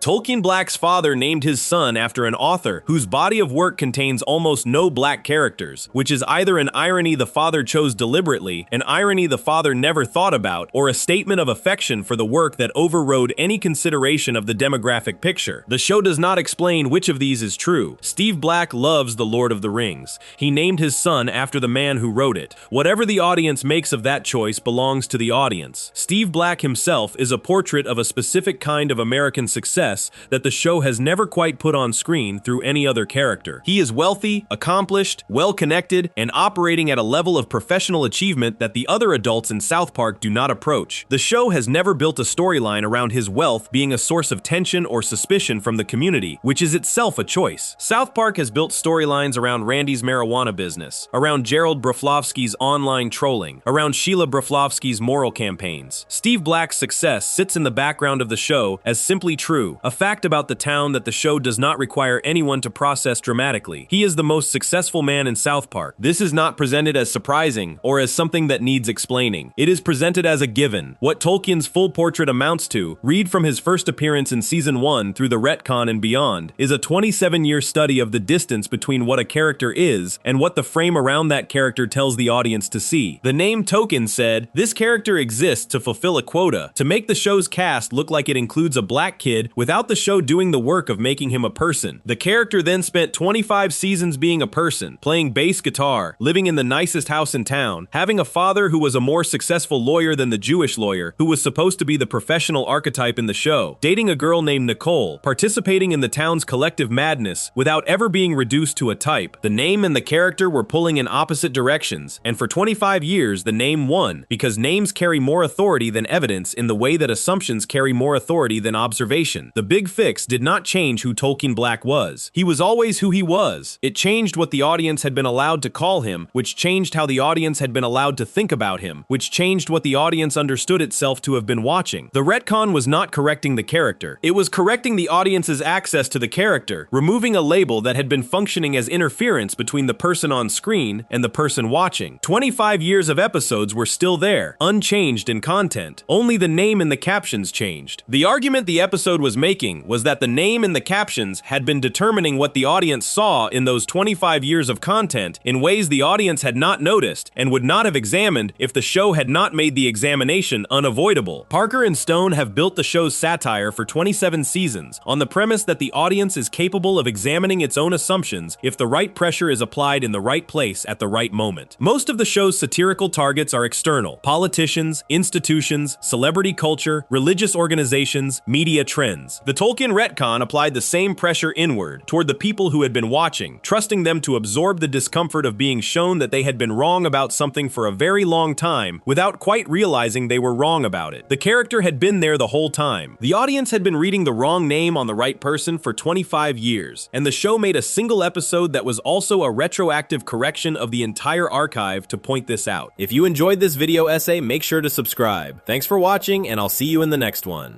Tolkien Black's father named his son after an author whose body of work contains almost no black characters, which is either an irony the father chose deliberately, an irony the father never thought about, or a statement of affection for the work that overrode any consideration of the demographic picture. The show does not explain which of these is true. Steve Black loves The Lord of the Rings. He named his son after the man who wrote it. Whatever the audience makes of that choice belongs to the audience. Steve Black himself is a portrait of a specific kind of American success that the show has never quite put on screen through any other character. He is wealthy, accomplished, well-connected, and operating at a level of professional achievement that the other adults in South Park do not approach. The show has never built a storyline around his wealth being a source of tension or suspicion from the community, which is itself a choice. South Park has built storylines around Randy's marijuana business, around Gerald Broflovsky's online trolling, around Sheila Broflovsky's moral campaigns. Steve Black's success sits in the background of the show as simply true, a fact about the town that the show does not require anyone to process dramatically. He is the most successful man in South Park. This is not presented as surprising or as something that needs explaining. It is presented as a given. What Tolkien's full portrait amounts to, read from his first appearance in Season 1 through the retcon and beyond, is a 27-year study of the distance between what a character is and what the frame around that character tells the audience to see. The name Token said, this character exists to fulfill a quota, to make the show's cast look like it includes a black kid without the show doing the work of making him a person. The character then spent 25 seasons being a person, playing bass guitar, living in the nicest house in town, having a father who was a more successful lawyer than the Jewish lawyer, who was supposed to be the professional archetype in the show, dating a girl named Nicole, participating participating in the town's collective madness without ever being reduced to a type. The name and the character were pulling in opposite directions, and for 25 years the name won, because names carry more authority than evidence in the way that assumptions carry more authority than observation. The Big Fix did not change who Tolkien Black was. He was always who he was. It changed what the audience had been allowed to call him, which changed how the audience had been allowed to think about him, which changed what the audience understood itself to have been watching. The retcon was not correcting the character. It was correcting the audience's access to the character, removing a label that had been functioning as interference between the person on screen and the person watching. 25 years of episodes were still there, unchanged in content. Only the name and the captions changed. The argument the episode was making was that the name and the captions had been determining what the audience saw in those 25 years of content in ways the audience had not noticed and would not have examined if the show had not made the examination unavoidable. Parker and Stone have built the show's satire for 27 seasons on the premise that the audience is capable of examining its own assumptions if the right pressure is applied in the right place at the right moment. Most of the show's satirical targets are external: politicians, institutions, celebrity culture, religious organizations, media trends. The Tolkien retcon applied the same pressure inward toward the people who had been watching, trusting them to absorb the discomfort of being shown that they had been wrong about something for a very long time without quite realizing they were wrong about it. The character had been there the whole time. The audience had been reading the wrong name on the right person for 25 years, and the show made a single episode that was also a retroactive correction of the entire archive to point this out. If you enjoyed this video essay, make sure to subscribe. Thanks for watching, and I'll see you in the next one.